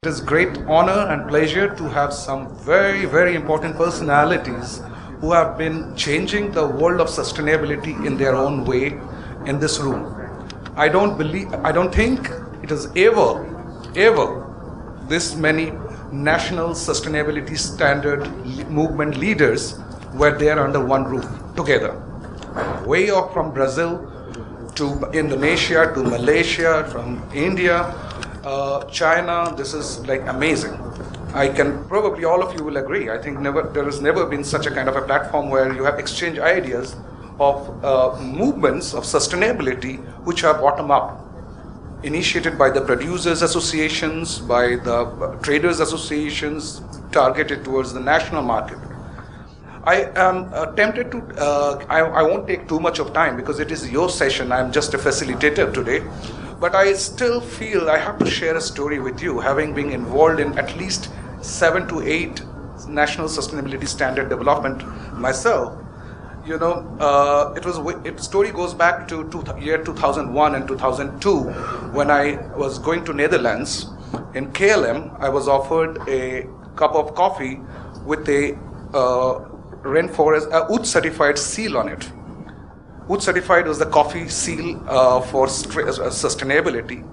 It is great honor and pleasure to have some very, very important personalities who have been changing the world of sustainability in their own way in this room. I don't think it is ever this many national sustainability standard movement leaders were there under one roof together. Way off from Brazil to Indonesia to Malaysia, from India, China, this is like amazing. I can probably all of you will agree. I think there has never been such a kind of a platform where you have exchange ideas of movements of sustainability which are bottom up, initiated by the producers associations, by the traders associations, targeted towards the national market. I am tempted to, I won't take too much of time because it is your session. I'm just a facilitator today. But I still feel I have to share a story with you, having been involved in at least 7 to 8 national sustainability standard development myself. You know, story goes back to year 2001 and 2002 when I was going to Netherlands. In KLM, I was offered a cup of coffee with a rainforest, UT certified seal on it. UT certified was the coffee seal for sustainability,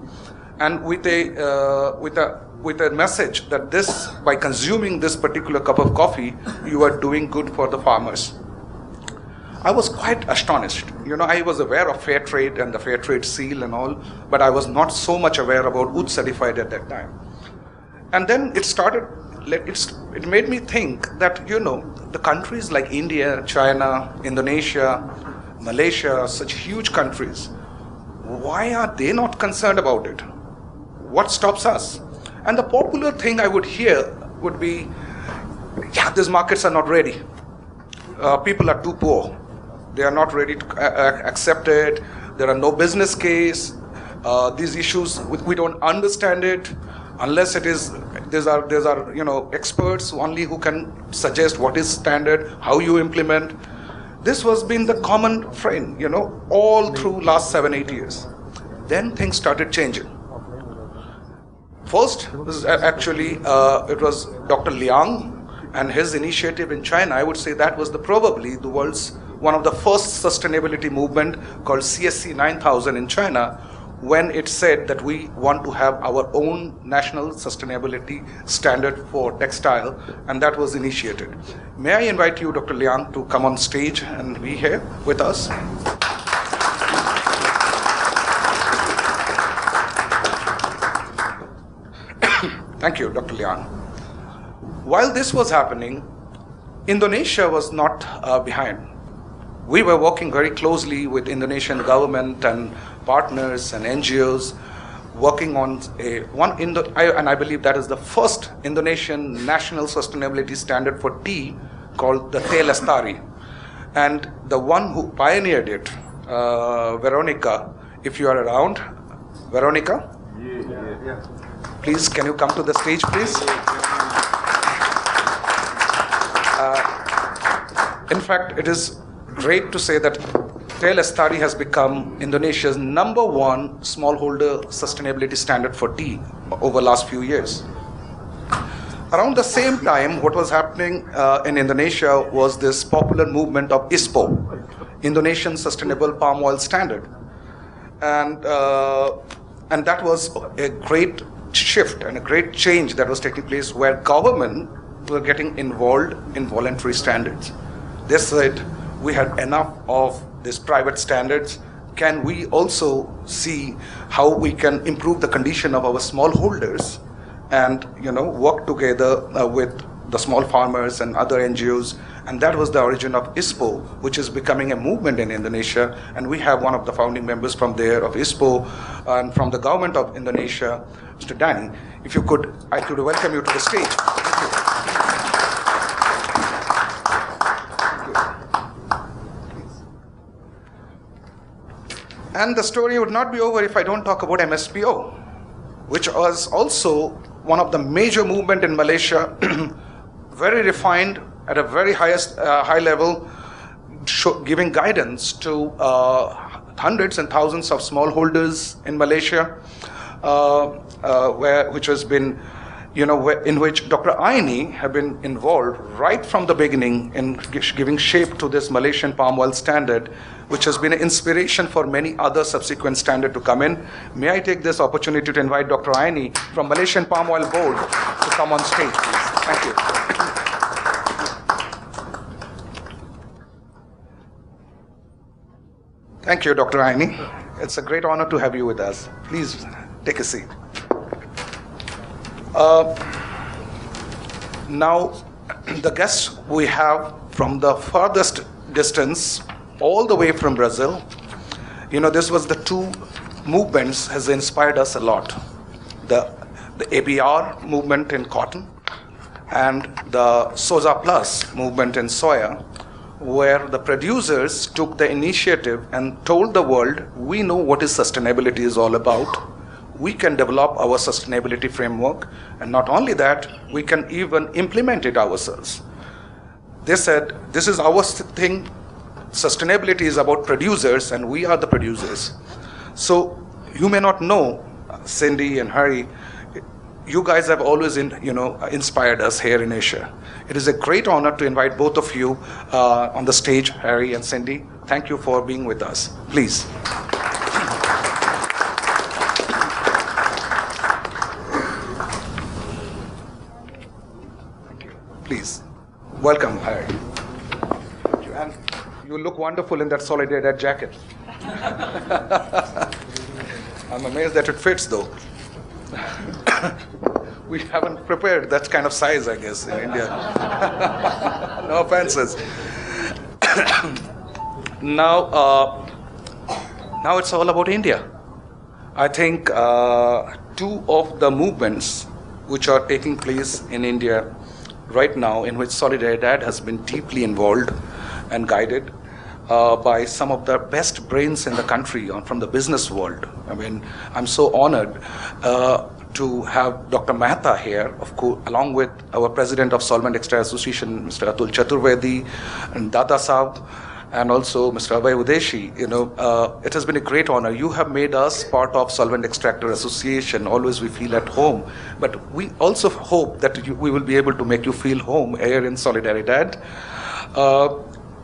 and with a message that this, by consuming this particular cup of coffee, you are doing good for the farmers. I was quite astonished. You know, I was aware of fair trade and the fair trade seal and all, but I was not so much aware about UT certified at that time. And then it made me think that, you know, the countries like India, China, Indonesia, Malaysia, such huge countries, why are they not concerned about it? What stops us? And the popular thing I would hear would be, yeah, these markets are not ready. People are too poor. They are not ready to accept it. There are no business case. These issues, we don't understand it unless it is, these are you know, experts only who can suggest what is standard, how you implement. This was been the common frame, you know, all through last 7-8 years. Then things started changing. First, it was Dr. Liang and his initiative in China. I would say that was probably the world's one of the first sustainability movement called CSC 9000 in China, when it said that we want to have our own national sustainability standard for textile, and that was initiated. May I invite you, Dr. Liang, to come on stage and be here with us? Thank you, Dr. Liang. While this was happening, Indonesia was not behind. We were working very closely with Indonesian government and partners and NGOs, working on and I believe that is the first Indonesian national sustainability standard for tea, called the Teh Lestari. And the one who pioneered it, Veronica, if you are around, Veronica? Yeah. Please, can you come to the stage, please? In fact, it is great to say that Teh Lestari has become Indonesia's #1 smallholder sustainability standard for tea over the last few years. Around the same time, what was happening in Indonesia was this popular movement of ISPO, Indonesian Sustainable Palm Oil Standard. And that was a great shift and a great change that was taking place, where government were getting involved in voluntary standards. They said, we had enough of these private standards. Can we also see how we can improve the condition of our smallholders and, you know, work together with the small farmers and other NGOs? And that was the origin of ISPO, which is becoming a movement in Indonesia. And we have one of the founding members from there of ISPO and from the government of Indonesia, Mr. Danny. If you could, I could welcome you to the stage. And the story would not be over if I don't talk about MSPO, which was also one of the major movement in Malaysia, very refined at a very high level, giving guidance to hundreds and thousands of smallholders in Malaysia, which has been in which Dr. Aini have been involved right from the beginning in giving shape to this Malaysian palm oil standard, which has been an inspiration for many other subsequent standards to come in. May I take this opportunity to invite Dr. Aini from Malaysian Palm Oil Board to come on stage, please. Thank you. Thank you, Dr. Aini. It's a great honor to have you with us. Please take a seat. Now, the guests we have from the farthest distance, all the way from Brazil, this was the two movements has inspired us a lot. The ABR movement in cotton and the Soja Plus movement in soya, where the producers took the initiative and told the world, we know what is sustainability is all about. We can develop our sustainability framework, and not only that, we can even implement it ourselves. They said, this is our thing. Sustainability is about producers, and we are the producers. So you may not know, Cindy and Harry, you guys have always inspired us here in Asia. It is a great honor to invite both of you on the stage, Harry and Cindy. Thank you for being with us. Please. Please, welcome, Harry. And you look wonderful in that Solidaridad jacket. I'm amazed that it fits, though. We haven't prepared that kind of size, I guess, in India. No offenses. Now it's all about India. I think two of the movements which are taking place in India right now, in which Solidaridad has been deeply involved and guided by some of the best brains in the country from the business world. I mean, I'm so honored to have Dr. Mehta here, of course, along with our president of Solvent Extract Association, Mr. Atul Chaturvedi, and Dada Saab, and also Mr. Abhay Udeshi. It has been a great honor. You have made us part of Solvent Extractor Association. Always we feel at home, but we also hope that we will be able to make you feel home here in Solidaridad.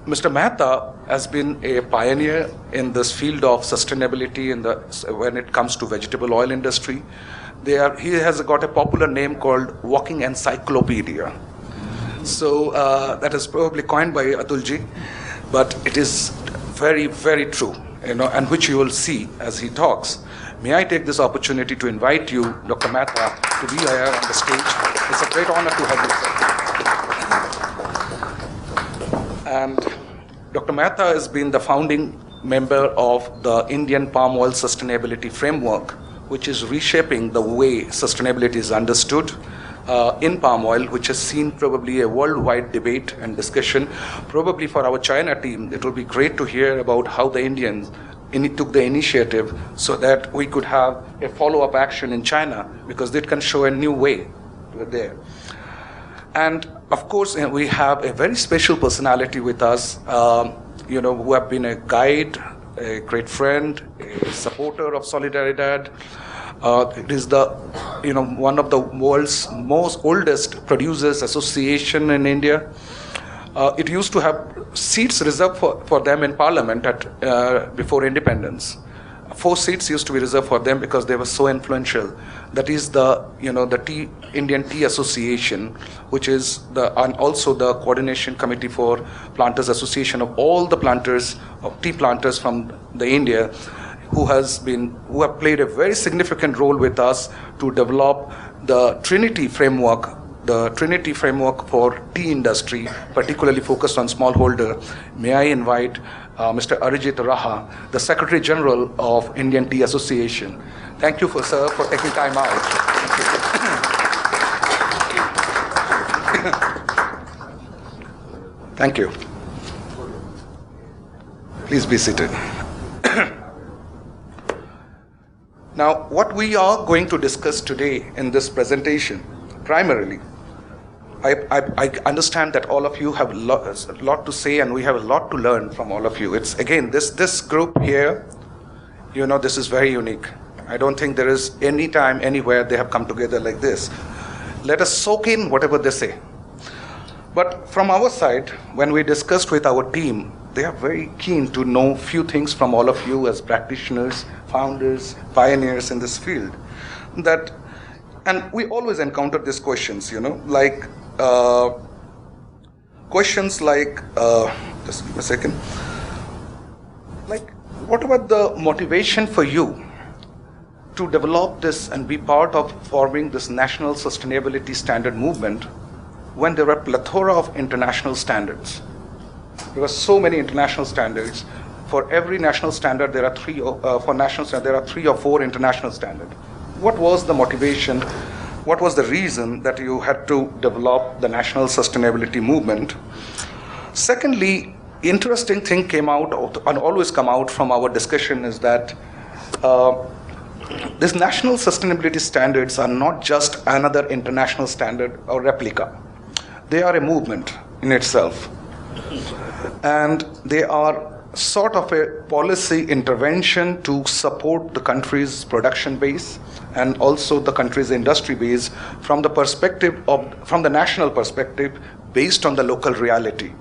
Mr. Mehta has been a pioneer in this field of sustainability when it comes to vegetable oil industry. He has got a popular name called Walking Encyclopedia. So that is probably coined by Atulji, but it is very, very true, and which you will see as he talks. May I take this opportunity to invite you, Dr. Mehta, to be here on the stage. It's a great honor to have you, sir. And Dr. Mehta has been the founding member of the Indian Palm Oil Sustainability Framework, which is reshaping the way sustainability is understood in palm oil, which has seen probably a worldwide debate and discussion. Probably for our China team, it will be great to hear about how the Indians took the initiative so that we could have a follow-up action in China, because it can show a new way there. And of course, we have a very special personality with us, who have been a guide, a great friend, a supporter of Solidaridad. It is one of the world's most oldest producers association in India. It used to have seats reserved for them in Parliament before independence. 4 seats used to be reserved for them because they were so influential. That is the Indian Tea Association, which is and also the coordination committee for Planters Association of all the planters, of tea planters from the India, who have played a very significant role with us to develop the Trinity framework. The Trinity framework for tea industry, particularly focused on smallholder. May I invite Mr. Arijit Raha, the Secretary General of Indian Tea Association. Thank you, sir, for taking time out. Thank you. Please be seated. Now, what we are going to discuss today in this presentation, primarily, I understand that all of you have a lot to say, and we have a lot to learn from all of you. It's again, this group here, this is very unique. I don't think there is any time, anywhere they have come together like this. Let us soak in whatever they say. But from our side, when we discussed with our team, they are very keen to know few things from all of you as practitioners, founders, pioneers in this field. And we always encounter these questions, like questions like, just give me a second, like, what about the motivation for you to develop this and be part of forming this national sustainability standard movement when there are a plethora of international standards? There are so many international standards. For every national standard, there are three or four international standards. What was the motivation? What was the reason that you had to develop the national sustainability movement? Secondly, interesting thing came out and always come out from our discussion is that these national sustainability standards are not just another international standard or replica. They are a movement in itself. And they are sort of a policy intervention to support the country's production base and also the country's industry base from the national perspective based on the local reality.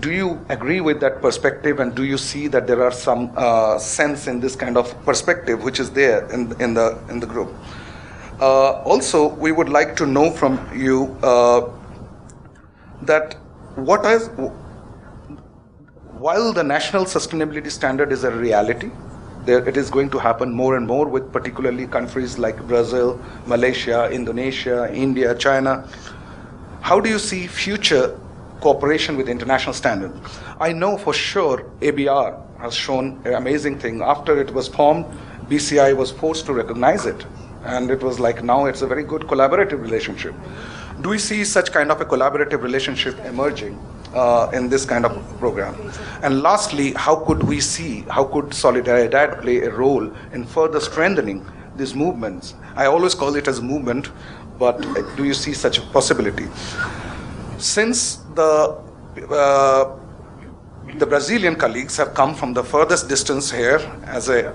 Do you agree with that perspective, and do you see that there are some sense in this kind of perspective which is there in the group? Also, we would like to know from you that while the national sustainability standard is a reality, it is going to happen more and more with particularly countries like Brazil, Malaysia, Indonesia, India, China. How do you see future cooperation with international standard? I know for sure ABR has shown an amazing thing. After it was formed, BCI was forced to recognize it. And it was like now it's a very good collaborative relationship. Do we see such kind of a collaborative relationship emerging in this kind of program? And lastly, how could Solidaridad play a role in further strengthening these movements? I always call it as a movement, but do you see such a possibility? Since the Brazilian colleagues have come from the furthest distance here, as a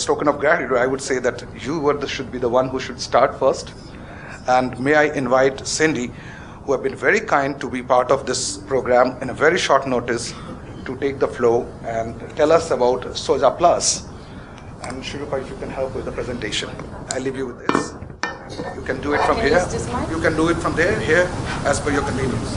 token of gratitude, I would say that you should be the one who should start first. And may I invite Cindy, who have been very kind to be part of this program in a very short notice, to take the floor and tell us about Soja Plus. And Shirupa, if you can help with the presentation. I leave you with this. You can do it from here. You can do it from there, here, as per your convenience.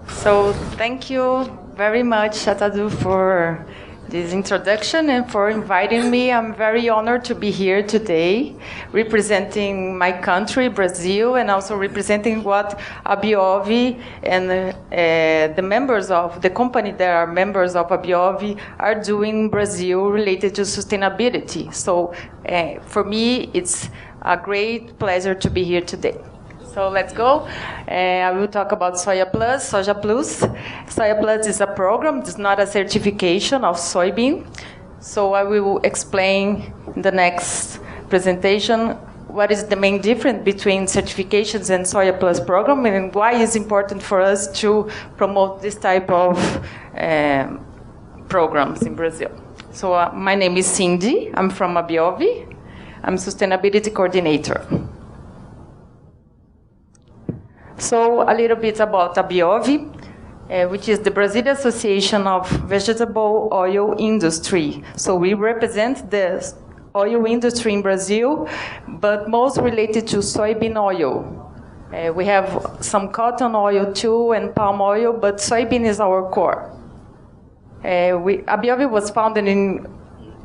So thank you very much, Shatadu, for this introduction and for inviting me. I'm very honored to be here today, representing my country, Brazil, and also representing what Biome and the members of the company that are members of Biome are doing in Brazil related to sustainability. So for me, it's a great pleasure to be here today. So let's go. I will talk about Soja Plus. Soja Plus. Soja Plus is a program. It's not a certification of soybean. So I will explain in the next presentation what is the main difference between certifications and Soja Plus program and why it's important for us to promote this type of programs in Brazil. So my name is Cindy. I'm from Biome. I'm sustainability coordinator. So a little bit about Biome, which is the Brazilian Association of Vegetable Oil Industry. So we represent the oil industry in Brazil, but most related to soybean oil. We have some cotton oil too and palm oil, but soybean is our core. Biome was founded in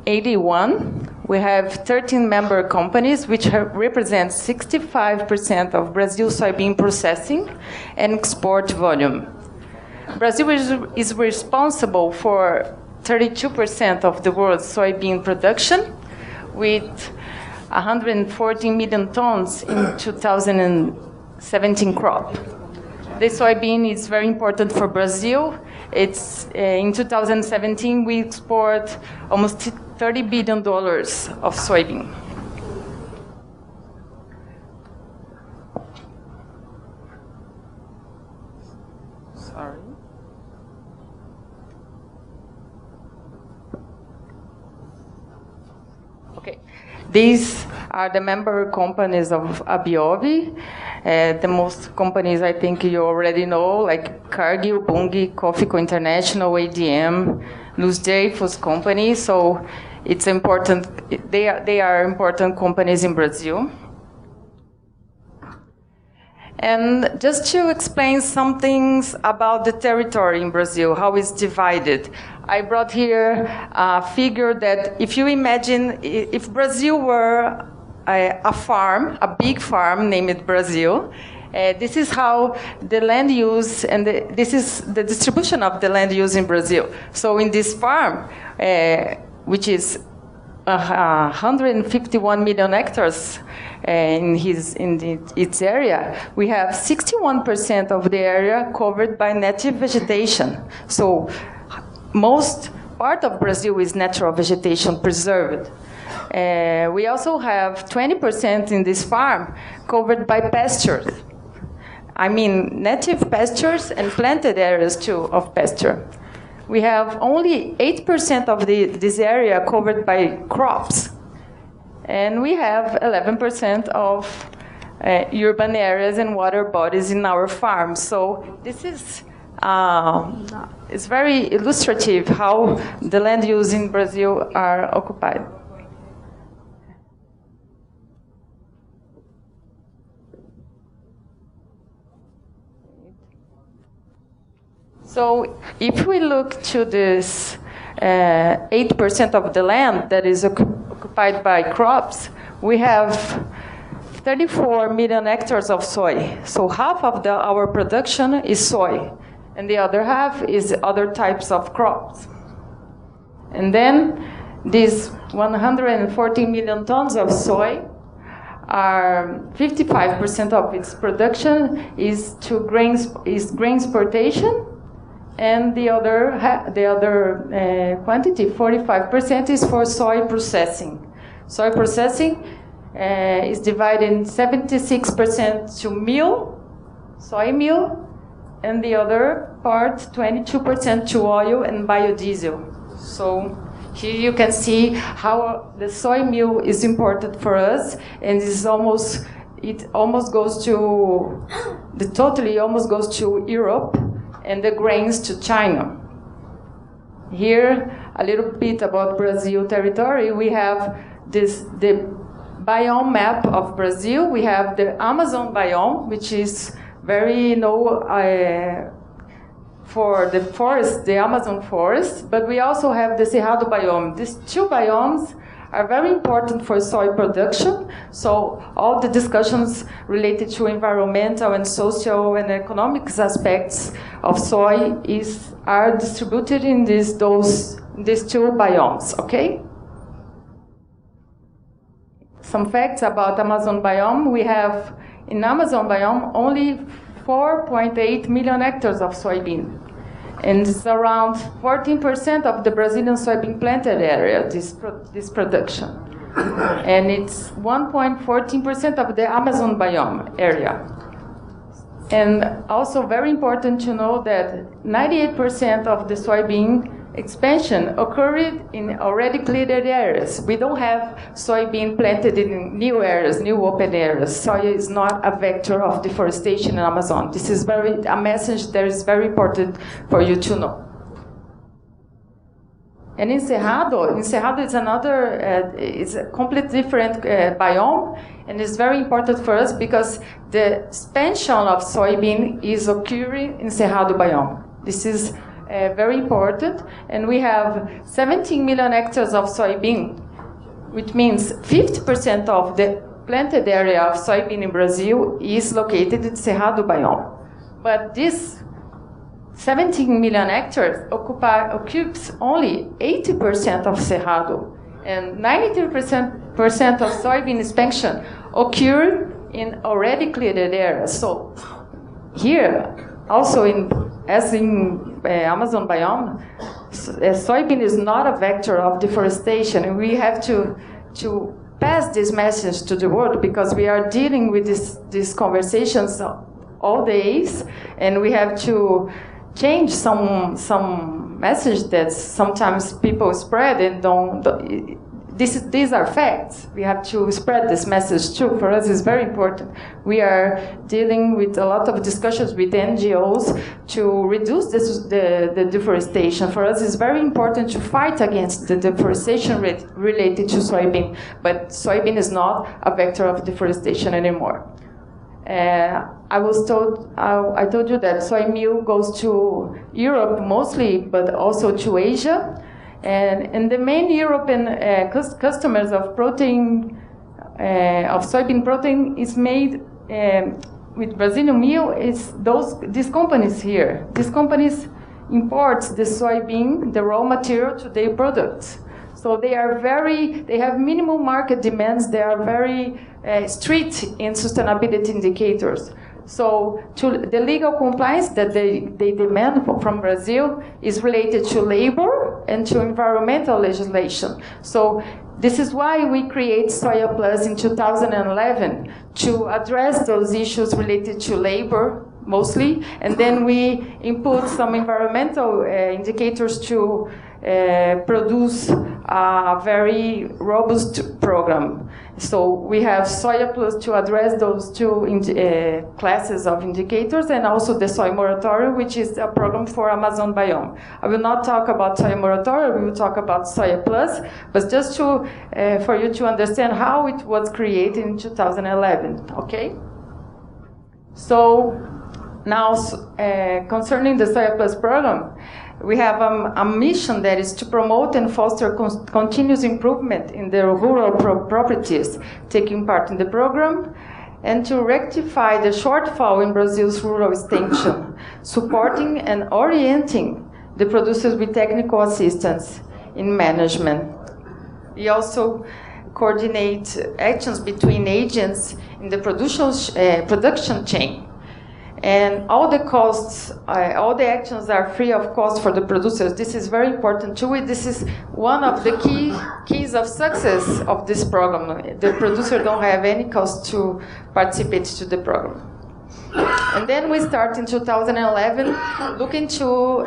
1981. We have 13 member companies, which represent 65% of Brazil's soybean processing and export volume. Brazil is responsible for 32% of the world's soybean production, with 114 million tons in 2017 crop. The soybean is very important for Brazil. It's in 2017 we export almost $30 billion of soybean. Sorry. Okay. These are the member companies of Biome. The most companies I think you already know, like Cargill, Bunge, Coffeeco International, ADM, Luz Dreyfus company. So it's important. They are important companies in Brazil. And just to explain some things about the territory in Brazil, how it's divided, I brought here a figure that if you imagine if Brazil were a farm, a big farm named Brazil, this is how the land use, and this is the distribution of the land use in Brazil. So in this farm, which is 151 million hectares in its area, we have 61% of the area covered by native vegetation. So most part of Brazil is natural vegetation preserved. We also have 20% in this farm covered by pastures. I mean native pastures and planted areas too of pasture. We have only 8% of this area covered by crops. And we have 11% of urban areas and water bodies in our farms. So this is it's very illustrative how the land use in Brazil are occupied. So if we look to this 8% of the land that is occupied by crops, we have 34 million hectares of soy. So half of our production is soy, and the other half is other types of crops. And then these 140 million tons of soy are 55% of its production is grain exportation. And the other quantity, 45%, is for soy processing. Soy processing is divided in 76% to meal, soy meal, and the other part, 22% to oil and biodiesel. So here you can see how the soy meal is important for us, and it almost goes to Europe, and the grains to China. Here, a little bit about Brazil territory. We have the biome map of Brazil. We have the Amazon biome, which is very for the forest, the Amazon forest, but we also have the Cerrado biome. These two biomes are very important for soy production. So all the discussions related to environmental and social and economic aspects of soy are distributed in these two biomes, okay? Some facts about Amazon biome. We have in Amazon biome only 4.8 million hectares of soybean. And it's around 14% of the Brazilian soybean planted area, this production. And it's 1.14% of the Amazon biome area. And also very important to know that 98% of the soybean expansion occurred in already cleared areas. We don't have soybean planted in new areas, new open areas. Soy is not a vector of deforestation in Amazon. This is a message that is very important for you to know. And in Cerrado is it's a completely different biome, and it's very important for us because the expansion of soybean is occurring in Cerrado biome. This is very important, and we have 17 million hectares of soybean, which means 50% of the planted area of soybean in Brazil is located in Cerrado biome. But this 17 million hectares occupies only 80% of Cerrado, and 93% of soybean expansion occur in already cleared areas. So here, also as in Amazon biome, soybean is not a vector of deforestation, and we have to pass this message to the world, because we are dealing with these conversations all days, and we have to change some message that sometimes people spread and don't. These are facts. We have to spread this message too. For us, it's very important. We are dealing with a lot of discussions with NGOs to reduce the deforestation. For us, it's very important to fight against the deforestation related to soybean. But soybean is not a vector of deforestation anymore. I told you that soy meal goes to Europe mostly, but also to Asia. And the main European customers of protein, of soybean protein, is made with Brazilian meal. Is these companies here? These companies import the soybean, the raw material, to their products. So they have minimum market demands. They are very strict in sustainability indicators. So the legal compliance that they demand from Brazil is related to labor and to environmental legislation. So this is why we create Soya Plus in 2011, to address those issues related to labor mostly, and then we input some environmental indicators to produce a very robust program. So we have Soya Plus to address those two classes of indicators, and also the Soy Moratorium, which is a program for Amazon Biome. I will not talk about Soya Moratorium, we will talk about Soya Plus, but just for you to understand how it was created in 2011, okay? So now, concerning the Soya Plus program, we have a mission that is to promote and foster continuous improvement in the rural properties taking part in the program, and to rectify the shortfall in Brazil's rural extension, supporting and orienting the producers with technical assistance in management. We also coordinate actions between agents in the production chain. And all the costs, all the actions are free of cost for the producers. This is very important too. This is one of the keys of success of this program. The producer don't have any cost to participate to the program. And then we start in 2011 looking to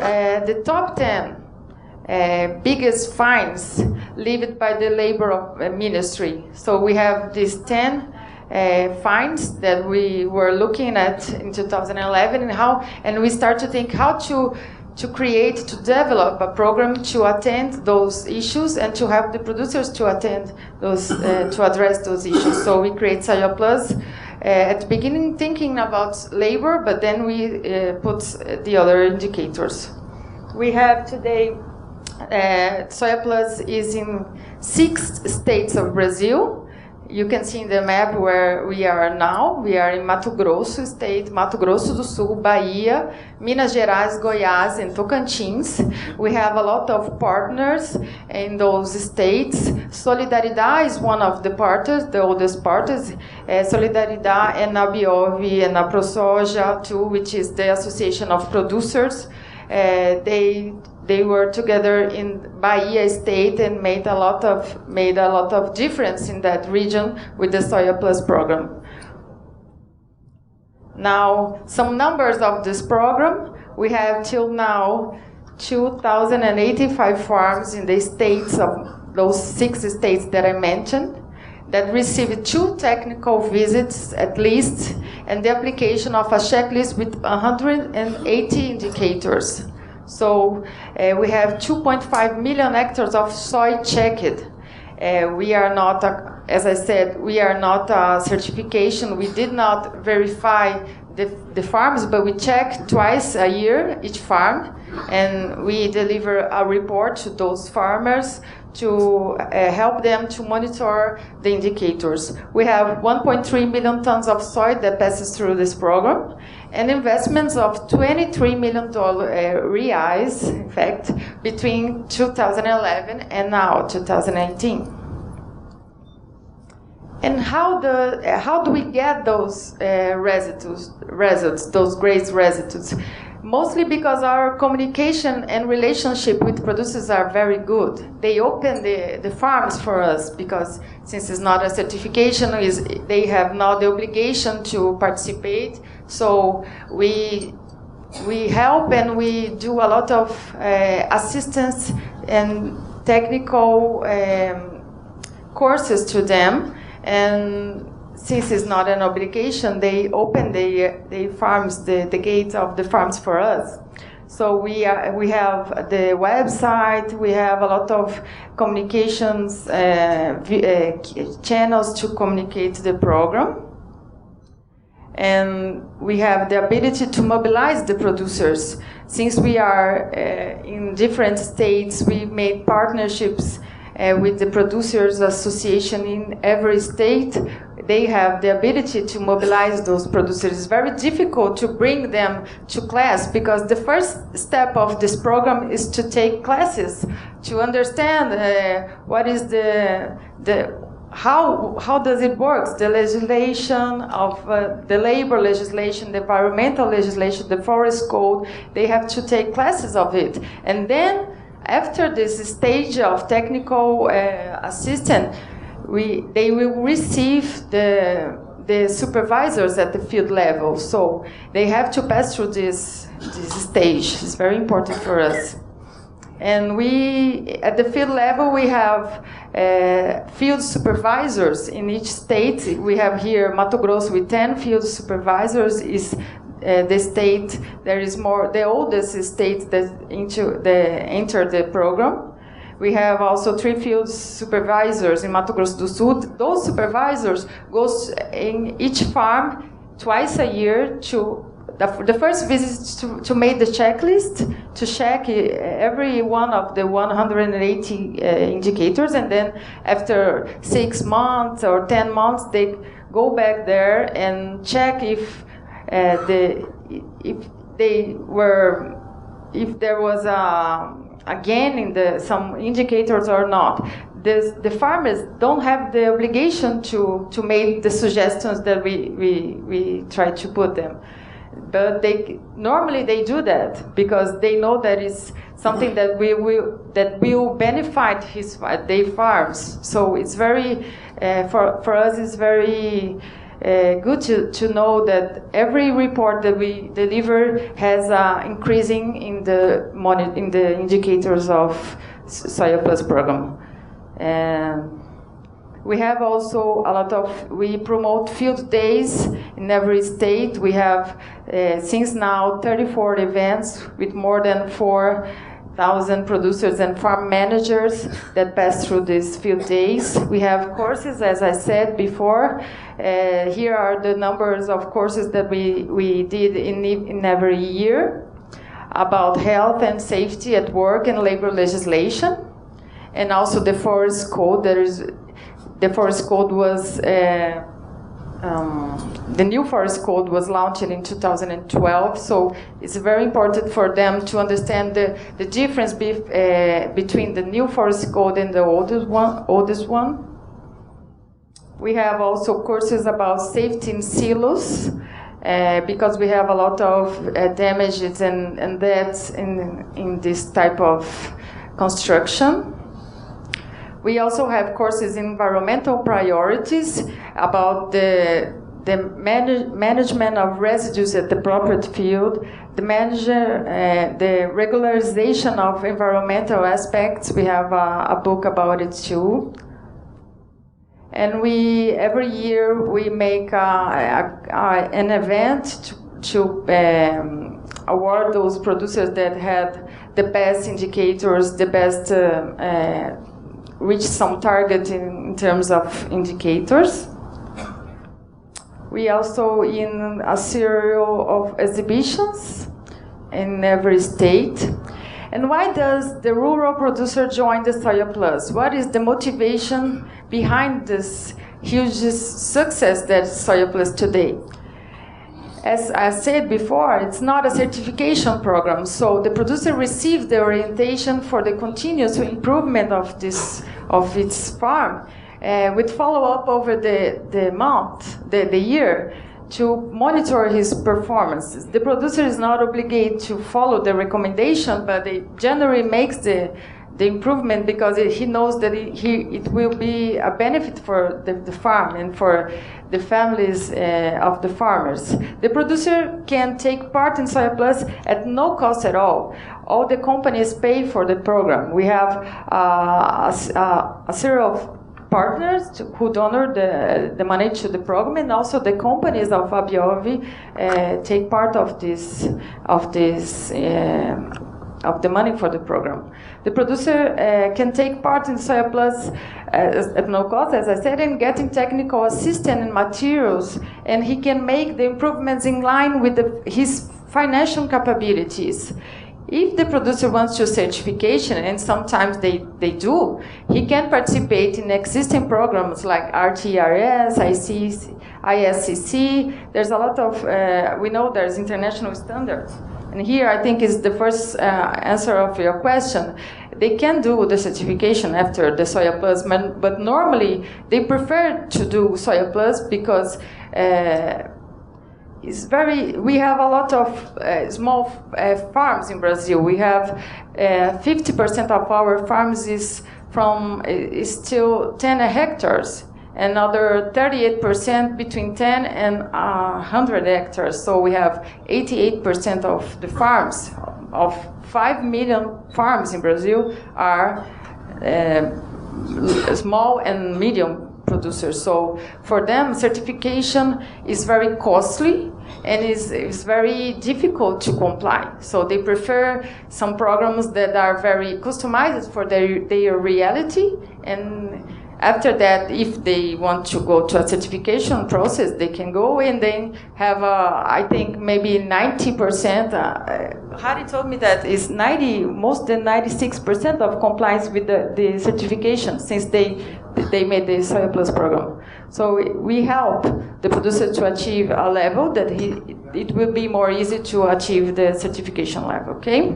the top 10 biggest fines levied by the labor ministry. So we have these 10 fines that we were looking at in 2011, and we start to think how to develop a program to attend those issues and to help the producers to attend those, to address those issues. So we create Soya Plus at the beginning thinking about labor, but then we put the other indicators. We have today, Soya Plus is in 6 states of Brazil. You can see in the map where we are now. We are in Mato Grosso State, Mato Grosso do Sul, Bahia, Minas Gerais, Goiás, and Tocantins. We have a lot of partners in those states. Solidariedade is one of the partners, the oldest partners. Solidariedade and a Biome and a ProSoja too, which is the Association of Producers. They were together in Bahia State and made a lot of difference in that region with the Soya Plus program. Now, some numbers of this program. We have till now 2,085 farms in the states of those 6 states that I mentioned that received 2 technical visits at least, and the application of a checklist with 180 indicators. So we have 2.5 million hectares of soy checked. We are not, as I said, we are not a certification. We did not verify the farms, but we check twice a year each farm, and we deliver a report to those farmers to help them to monitor the indicators. We have 1.3 million tons of soy that passes through this program, and investments of $23 million reais, in fact, between 2011 and now, 2018. And how do we get those results, those great residues? Mostly because our communication and relationship with producers are very good. They open the farms for us because since it's not a certification, they have not the obligation to participate. So we help and we do a lot of assistance and technical courses to them. And since it's not an obligation, they open the farms, the gates of the farms for us. So we have the website, we have a lot of communications channels to communicate the program. And we have the ability to mobilize the producers. Since we are in different states, we made partnerships with the Producers Association in every state. They have the ability to mobilize those producers. It's very difficult to bring them to class because the first step of this program is to take classes to understand what is how does it work, the legislation of the labor legislation, the environmental legislation, the forest code. They have to take classes of it, and then after this stage of technical assistance, they will receive the supervisors at the field level. So they have to pass through this stage. It's very important for us. And at the field level, we have field supervisors in each state. We have here Mato Grosso with 10 field supervisors. Is the state there is the oldest state that enter the program. We have also 3 field supervisors in Mato Grosso do Sul. Those supervisors goes in each farm twice a year to the first visit to make the checklist, to check every one of the 180 indicators, and then after 6 months or 10 months, they go back there and check if there was a gain in some indicators or not. The farmers don't have the obligation to make the suggestions that we try to put them. But normally they do that because they know that it's something that will benefit their farms. So it's very for us it's very good to know that every report that we deliver has increasing in the indicators of Soil Plus program. We have also we promote field days in every state. We have, since now, 34 events with more than 4,000 producers and farm managers that pass through these field days. We have courses, as I said before. Here are the numbers of courses that we did in every year about health and safety at work and labor legislation, and also the forest code. The forest code was the new forest code was launched in 2012, so it's very important for them to understand the difference between the new forest code and the oldest one. We have also courses about safety in silos, because we have a lot of damages and deaths in this type of construction. We also have courses in environmental priorities about the management of residues at the property field, the regularization of environmental aspects. We have a book about it too. And every year we make an event to award those producers that had the best indicators, the best reach some target in terms of indicators. We also in a series of exhibitions in every state. And why does the rural producer join the Soil Plus? What is the motivation behind this huge success that Soil Plus today? As I said before, it's not a certification program, so the producer receives the orientation for the continuous improvement of its farm, with follow-up over the month, the year, to monitor his performance. The producer is not obligated to follow the recommendation, but it generally makes the improvement because he knows that it will be a benefit for the farm and for the families of the farmers. The producer can take part in Soya Plus at no cost at all. All the companies pay for the program. We have a series of partners who donate the money to the program, and also the companies of Biome take part of the money for the program. The producer can take part in Soya Plus at no cost, as I said, in getting technical assistance and materials, and he can make the improvements in line with his financial capabilities. If the producer wants to certification, and sometimes they do, he can participate in existing programs like RTRS, ISCC. There's a lot of, we know there's international standards. And here I think is the first answer of your question. They can do the certification after the Soya Plus, but normally they prefer to do Soya Plus because we have a lot of small farms in Brazil. We have 50% of our farms is still 10 hectares. Another 38% between 10 and 100 hectares. So we have 88% of the farms, of 5 million farms in Brazil, are small and medium producers. So for them, certification is very costly and is very difficult to comply. So they prefer some programs that are very customized for their reality, and after that, if they want to go to a certification process, they can go and then have, I think, maybe 90%. Harry told me that is most than 96% of compliance with the certification since they made the Soya Plus program. So we help the producer to achieve a level that it will be more easy to achieve the certification level, okay?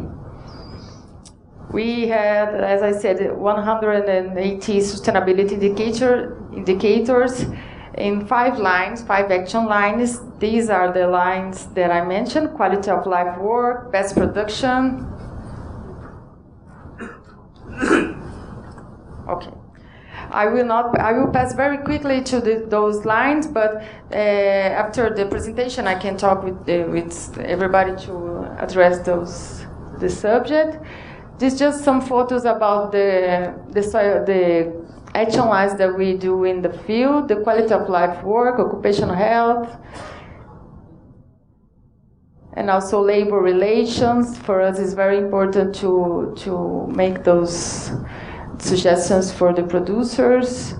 We had, as I said, 180 sustainability indicators in 5 action lines. These are the lines that I mentioned: quality of life work, best production. Okay. I will pass very quickly to those lines, but after the presentation I can talk with everybody to address the subject. This is just some photos about the action lines that we do in the field: the quality of life work, occupational health, and also labor relations. For us, it's very important to make those suggestions for the producers.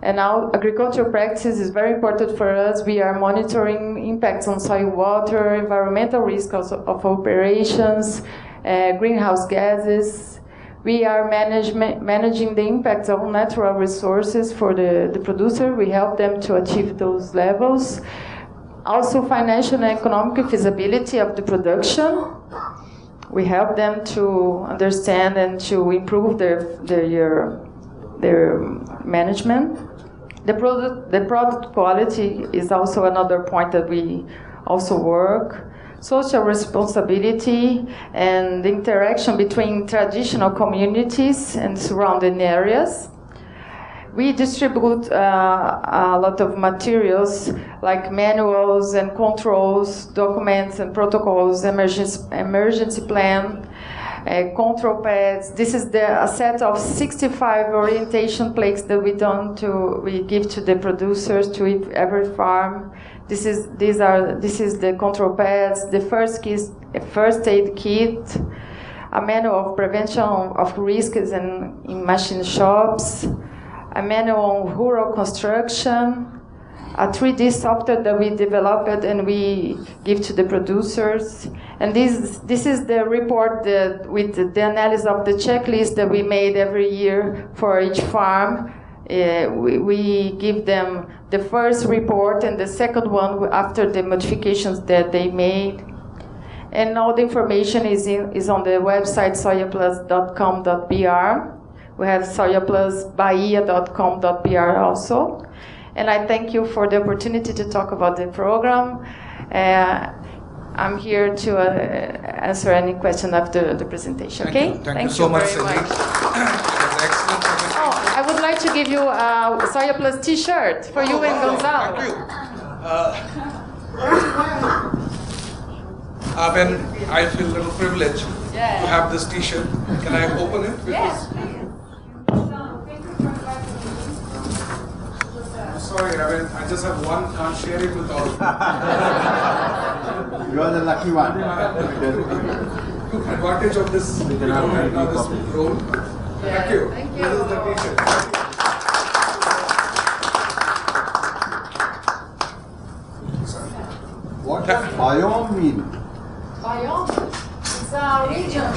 And now agricultural practices is very important for us. We are monitoring impacts on soil, water, environmental risks of operations, greenhouse gases. We are managing the impacts on natural resources for the producer. We help them to achieve those levels. Also financial and economic feasibility of the production. We help them to understand and to improve their management. The product quality is also another point that we also work. Social responsibility and the interaction between traditional communities and surrounding areas. We distribute a lot of materials like manuals and controls, documents and protocols, emergency plan, control pads. This is a set of 65 orientation plaques that we give to the producers, to every farm. This is the control pads, the first aid kit, a manual of prevention of risks in machine shops, a manual on rural construction, a 3D software that we developed and we give to the producers. And this is the report with the analysis of the checklist that we made every year for each farm. We give them the first report and the second one after the modifications that they made. And all the information is on the website soyaplus.com.br. We have soyaplusbahia.com.br also. and I thank you for the opportunity to talk about the program. I'm here to answer any question after the presentation. Okay? Thank you so much, very Cindy. much. It was excellent. Oh, I would like to give you a Soya Plus T-shirt for you and Gonzalo. Thank you. I feel a little privileged to have this T-shirt. Can I open it? Yes. Sorry, I just have one. Can't share it with all. You are the lucky one. Took advantage of this, this role. Thank you. Thank you. This is the T-shirt. What does biome mean? Biome is a region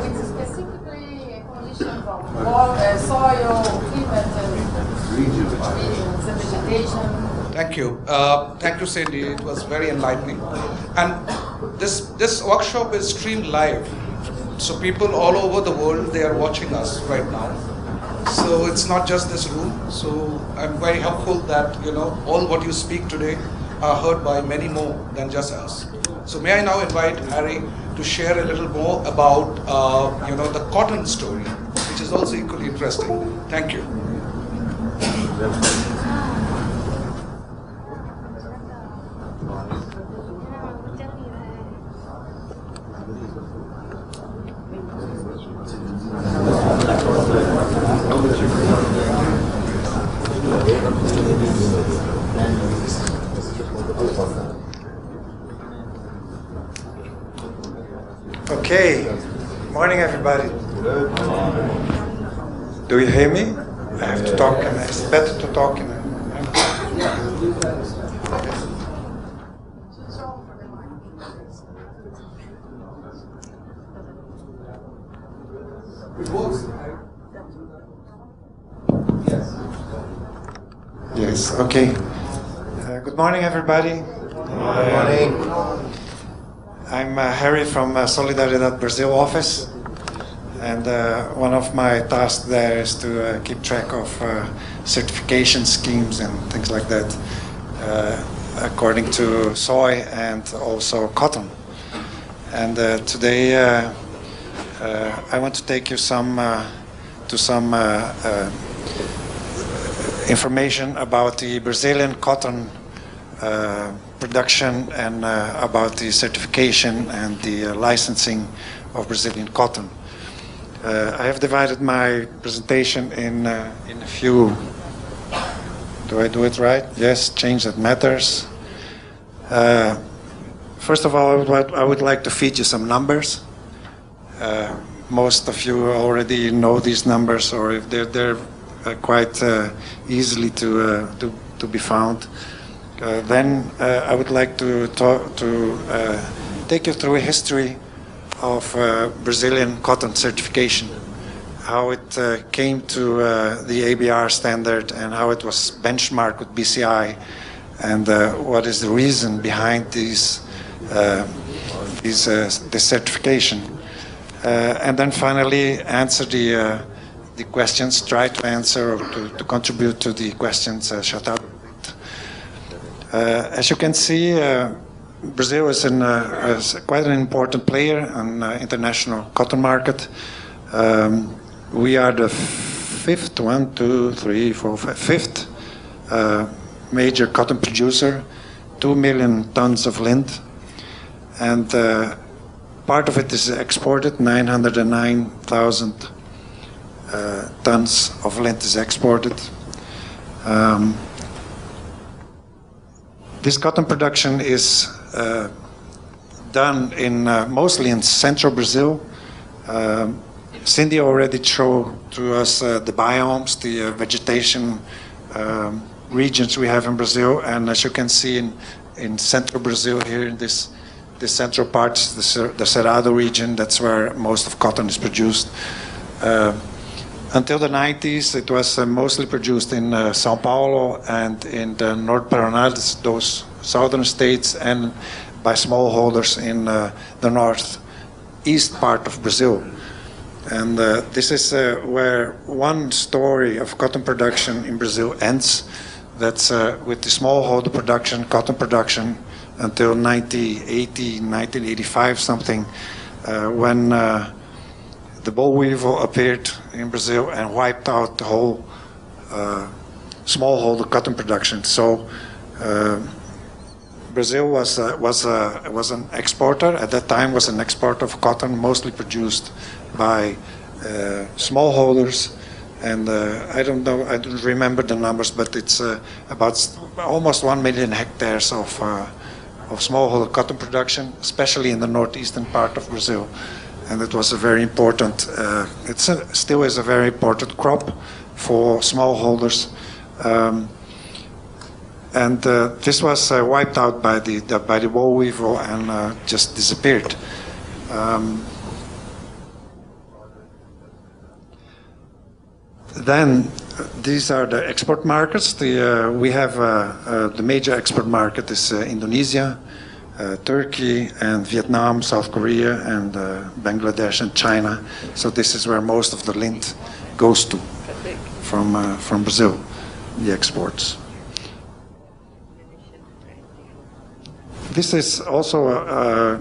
with specifically conditions of water, soil, climate, Region. and vegetation. Thank you. Thank you, Cindy. It was very enlightening. And this workshop is streamed live. So people all over the world, they are watching us right now. So it's not just this room. So I'm very helpful that, all what you speak today are heard by many more than just us. So may I now invite Harry to share a little more about, the cotton story, which is also equally interesting. Thank you. Okay, morning everybody. Do you hear me? I have to talk, and it's better to talk in a... Yes, okay. Good morning everybody. Good morning. I'm Harry from Solidariedade Brazil office, and one of my tasks there is to keep track of certification schemes and things like that, according to soy and also cotton. And today I want to take you to some information about the Brazilian cotton production and about the certification and the licensing of Brazilian cotton. I have divided my presentation in a few. Do I do it right? Yes, change that matters. First of all, I would like to feed you some numbers. Most of you already know these numbers, or if they're quite easily to be found. Then I would like to take you through a history of Brazilian cotton certification, how it came to the ABR standard and how it was benchmarked with BCI, and what is the reason behind this certification. And then finally answer the questions, try to answer or to contribute to the questions shut out. As you can see, Brazil is quite an important player on the international cotton market. We are the fifth major cotton producer, 2 million tons of lint, and part of it is exported. 909,000 tons of lint is exported. This cotton production is done mostly in central Brazil. Cindy already showed to us the biomes, the vegetation regions we have in Brazil, and as you can see in central Brazil here in this central part, the Cerrado region, that's where most of cotton is produced. Until the 90s, it was mostly produced in São Paulo and in the North Paraná, those southern states, and by smallholders in the northeast part of Brazil. And this is where one story of cotton production in Brazil ends. That's with the smallholder production, cotton production, until 1980, 1985 something, when the boll weevil appeared in Brazil and wiped out the whole smallholder cotton production. So Brazil was an exporter at that time. Was an exporter of cotton, mostly produced by smallholders. And I don't know, I don't remember the numbers, but it's about almost 1 million hectares of smallholder cotton production, especially in the northeastern part of Brazil. And it was a very important, still is a very important crop for smallholders. This was wiped out by the boll weevil and just disappeared. Then these are the export markets. We have the major export market is Indonesia, Turkey, and Vietnam, South Korea, and Bangladesh and China. So this is where most of the lint goes to from Brazil, the exports. This is also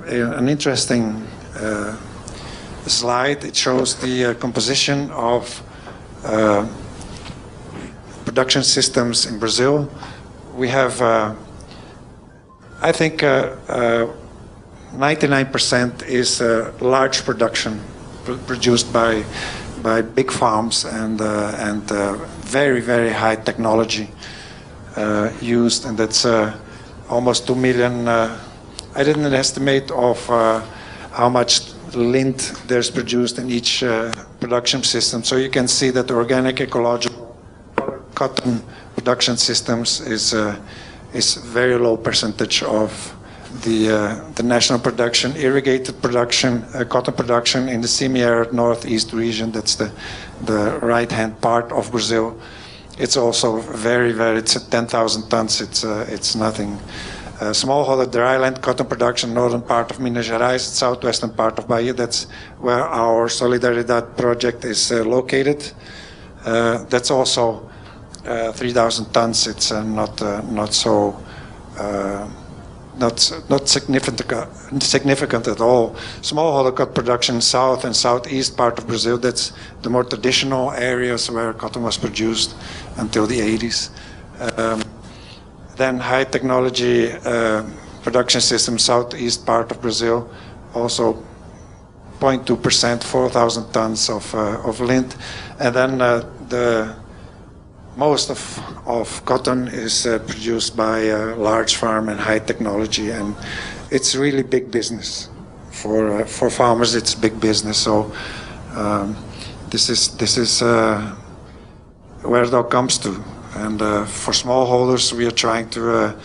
an interesting slide. It shows the composition of production systems in Brazil. We have, I think, 99% is large production produced by big farms and very, very high technology used, and that's almost 2 million. I didn't estimate of how much lint there's produced in each production system. So you can see that organic ecological cotton production systems is very low percentage of the national production. Irrigated production, cotton production in the semi-arid northeast region, that's the right-hand part of Brazil. It's also very, it's 10,000 tons. It's nothing. Smallholder dryland cotton production, northern part of Minas Gerais, southwestern part of Bahia. That's where our Solidaridad project is located. That's also 3,000 tons. It's not significant at all. Smallholder cotton production, south and southeast part of Brazil. That's the more traditional areas where cotton was produced until the 80s. Then high technology production system, southeast part of Brazil, also 0.2%, 4,000 tons of lint. And then the most of cotton is produced by a large farm and high technology, and it's really big business. For farmers, it's big business. So this is where it all comes to. And for smallholders, we are trying to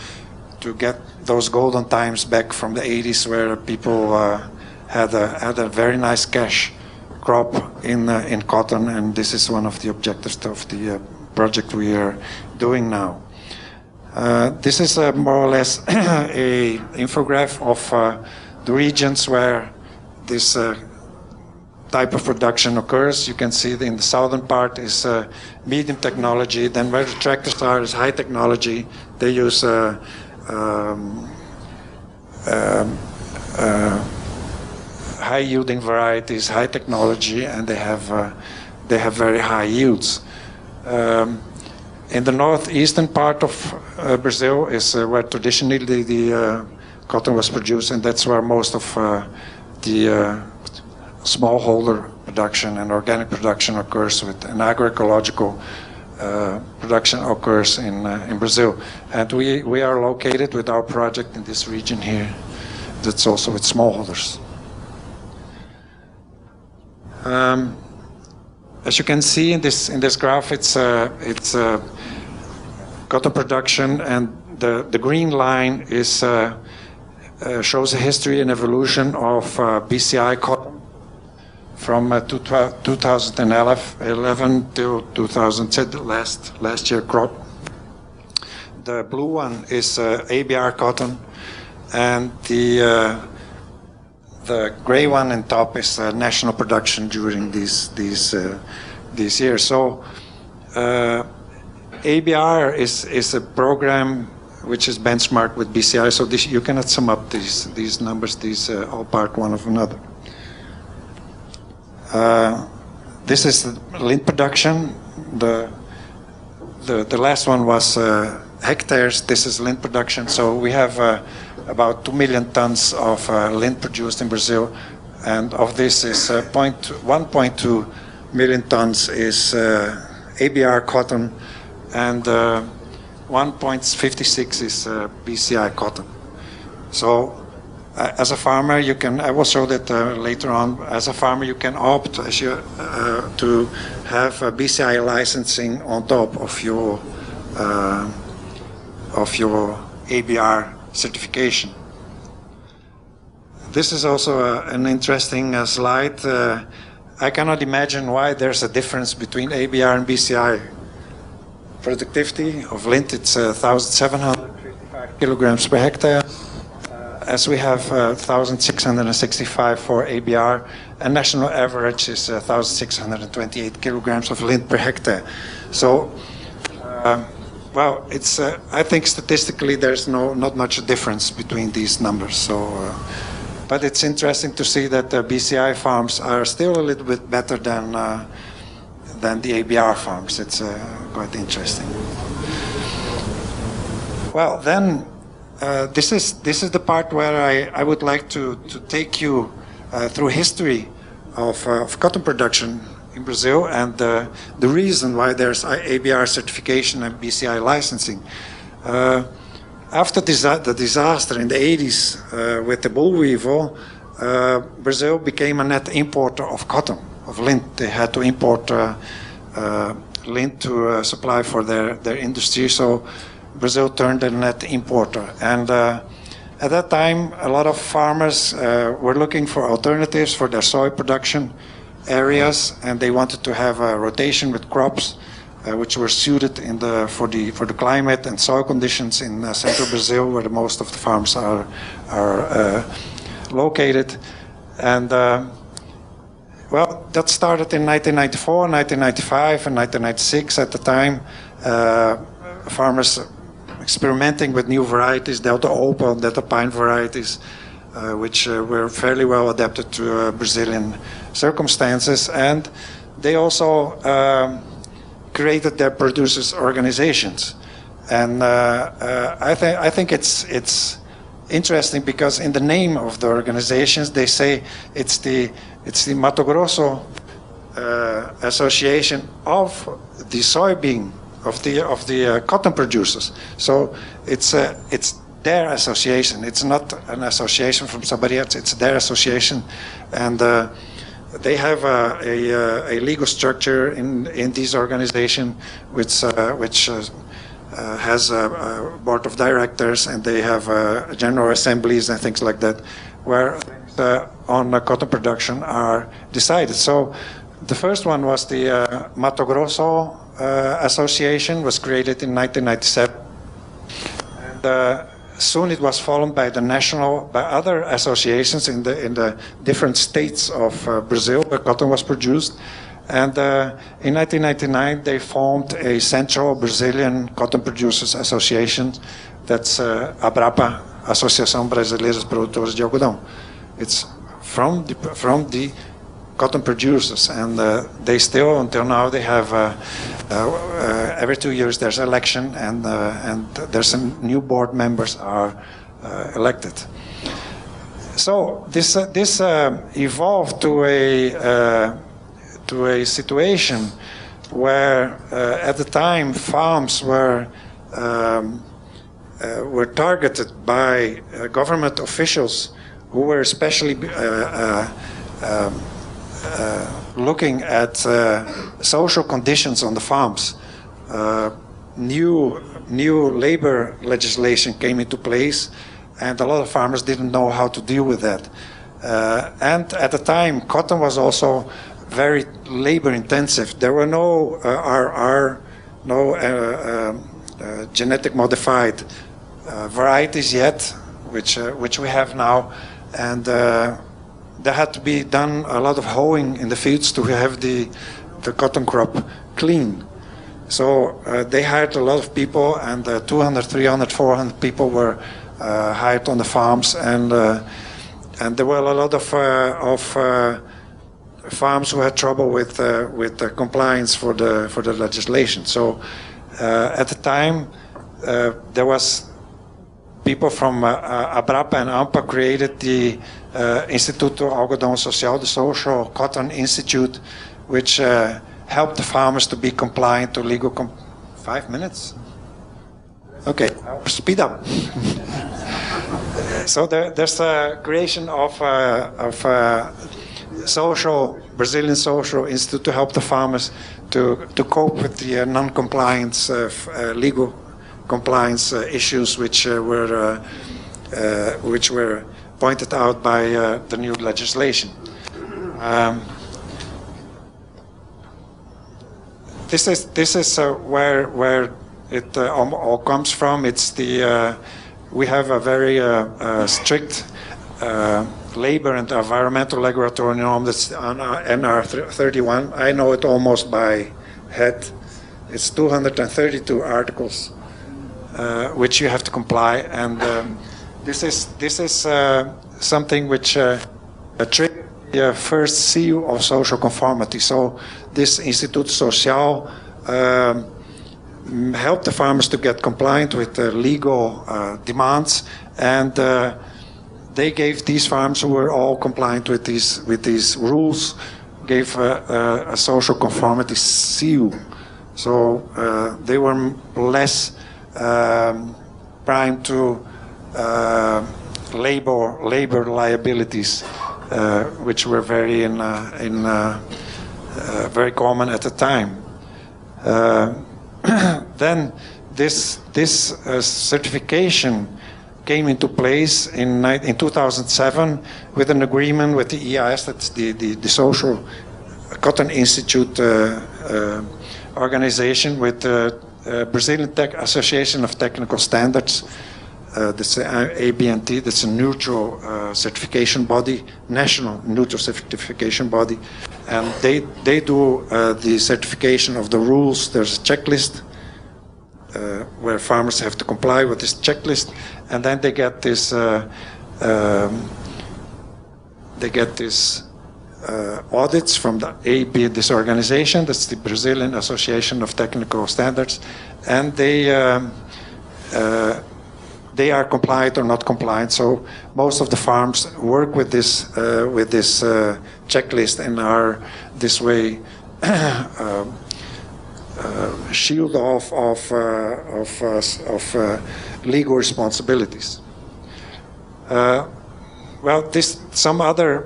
get those golden times back from the 80s, where people had a very nice cash crop in cotton, and this is one of the objectives of the project we are doing now. This is more or less a infograph of the regions where this type of production occurs. You can see in the southern part is medium technology. Then where the tractors are is high technology. They use high yielding varieties, high technology, and they have very high yields. In the northeastern part of Brazil is where traditionally the cotton was produced, and that's where most of the smallholder production and organic production occurs, with an agroecological production occurs in Brazil. And we are located with our project in this region here. That's also with smallholders. As you can see in this graph, it's cotton production, and the green line is shows the history and evolution of BCI cotton from 2011 till 2010, last year crop. The blue one is ABR cotton, and the gray one on top is national production during these years. So ABR is a program which is benchmarked with BCI, so you cannot sum up these numbers. These all part one of another. This is the lint production. The last one was hectares. This is lint production. So we have about 2 million tons of lint produced in Brazil, and of this is 1.2 million tons is ABR cotton, and 1.56 is BCI cotton. So as a farmer, you can, I will show that later on, as a farmer you can opt to have BCI licensing on top of your ABR certification. This is also an interesting slide. I cannot imagine why there's a difference between ABR and BCI. Productivity of lint, it's 1,755 kilograms per hectare, as we have 1,665 for ABR, and national average is 1,628 kilograms of lint per hectare. So, well, it's I think statistically there's not much difference between these numbers. So, but it's interesting to see that BCI farms are still a little bit better than the ABR farms. It's quite interesting. Well, then this is the part where I would like to take you through history of cotton production in Brazil, and the reason why there's ABR certification and BCI licensing. After the disaster in the 80s with the bull weevil, Brazil became a net importer of cotton, of lint. They had to import lint to supply for their industry, so Brazil turned a net importer. And at that time, a lot of farmers were looking for alternatives for their soy production areas, and they wanted to have a rotation with crops which were suited for the climate and soil conditions in central Brazil, where most of the farms are located. And well, that started in 1994, 1995, and 1996. At the time, farmers experimenting with new varieties, Delta Opal, Delta Pine varieties, which were fairly well adapted to Brazilian circumstances, and they also created their producers' organizations. And I think it's interesting because in the name of the organizations they say it's the Mato Grosso Association of the soybean of the cotton producers. So it's their association. It's not an association from somebody else. It's their association, and they have a legal structure in this organization, which has a board of directors, and they have general assemblies and things like that, where on cotton production are decided. So the first one was the Mato Grosso Association, was created in 1997. And soon it was followed by other associations in the different states of Brazil where cotton was produced. And in 1999 they formed a Central Brazilian Cotton Producers Association. That's ABRAPA, Associação Brasileira dos Produtores de Algodão. It's from the cotton producers, and they still, until now, they have every 2 years there's election, and there's some new board members are elected. So this evolved to a situation where at the time farms were targeted by government officials who were especially looking at social conditions on the farms. New labor legislation came into place, and a lot of farmers didn't know how to deal with that. And at the time, cotton was also very labor intensive. There were no genetic modified varieties yet, which we have now, and there had to be done a lot of hoeing in the fields to have the cotton crop clean. So they hired a lot of people, and 200, 300, 400 people were hired on the farms, and there were a lot of farms who had trouble with the compliance for the legislation. So at the time, there was people from Abrapa and AMPA created the Instituto Algodão Social, the Social Cotton Institute, which helped the farmers to be compliant to legal 5 minutes? Okay, I'll speed up. So there's a creation of Brazilian Social Institute to help the farmers to cope with the non-compliance, legal compliance issues which were pointed out by the new legislation. This is where it all comes from. It's we have a very strict labor and environmental regulatory norm that's on NR 31. I know it almost by head. It's 232 articles which you have to comply, and this is something which triggered the first seal of social conformity. So this Instituto Social helped the farmers to get compliant with the legal demands, and they gave these farms who were all compliant with these rules, gave a social conformity seal. So they were less prime to labor liabilities, which were very very common at the time. Then this certification came into place in 2007 with an agreement with the EIS, that's the Social Cotton Institute organization, with the Brazilian Association of Technical Standards. That's ABNT, that's a neutral certification body, national neutral certification body, and they do the certification of the rules. There's a checklist where farmers have to comply with this checklist, and then they get this audits from the this organization, that's the Brazilian Association of Technical Standards, and they are compliant or not compliant. So most of the farms work with this checklist and are this way shield off of legal responsibilities. Well, some other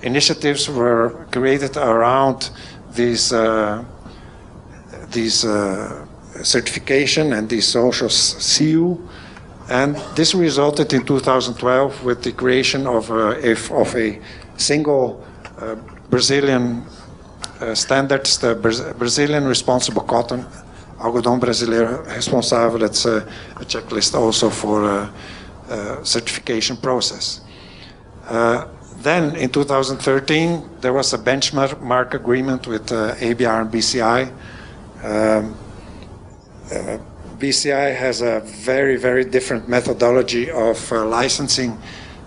initiatives were created around these certification and the social seal, and this resulted in 2012 with the creation of a single Brazilian standards, the Brazilian Responsible Cotton, Algodão Brasileiro Responsável. That's a checklist also for certification process. Then in 2013 there was a benchmark agreement with ABR and BCI. BCI has a very, very different methodology of licensing,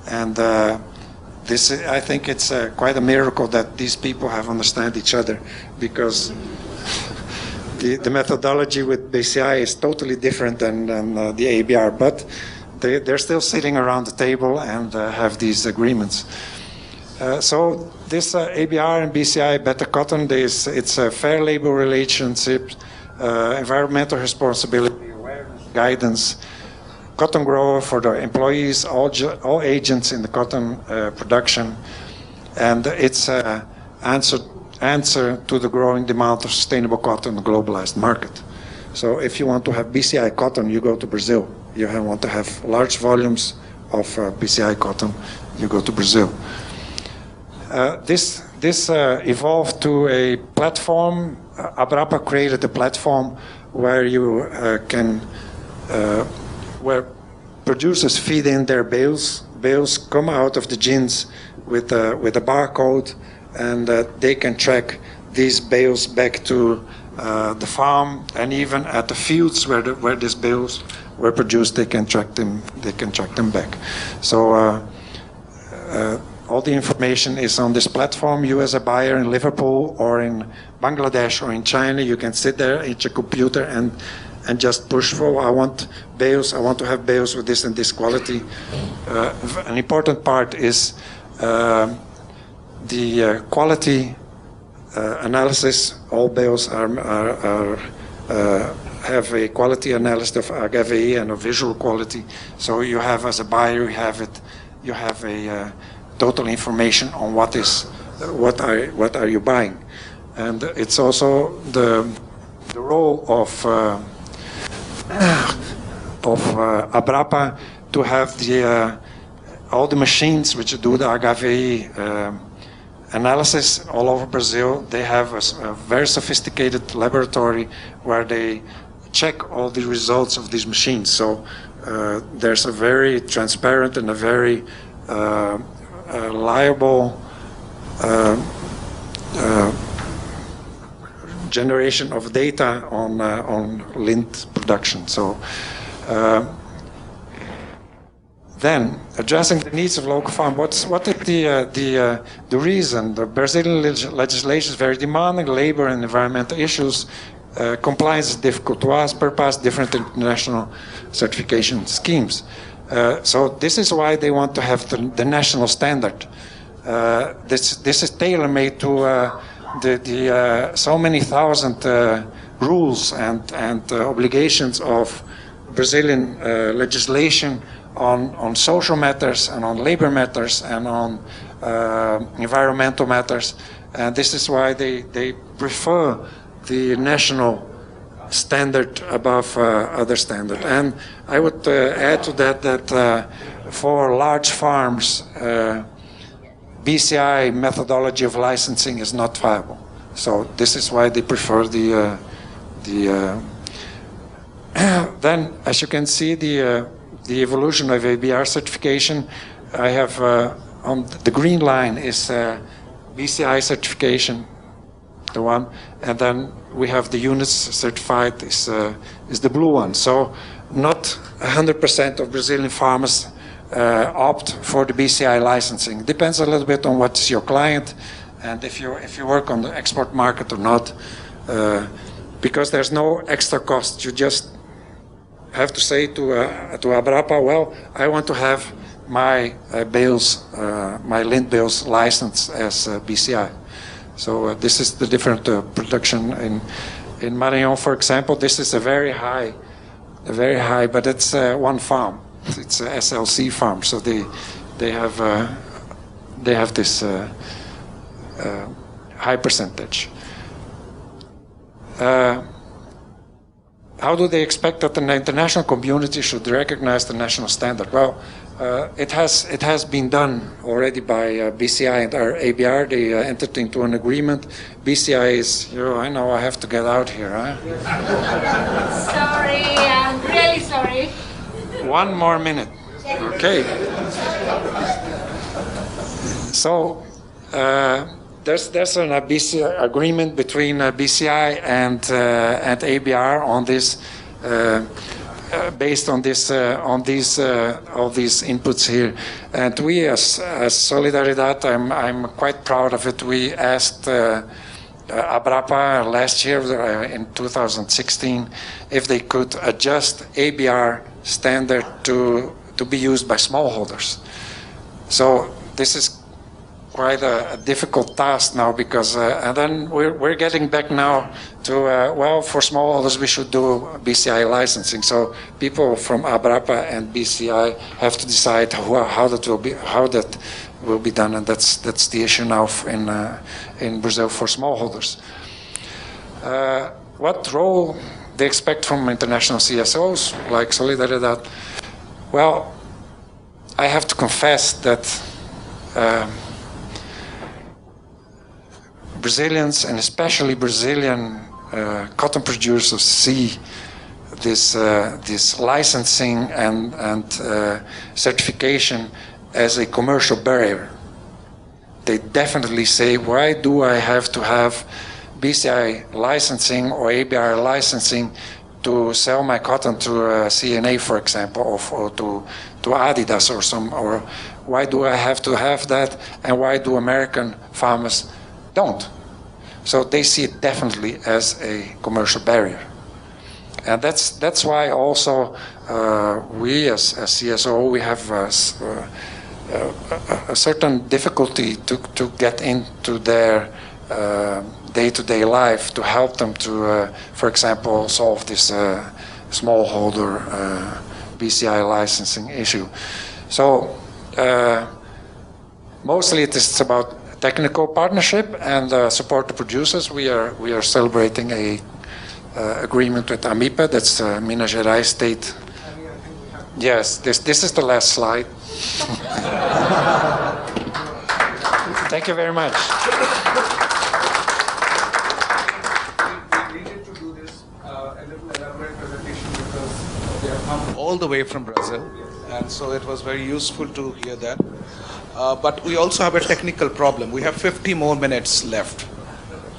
and I think it's quite a miracle that these people have understand each other, because the methodology with BCI is totally different than the ABR, but they're still sitting around the table and have these agreements. So this ABR and BCI Better Cotton, it's a fair labor relationship, environmental responsibility, awareness, guidance, cotton grower for the employees, all agents in the cotton production, and it's an answer to the growing demand of sustainable cotton in the globalized market. So if you want to have BCI cotton, you go to Brazil. You want to have large volumes of BCI cotton, you go to Brazil. This evolved to a platform. Abrapa created a platform where you where producers feed in their bales. Bales come out of the gins with a barcode, and they can track these bales back to the farm, and even at the fields where these bales were produced, they can track them. They can track them back. So all the information is on this platform. You, as a buyer in Liverpool or in Bangladesh or in China, you can sit there at your computer and just push for, I want bales. I want to have bales with this and this quality. An important part is the quality analysis. All bales have a quality analysis of agave and a visual quality. So you have, as a buyer, you have a total information on what are you buying, and it's also the role of Abrapa to have all the machines which do the agave analysis all over Brazil. They have a very sophisticated laboratory where they check all the results of these machines. So there's a very transparent and a very reliable generation of data on lint production. So then, addressing the needs of local farm. What is the reason? The Brazilian legislation is very demanding. Labor and environmental issues. Compliance is difficult to us, purpose different international certification schemes. So this is why they want to have the national standard. This is tailor-made to the so many thousand rules and obligations of Brazilian legislation on social matters and on labor matters and on environmental matters. And this is why they prefer the national standard above other standard. And I would add to that for large farms, BCI methodology of licensing is not viable. So this is why they prefer the then, as you can see, the evolution of ABR certification. I have on the green line is BCI certification, the one, and then we have the units certified is the blue one. So not 100% of Brazilian farmers opt for the BCI licensing. Depends a little bit on what's your client and if you work on the export market or not, because there's no extra cost. You just have to say to Abrapa, well, I want to have my bales, my lint bales licensed as BCI. So this is the different production in Maranhão, for example. This is a very high, but it's one farm. It's a SLC farm, so they have this high percentage. How do they expect that the international community should recognize the national standard? Well, it has been done already by BCI and our ABR. They entered into an agreement. BCI is, I know I have to get out here, huh? Sorry, I'm really sorry. One more minute. Okay. So there's an agreement between BCI and ABR on this, based on this all these inputs here. And we, as Solidaridad, I'm quite proud of it. We asked Abrapa last year in 2016 if they could adjust ABR standard to be used by smallholders. So this is quite a difficult task now, because and then we're getting back now to well, for smallholders we should do BCI licensing. So people from Abrapa and BCI have to decide how that will be done, and that's the issue now in Brazil for smallholders. What role they expect from international CSOs like Solidaridad? Well, I have to confess that Brazilians, and especially Brazilian cotton producers, see this licensing and certification as a commercial barrier. They definitely say, why do I have to have BCI licensing or ABR licensing to sell my cotton to CNA, for example, or to Adidas or why do I have to have that, and why do American farmers don't? So they see it definitely as a commercial barrier. And that's why also we as CSO, we have a certain difficulty to get into their day-to-day life to help them to, for example, solve this smallholder BCI licensing issue. So mostly it is about technical partnership and support the producers. We are celebrating a agreement with AMIPA, that's Minas Gerais state. Yes, this is the last slide. Thank you very much. We needed to do this a little elaborate presentation because they have come all the way from Brazil, and so it was very useful to hear that. But we also have a technical problem. We have 50 more minutes left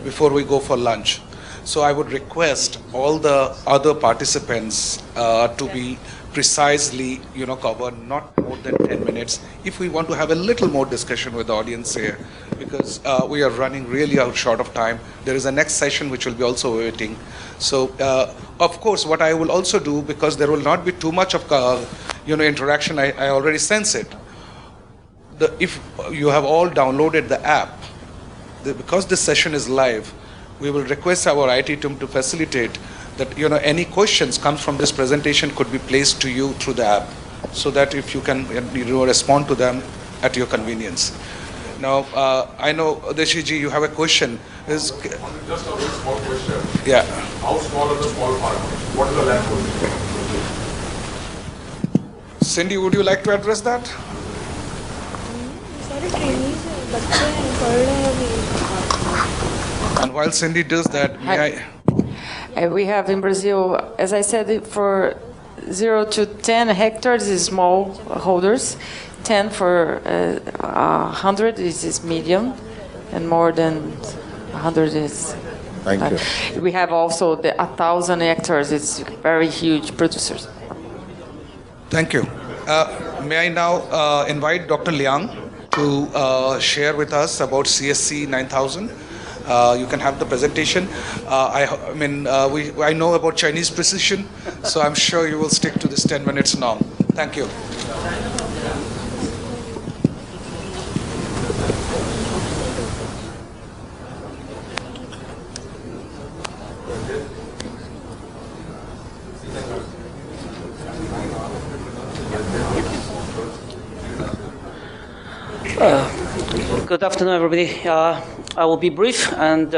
before we go for lunch. So I would request all the other participants to be precisely, cover not more than 10 minutes if we want to have a little more discussion with the audience here, because we are running really out short of time. There is a next session which will be also waiting. So, of course, what I will also do, because there will not be too much of interaction, I already sense it. If you have all downloaded the app, because this session is live, we will request our IT team to facilitate that any questions comes from this presentation could be placed to you through the app, so that if you can respond to them at your convenience. Now, I know Deshiji, you have a question. Just a very small question. Yeah. How small are the small farmers? What is the land holding? Cindy, would you like to address that? सारे trainees हैं, बच्चे हैं, पढ़ रहे हैं अभी. And while Cindy does that, may I? We have in Brazil, as I said, for 0 to 10 hectares is small holders, 10 for 100 is medium, and more than 100 is. Thank you. We have also the 1,000 hectares. It's very huge producers. Thank you. May I now invite Dr. Liang to share with us about CSC 9000. You can have the presentation. I know about Chinese precision, so I'm sure you will stick to this 10 minutes now. Thank you. Good afternoon, everybody. I will be brief, and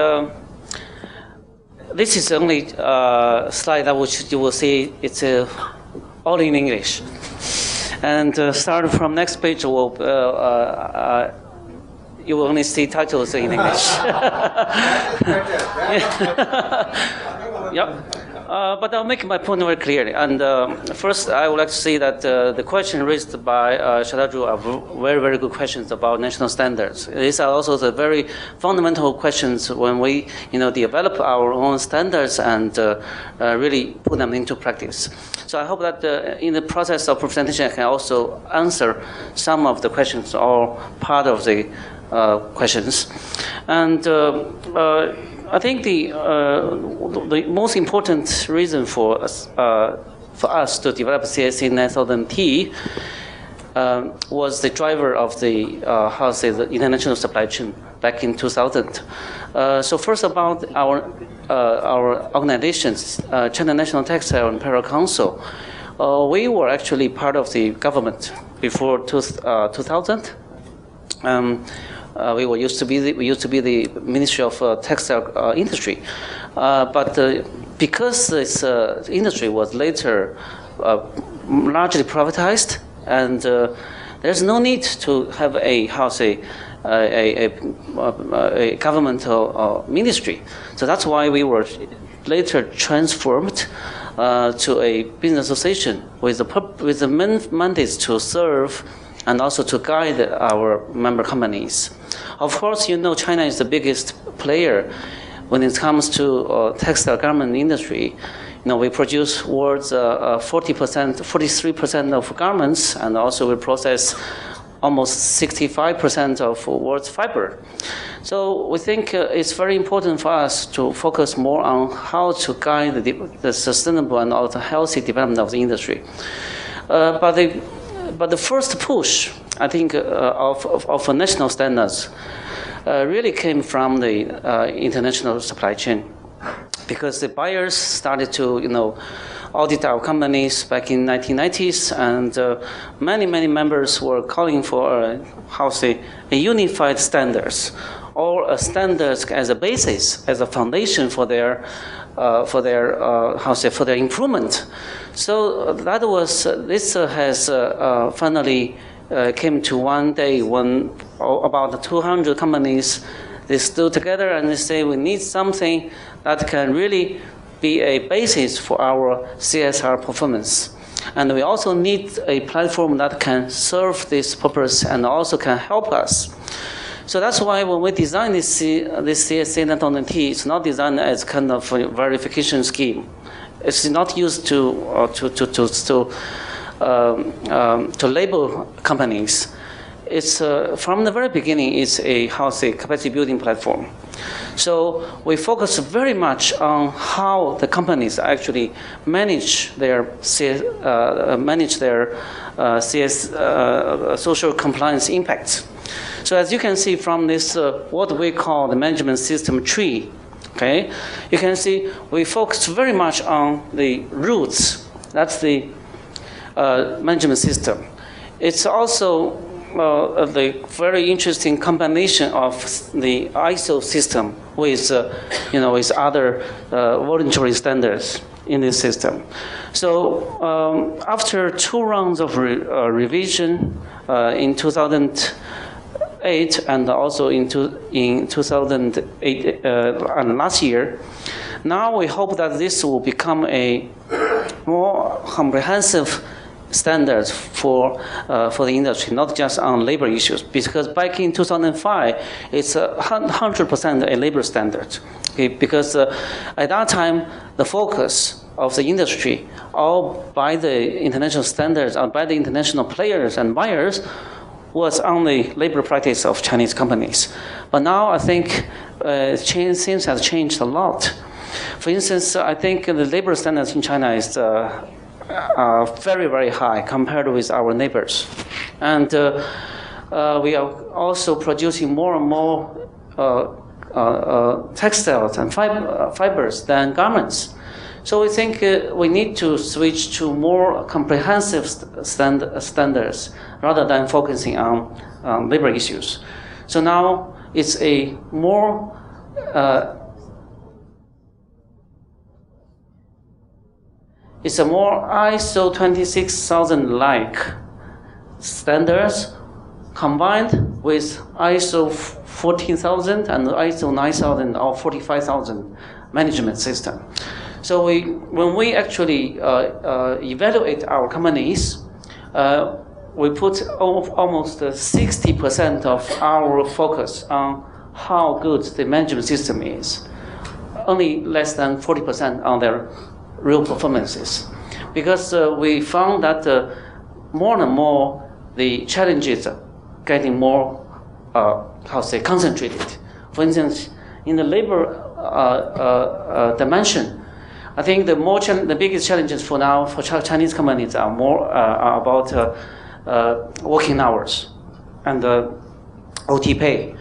this is the only slide that which you will see. It's all in English, and starting from next page, you will only see titles in English. Yeah. But I'll make my point very clearly. And first, I would like to say that the question raised by Shataju are very, very good questions about national standards. These are also the very fundamental questions when we, develop our own standards and really put them into practice. So I hope that in the process of presentation, I can also answer some of the questions or part of the questions. And I think the most important reason for us to develop CSC 9000T was the driver of the the international supply chain back in 2000. So first about our organizations, China National Textile and Apparel Council. We were actually part of the government before 2000. We used to be the Ministry of Textile Industry, but because this industry was later largely privatized, and there's no need to have a governmental ministry. So that's why we were later transformed to a business association with the mandate to serve and also to guide our member companies. Of course, China is the biggest player when it comes to textile garment industry, we produce world's 43% of garments, and also we process almost 65% of world's fiber. So we think it's very important for us to focus more on how to guide the sustainable and also healthy development of the industry. But the first push, I think, of national standards really came from the international supply chain, because the buyers started to, audit our companies back in 1990s, and many members were calling for a unified standards, or a standards as a basis, as a foundation for their improvement. So this has finally came to one day when about 200 companies, they stood together and they say we need something that can really be a basis for our CSR performance. And we also need a platform that can serve this purpose and also can help us. So that's why when we design this CSA 9,000T, it's not designed as kind of a verification scheme. It's not used to label companies. It's from the very beginning, it's a capacity building platform. So we focus very much on how the companies actually manage their social compliance impacts. So as you can see from this, what we call the management system tree, okay, you can see we focus very much on the roots. That's the management system. It's also the very interesting combination of the ISO system with, with other voluntary standards in this system. So after 2 rounds of revision in 2008 and also in 2008 and last year, now we hope that this will become a more comprehensive standards for the industry, not just on labor issues. Because back in 2005, it's 100% a labor standard. Okay? Because at that time, the focus of the industry, all by the international standards, or by the international players and buyers, was on the labor practice of Chinese companies. But now I think things have changed a lot. For instance, I think the labor standards in China is very, very high compared with our neighbors. And we are also producing more and more textiles and fibers than garments. So we think we need to switch to more comprehensive standards rather than focusing on labor issues. So now it's a more ISO 26000-like standards combined with ISO 14000 and ISO 9000 or 45000 management system. So when we actually evaluate our companies, we put almost 60% of our focus on how good the management system is, only less than 40% on their real performances. Because we found that more and more the challenges are getting more, concentrated. For instance, in the labor dimension, I think the biggest challenges for now for Chinese companies are about working hours and OT pay.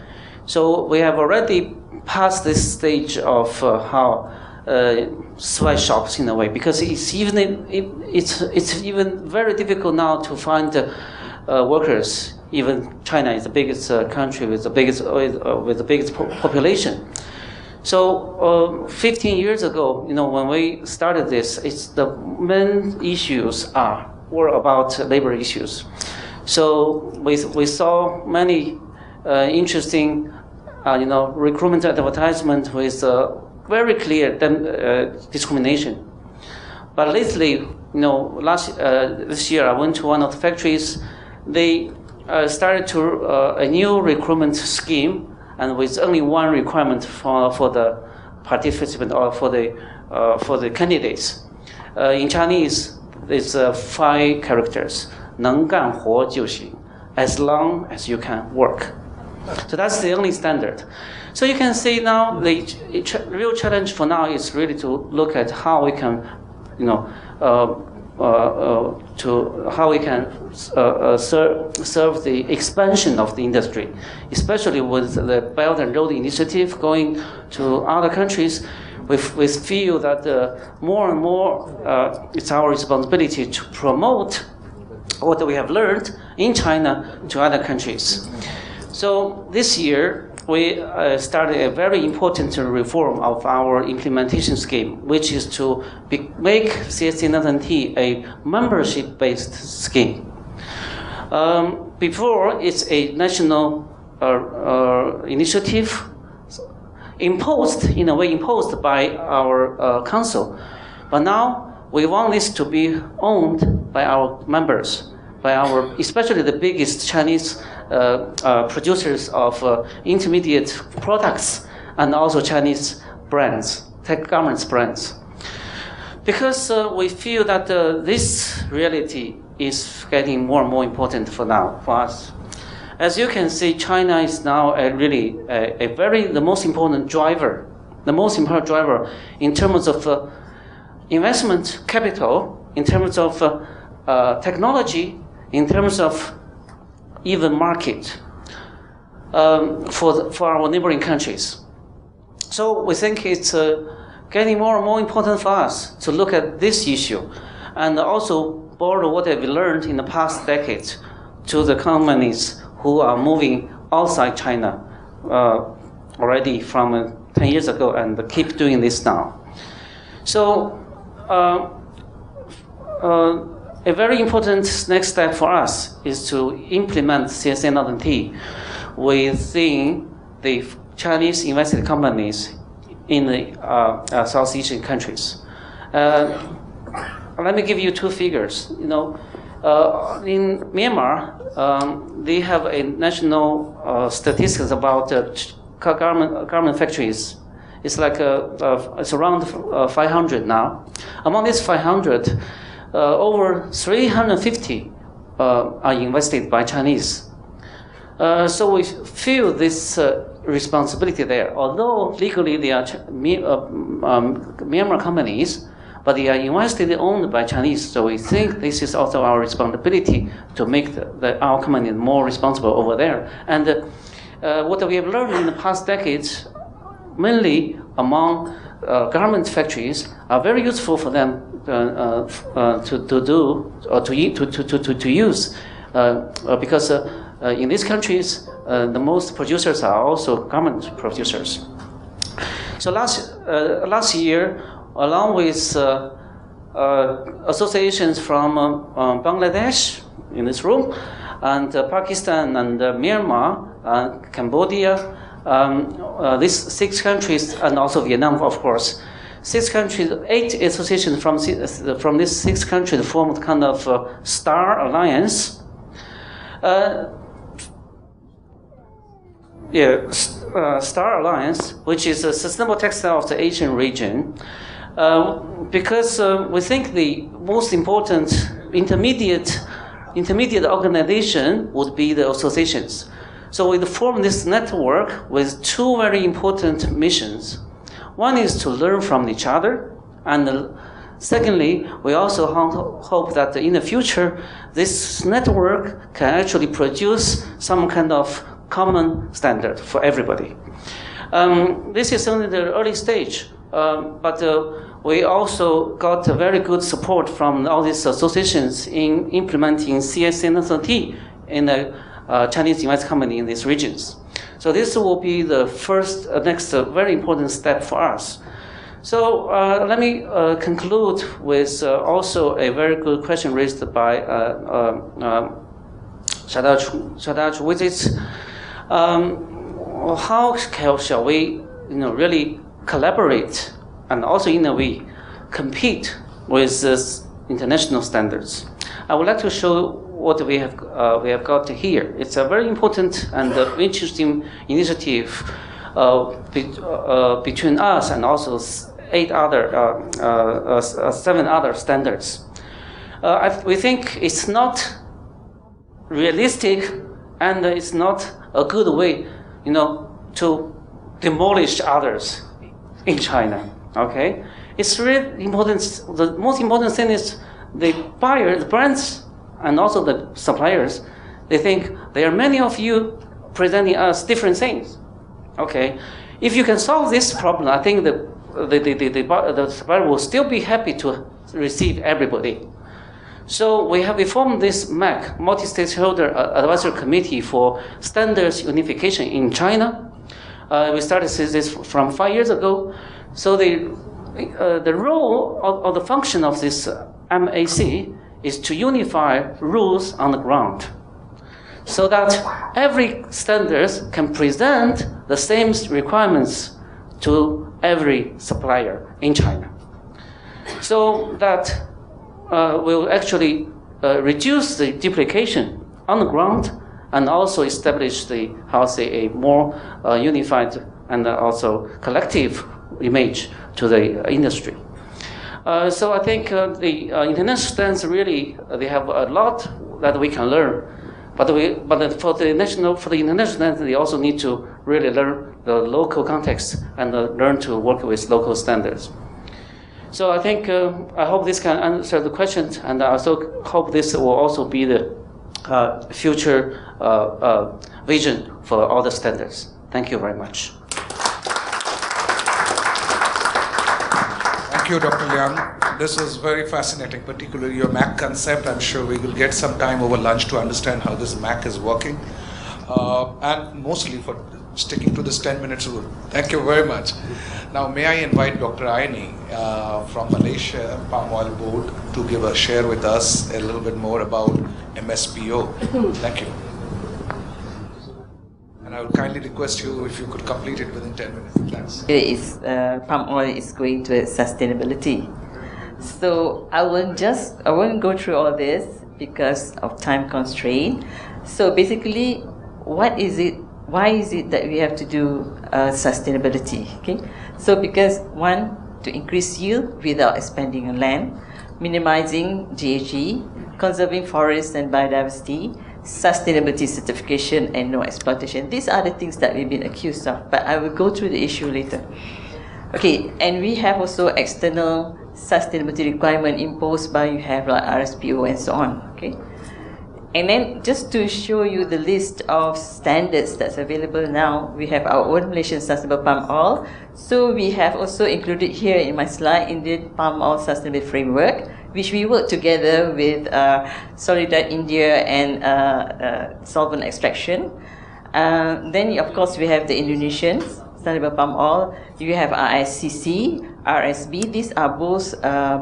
So we have already passed this stage of how sweatshops in a way, because it's even very difficult now to find workers. Even China is the biggest country with the biggest population. So 15 years ago, when we started this, the main issues were about labor issues. So we saw many interesting, recruitment advertisement with very clear discrimination. But lately, this year I went to one of the factories. They started a new recruitment scheme, and with only one requirement for the participants or for the candidates. In Chinese, it's 5 characters. 能干活就行, as long as you can work. So that's the only standard. So you can see now the real challenge for now is really to look at how we can, serve the expansion of the industry, especially with the Belt and Road Initiative going to other countries. We feel that more and more it's our responsibility to promote what we have learned in China to other countries. So this year, we started a very important reform of our implementation scheme, which is to make CSC a membership-based scheme. Before, it's a national initiative imposed by our council. But now, we want this to be owned by our members, especially the biggest Chinese producers of intermediate products, and also Chinese brands, tech government brands. Because we feel that this reality is getting more and more important for us. As you can see, China is now the most important driver in terms of investment capital, in terms of technology, in terms of even market for our neighboring countries. So we think it's getting more and more important for us to look at this issue and also borrow what have we learned in the past decades to the companies who are moving outside China already from 10 years ago and keep doing this now. So a very important next step for us is to implement CSN within the Chinese invested companies in the South Asian countries. Let me give you 2 figures. In Myanmar, they have a national statistics about garment factories. It's like it's around 500 now. Among these 500, over 350 are invested by Chinese. So we feel this responsibility there. Although legally they are Myanmar companies, but they are invested and owned by Chinese. So we think this is also our responsibility to make our company more responsible over there. And what we have learned in the past decades, mainly among garment factories, are very useful for them to do or to use, because in these countries the most producers are also garment producers. So last year, along with associations from Bangladesh in this room, and Pakistan and Myanmar, Cambodia, these 6 countries, and also Vietnam, of course. 6 countries, 8 associations from these 6 countries formed kind of Star Alliance. Star Alliance, which is a sustainable textile of the Asian region, because we think the most important intermediate organization would be the associations. So we formed this network with 2 very important missions. One is to learn from each other, and secondly, we also hope that in the future, this network can actually produce some kind of common standard for everybody. This is only the early stage, but we also got very good support from all these associations in implementing CSN in the Chinese investment company in these regions. So this will be the next very important step for us. So let me conclude with also a very good question raised by Shadachu, which is how shall we really collaborate and also in a way compete with these international standards? I would like to show what we have got here. It's a very important and interesting initiative between us and also seven other standards. We think it's not realistic and it's not a good way, to demolish others in China. Okay, it's really important. The most important thing is the buyers, the brands, and also the suppliers. They think there are many of you presenting us different things. Okay, if you can solve this problem, I think the supplier will still be happy to receive everybody. So we formed this MAC, Multi-Stakeholder Advisory Committee for Standards Unification in China. We started this from 5 years ago. So the role or the function of this MAC is to unify rules on the ground, so that every standards can present the same requirements to every supplier in China. So that will actually reduce the duplication on the ground and also establish a more unified and also collective image to the industry. So I think the international standards really they have a lot that we can learn, but for the international standards they also need to really learn the local context and learn to work with local standards. So I think I hope this can answer the questions, and I also hope this will also be the future vision for all the standards. Thank you very much. Thank you, Dr. Liang. This is very fascinating, particularly your MAC concept. I'm sure we will get some time over lunch to understand how this MAC is working, and mostly for sticking to this 10 minutes rule. Thank you very much. Now, may I invite Dr. Aini from Malaysia Palm Oil Board to share with us a little bit more about MSPO. Thank you. And I would kindly request you if you could complete it within 10 minutes. Thanks. Palm oil is going to sustainability. So I won't go through all this because of time constraint. So basically, why is it that we have to do sustainability? Okay, so because one, to increase yield without expanding on land, minimizing GHG, conserving forests and biodiversity, sustainability certification, and no exploitation. These are the things that we've been accused of, but I will go through the issue later. Okay, and we have also external sustainability requirement imposed by you have like RSPO and so on. Okay. And then just to show you the list of standards that's available now, we have our own Malaysian Sustainable Palm Oil. So we have also included here in my slide Indian Palm Oil Sustainability Framework, which we work together with Solidar India and solvent extraction. Then of course we have the Indonesian Sustainable Palm Oil. You have RSCC, RSB. These are both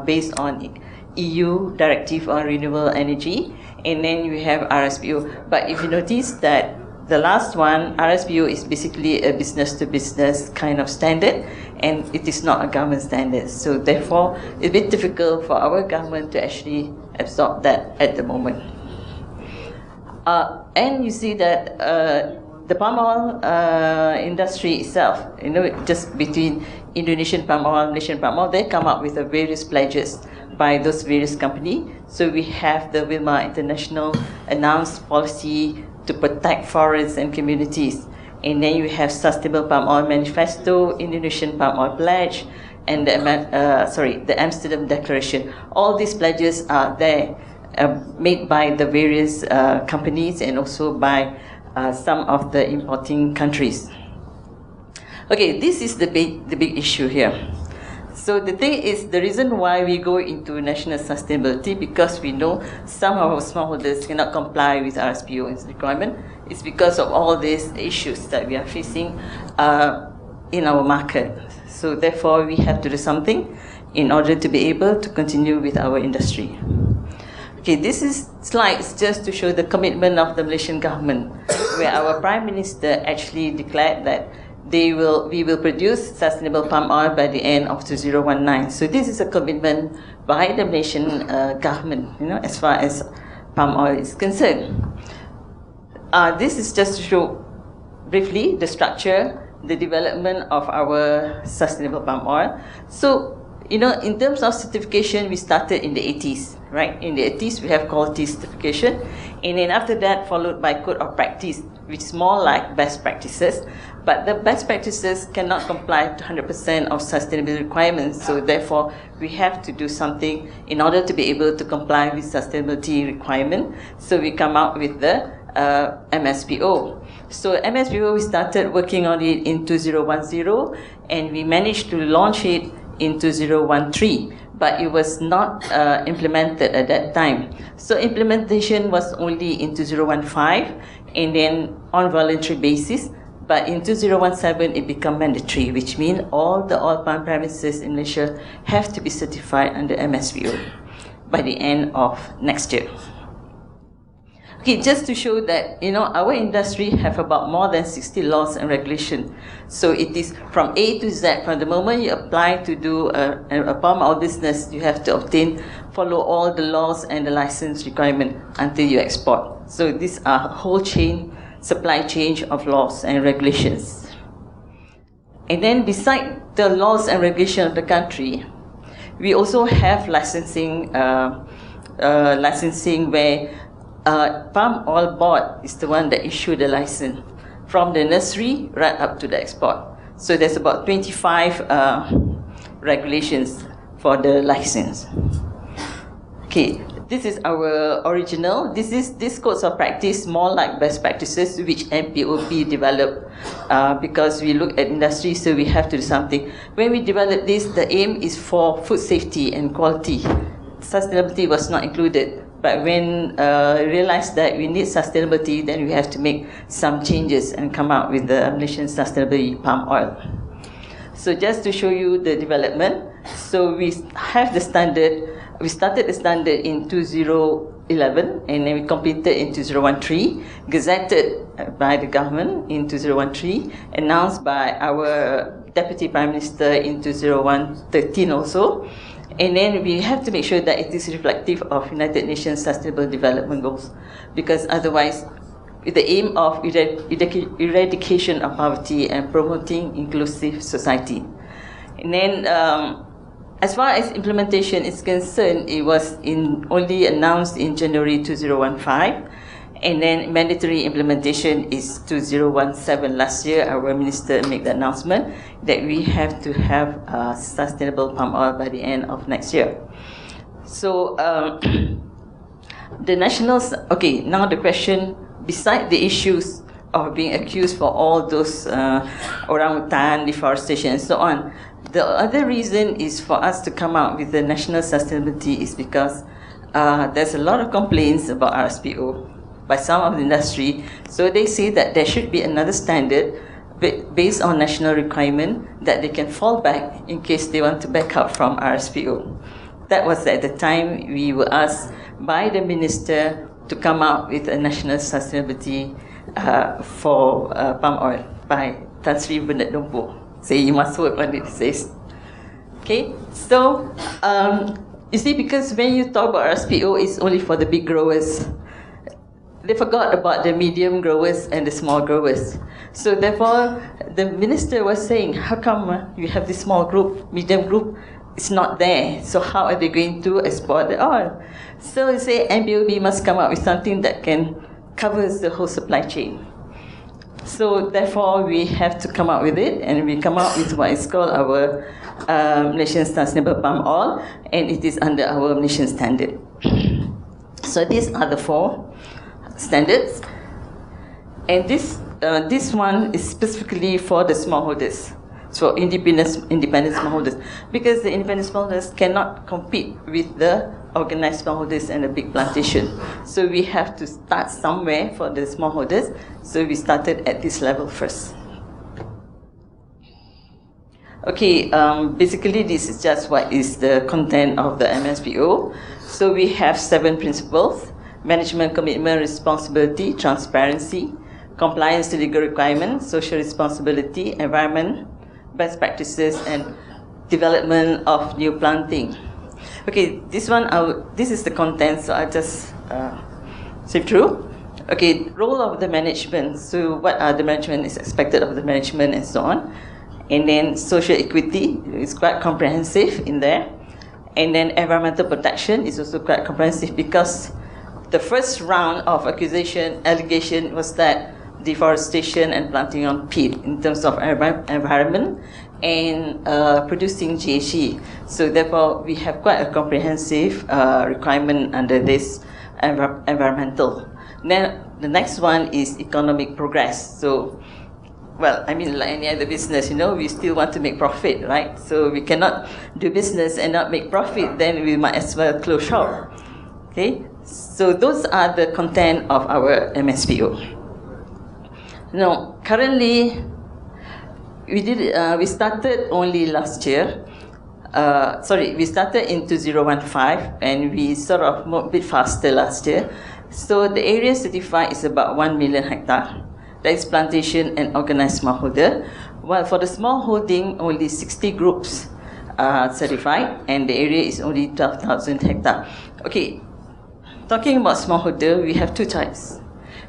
based on EU Directive on Renewable Energy. And then you have RSPO. But if you notice that the last one, RSPO, is basically a business-to-business kind of standard, and it is not a government standard. So therefore, it's a bit difficult for our government to actually absorb that at the moment. And you see that the palm oil industry itself, just between Indonesian palm oil, Malaysian palm oil, they come up with various pledges by those various companies. So we have the Wilmar International announced policy to protect forests and communities. And then you have Sustainable Palm Oil Manifesto, Indonesian Palm Oil Pledge, and the Amsterdam Declaration. All these pledges are there, made by the various companies and also by some of the importing countries. Okay, this is the big issue here. So the thing is, the reason why we go into national sustainability, because we know some of our smallholders cannot comply with RSPO requirement, is because of all these issues that we are facing in our market. So therefore, we have to do something in order to be able to continue with our industry. Okay, this is slides just to show the commitment of the Malaysian government, where our Prime Minister actually declared that we will produce sustainable palm oil by the end of 2019. So this is a commitment by the Malaysian government, as far as palm oil is concerned. This is just to show briefly the structure. the development of our sustainable palm oil. So, in terms of certification, we started in the 80s, right? In the 80s, we have quality certification. And then after that, followed by code of practice, which is more like best practices. But the best practices cannot comply to 100% of sustainability requirements. So therefore, we have to do something in order to be able to comply with sustainability requirement. So we come out with the MSPO. So MSPO, we started working on it in 2010, and we managed to launch it in 2013, but it was not implemented at that time. So implementation was only in 2015, and then on voluntary basis. But in 2017, it became mandatory, which means all the oil palm premises in Malaysia have to be certified under MSPO by the end of next year. Okay, just to show that, our industry have about more than 60 laws and regulations. So it is from A to Z. From the moment you apply to do a palm oil business, you have to follow all the laws and the license requirement until you export. So these are whole supply chain of laws and regulations. And then beside the laws and regulations of the country, we also have licensing where Palm Oil Board is the one that issued the license from the nursery right up to the export. So there's about 25 regulations for the license. Okay, this is our original. This codes of practice more like best practices which MPOP developed because we look at industry, so we have to do something. When we developed this, the aim is for food safety and quality. Sustainability was not included. But when we realized that we need sustainability, then we have to make some changes and come out with the Malaysian Sustainability Palm Oil. So just to show you the development, so we have the standard. We started the standard in 2011, and then we completed in 2013, gazetted by the government in 2013, announced by our Deputy Prime Minister in 2013 also. And then we have to make sure that it is reflective of United Nations Sustainable Development Goals, because otherwise, with the aim of eradication of poverty and promoting inclusive society. And then, as far as implementation is concerned, it was only announced in January 2015, and then mandatory implementation is 2017. Last year, our minister made the announcement that we have to have sustainable palm oil by the end of next year. So the nationals, okay, now the question, beside the issues of being accused for all those orangutan, deforestation and so on, the other reason is for us to come out with the national sustainability is because there's a lot of complaints about RSPO by some of the industry. So they say that there should be another standard based on national requirement that they can fall back in case they want to back up from RSPO. That was at the time we were asked by the minister to come out with a national sustainability for palm oil by Tan Sri Bernard Dompo. Say you must work on it, says. Okay, so you see, because when you talk about RSPO, it's only for the big growers. They forgot about the medium growers and the small growers. So therefore, the minister was saying, how come you have this small group, medium group, it's not there. So how are they going to export the oil? So they say MBOB must come up with something that can cover the whole supply chain. So therefore, we have to come up with it, and we come up with what is called our Malaysian Sustainable Palm Oil, and it is under our Malaysian standard. So these are the 4 standards, and this one is specifically for the smallholders, so independent smallholders, because the independent smallholders cannot compete with the organized smallholders and the big plantation. So we have to start somewhere for the smallholders. So we started at this level first. Okay, basically this is just what is the content of the MSPO. So we have 7 principles: management, commitment, responsibility, transparency, compliance to legal requirements, social responsibility, environment, best practices, and development of new planting. Okay, this is the content, so I'll just skip through. Okay, role of the management. So what are the management is expected of the management and so on. And then social equity is quite comprehensive in there. And then environmental protection is also quite comprehensive because the first round of allegation was that deforestation and planting on peat in terms of environment and producing GHG. So therefore, we have quite a comprehensive requirement under this environmental. Then the next one is economic progress. So, well, I mean, like any other business, we still want to make profit, right? So we cannot do business and not make profit, then we might as well close shop. Okay? So those are the content of our MSPO. Now, currently, we started only last year. We started in 2015 and we sort of moved a bit faster last year. So the area certified is about 1 million hectare. That is plantation and organized smallholder. While for the smallholding, only 60 groups are certified and the area is only 12,000 hectare. Okay, talking about smallholder, we have two types.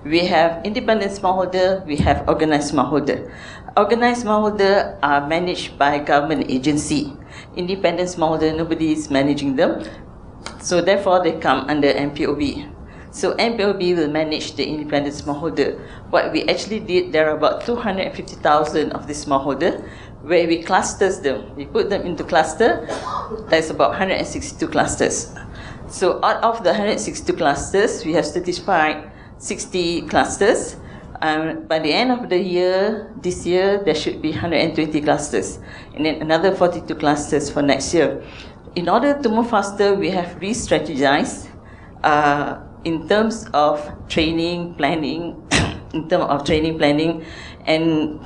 We have independent smallholder, we have organized smallholder. Organized smallholder are managed by government agency. Independent smallholder, nobody is managing them. So therefore, they come under MPOB. So MPOB will manage the independent smallholder. What we actually did, there are about 250,000 of these smallholder, where we clusters them. We put them into cluster. There's about 162 clusters. So out of the 162 clusters, we have certified 60 clusters. By the end of the year, this year, there should be 120 clusters, and then another 42 clusters for next year. In order to move faster, we have re-strategized in terms of training, planning, and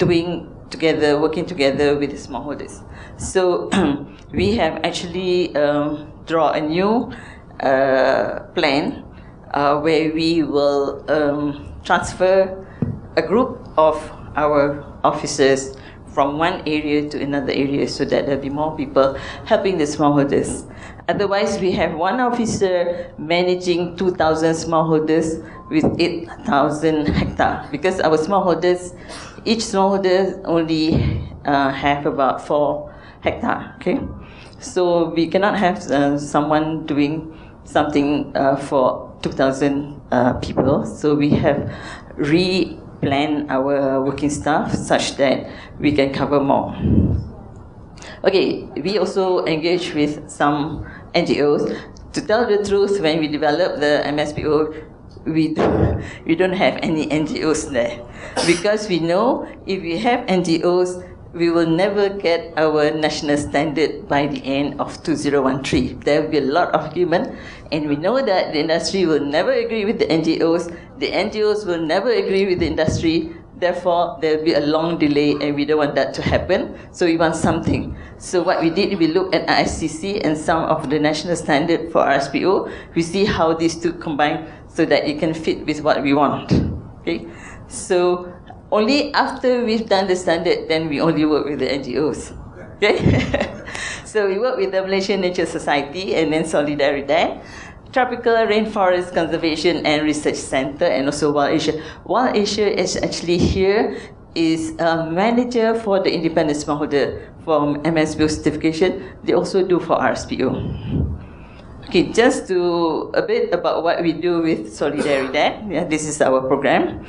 working together with the smallholders. So we have actually drawn a new plan where we will transfer a group of our officers from one area to another area so that there'll be more people helping the smallholders. Otherwise, we have one officer managing 2,000 smallholders with 8,000 hectare because our smallholders, each smallholder only have about 4 hectare. Okay, so we cannot have someone doing something for 2,000 people. So we have plan our working staff such that we can cover more. Okay, we also engage with some NGOs. To tell the truth, when we developed the MSPO, we don't have any NGOs there because we know if we have NGOs, we will never get our national standard by the end of 2013. There will be a lot of argument, and we know that the industry will never agree with the NGOs. The NGOs will never agree with the industry. Therefore, there will be a long delay, and we don't want that to happen. So we want something. So what we did, we looked at ISCC and some of the national standard for RSPO. We see how these two combine so that it can fit with what we want. Okay, so only after we've done the standard, then we only work with the NGOs. Okay? So we work with the Malaysian Nature Society and then Solidarity, Tropical Rainforest Conservation and Research Center, and also Wild Asia. Wild Asia is actually here, is a manager for the independent smallholder from MSPO certification. They also do for RSPO. Okay, just to a bit about what we do with Solidarity. Yeah, this is our program.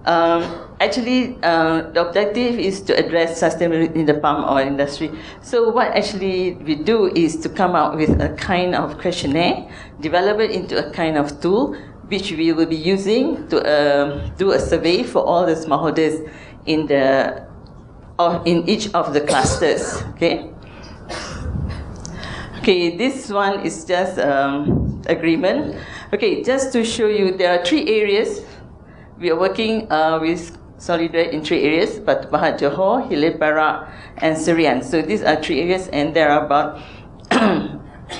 The objective is to address sustainability in the palm oil industry. So what actually we do is to come out with a kind of questionnaire, develop it into a kind of tool, which we will be using to do a survey for all the smallholders in each of the clusters. Okay. Okay, this one is just agreement. Okay, just to show you, there are 3 areas. We are working with Solidarity in 3 areas: Batu Pahat, Johor, Hilir Perak, and Serian. So these are 3 areas, and there are about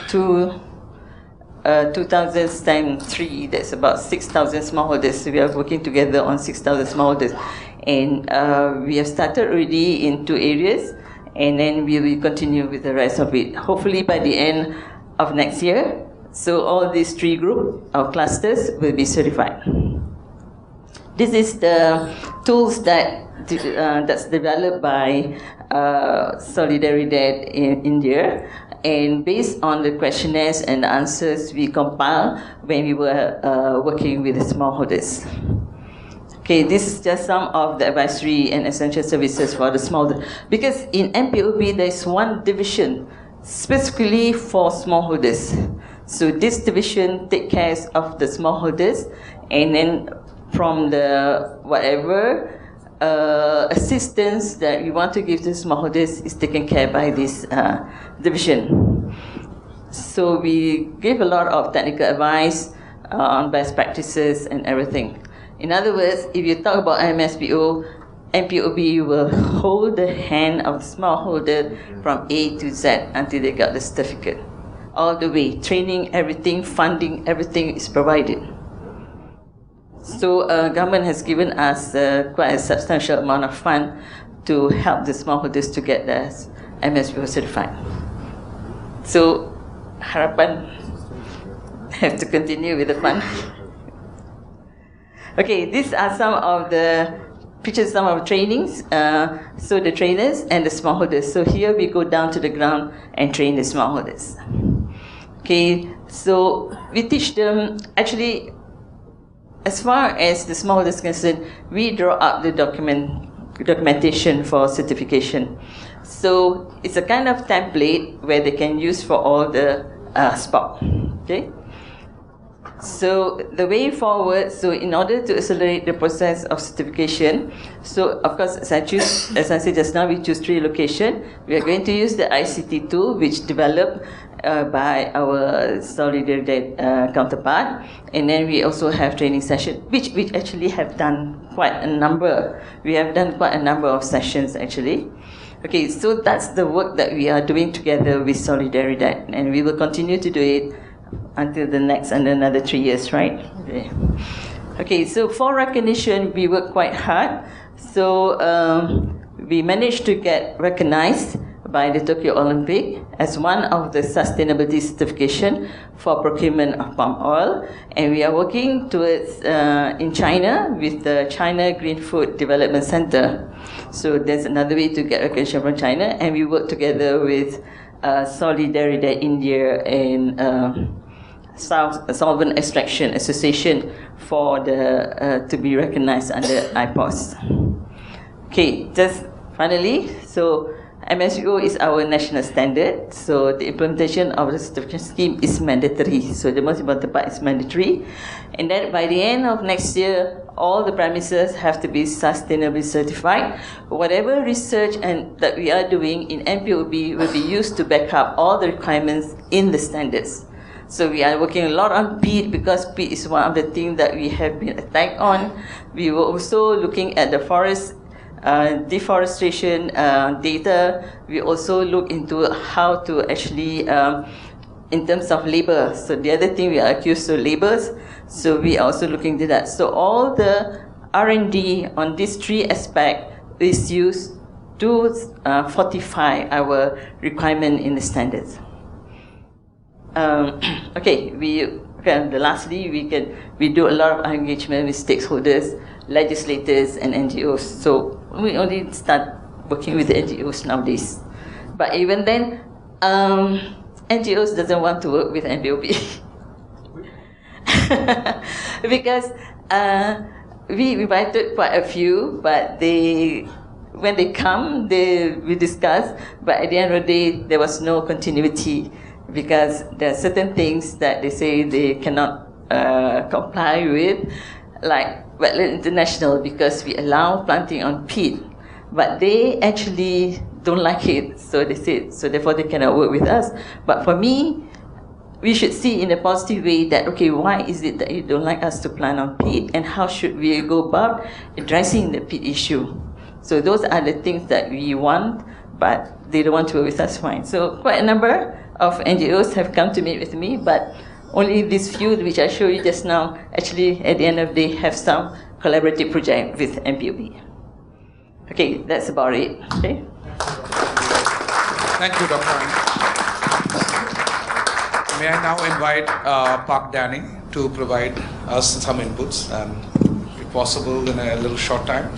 2003. That's about 6,000 smallholders. So we are working together on 6,000 smallholders, and we have started already in 2 areas, and then we will continue with the rest of it. Hopefully by the end of next year. So all these 3 groups, our clusters, will be certified. This is the tools that's developed by Solidaridad in India, and based on the questionnaires and the answers we compiled when we were working with the smallholders. Okay, this is just some of the advisory and essential services for the smallholder. Because in MPOB, there is one division specifically for smallholders. So this division takes care of the smallholders, and then from the whatever assistance that we want to give to smallholders is taken care by this division. So we give a lot of technical advice on best practices and everything. In other words, if you talk about MPOB will hold the hand of the smallholder from A to Z until they got the certificate. All the way, training, everything, funding, everything is provided. So government has given us quite a substantial amount of fund to help the smallholders to get their MSPO certified. So harapan have to continue with the fund. Okay, these are some of the pictures, some of the trainings. So the trainers and the smallholders. So here we go down to the ground and train the smallholders. Okay, so we teach them, actually, as far as the smallholders is concerned, we draw up the documentation for certification. So it's a kind of template where they can use for all the spot. Okay. So the way forward, so in order to accelerate the process of certification, so of course, as I said just now, we choose 3 locations. We are going to use the ICT tool, which developed by our Solidaridad counterpart, and then we also have training session, which we actually have done quite a number. We have done quite a number of sessions actually. Okay, so that's the work that we are doing together with Solidaridad, and we will continue to do it until the next and another 3 years, right? Okay. Okay, so for recognition, we work quite hard. So we managed to get recognized by the Tokyo Olympic as one of the sustainability certification for procurement of palm oil, and we are working towards in China with the China Green Food Development Center. So there's another way to get recognition from China, and we work together with Solidaridad India and Solvent Extraction Association for the to be recognized under IPOS. Okay, just finally, so MSPO is our national standard, so the implementation of the certification scheme is mandatory. So the most important part is mandatory. And then by the end of next year, all the premises have to be sustainably certified. Whatever research that we are doing in MPOB will be used to back up all the requirements in the standards. So we are working a lot on peat, because peat is one of the things that we have been attacked on. We were also looking at the forest deforestation data. We also look into how to actually, in terms of labor. So the other thing we are accused of labors. So we are also looking into that. So all the R&D on these 3 aspects is used to fortify our requirement in the standards. Okay, lastly, we do a lot of engagement with stakeholders, legislators, and NGOs. So we only start working with the NGOs nowadays. But even then, NGOs doesn't want to work with MPOB. Because we invited quite a few, but when they come, we discuss, but at the end of the day, there was no continuity, because there are certain things that they say they cannot comply with, like Wetland International, because we allow planting on peat, but they actually don't like it, so they say, so therefore they cannot work with us. But for me, we should see in a positive way that, okay, why is it that you don't like us to plant on peat, and how should we go about addressing the peat issue? So those are the things that we want, but they don't want to work with us, fine. So quite a number of NGOs have come to meet with me, but only these few which I showed you just now, actually at the end of the day have some collaborative project with MPOB. Okay, that's about it. Okay. Thank you, Dr. Annie. May I now invite Pak Danny to provide us some inputs and possible in a little short time.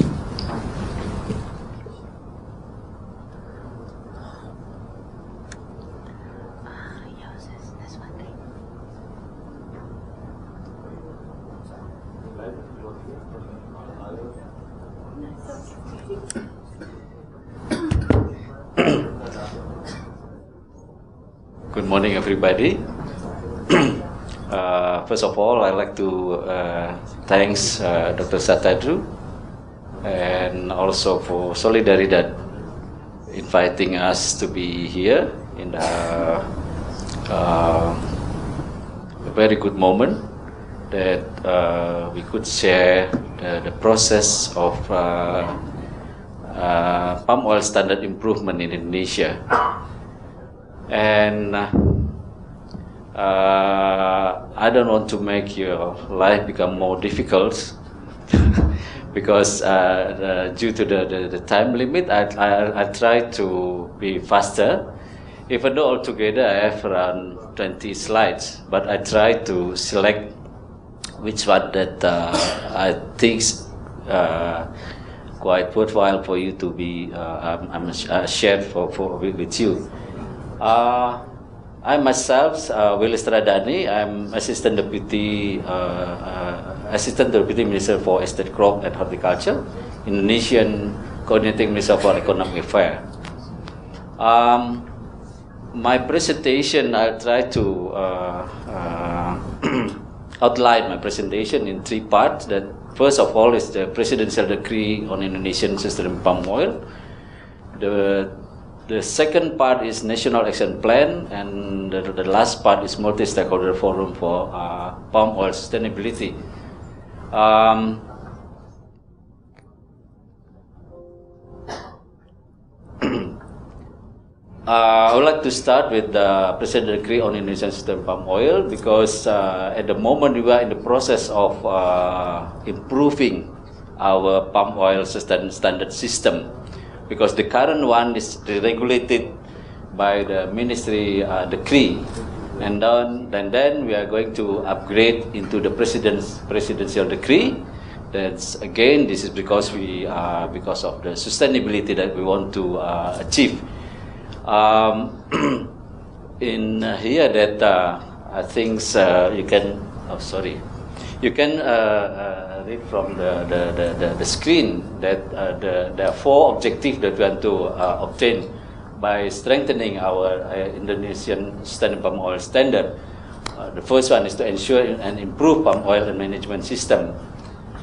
Good morning, everybody. First of all, I'd like to thanks Dr. Satadru and also for Solidaridad inviting us to be here in a very good moment that we could share the process of palm oil standard improvement in Indonesia. And I don't want to make your life become more difficult because due to the time limit, I try to be faster. Even though altogether I have around 20 slides, but I try to select which one that I think quite worthwhile for you to be shared with you. I myself, Willis Radani, I'm Assistant Deputy Minister for Estate Crop and Horticulture, Indonesian Coordinating Minister for Economic Affairs. My presentation, I'll try to outline my presentation in three parts. That first of all is the Presidential Decree on Indonesian Sustainable Palm Oil. The second part is National Action Plan, and the last part is Multi-Stakeholder Forum for Palm Oil Sustainability. I would like to start with the Presidential Decree on Indonesian Sustainable Palm Oil because at the moment we are in the process of improving our palm oil standard system. Because the current one is regulated by the ministry decree, and then we are going to upgrade into the presidential decree. That's again, this is because because of the sustainability that we want to achieve. In here that I think you can. Oh, sorry. You can read from the screen that there are four objectives that we want to obtain by strengthening our Indonesian sustainable palm oil standard. The first one is to ensure and improve palm oil and management system.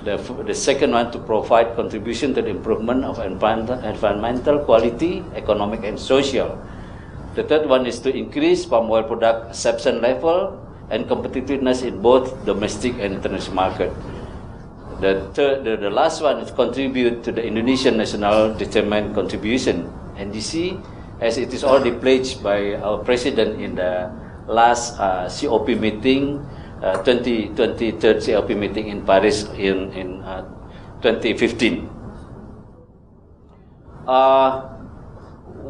The second one to provide contribution to the improvement of environmental quality, economic and social. The third one is to increase palm oil product acceptance level and competitiveness in both domestic and international market. The last one is contribute to the Indonesian National Determined Contribution, NDC, as it is already pledged by our President in the last COP meeting, 2023 COP meeting in Paris in 2015.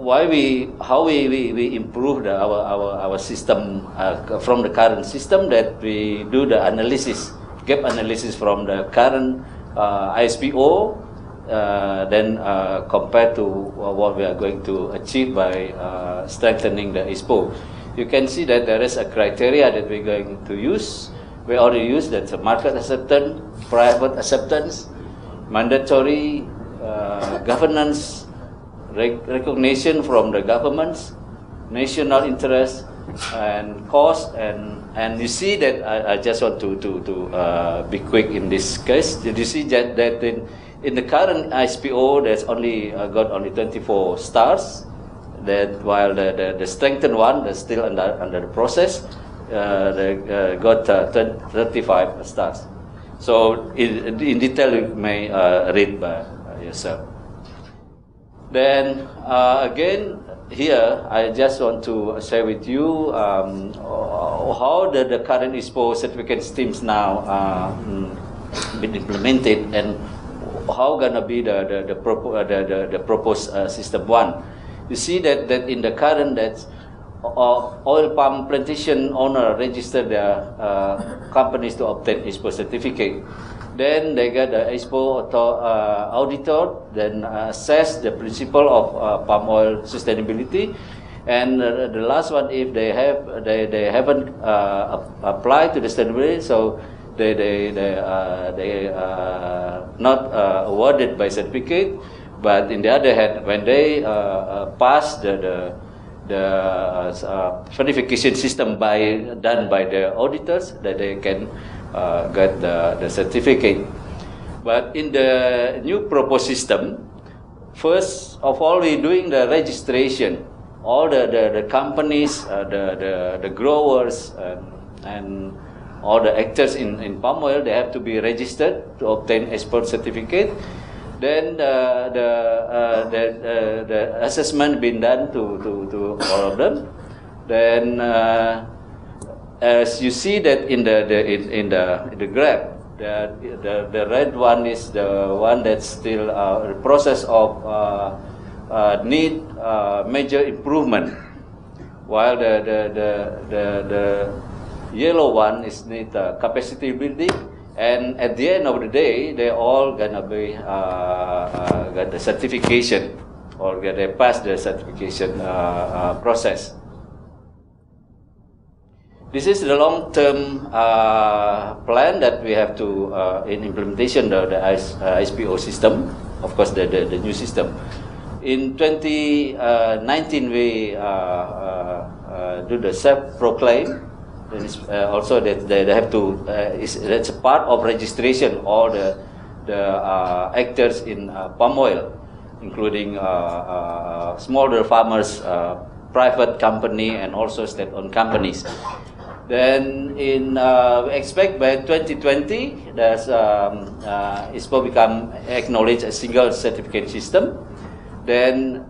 How we improve our system from the current system, that we do the analysis, gap analysis from the current ISPO, then compared to what we are going to achieve by strengthening the ISPO. You can see that there is a criteria that we're going to use. We already use that's a market acceptance, private acceptance, mandatory governance, recognition from the governments, national interest, and cost, and you see that I just want to be quick in this case. Did you see that in the current ISPO there's only got only 24 stars, that while the strengthened one that's still under the process, they got 35 stars. So in detail you may read by yourself. Then again, here I just want to share with you how the current ISPO certificate schemes now been implemented, and how gonna be the proposed system one. You see that in the current oil palm plantation owner register their companies to obtain ISPO certificate. Then they get the ISPO auditor, then assess the principle of palm oil sustainability. And the last one, if they haven't applied to the sustainability, so they not awarded by certificate. But in the other hand, when they pass the verification system done by the auditors, that they can get the certificate. But in the new proposed system, first of all, we're doing the registration. All the companies, the growers, and all the actors in palm oil, they have to be registered to obtain export certificate. Then the assessment been done to all of them. Then as you see that in the graph, the red one is the one that's still the process of need major improvement, while the yellow one is need capacity building. And at the end of the day, they all gonna be get the certification, or they pass the certification process. This is the long-term plan that we have to in implementation the ISPO system. Of course, the new system. In 2019, we do the self-proclaim. Also, they have to. That's a part of registration. All the actors in palm oil, including smaller farmers, private company, and also state-owned companies. Then we expect by 2020, there's ISPO become acknowledged a single certificate system. Then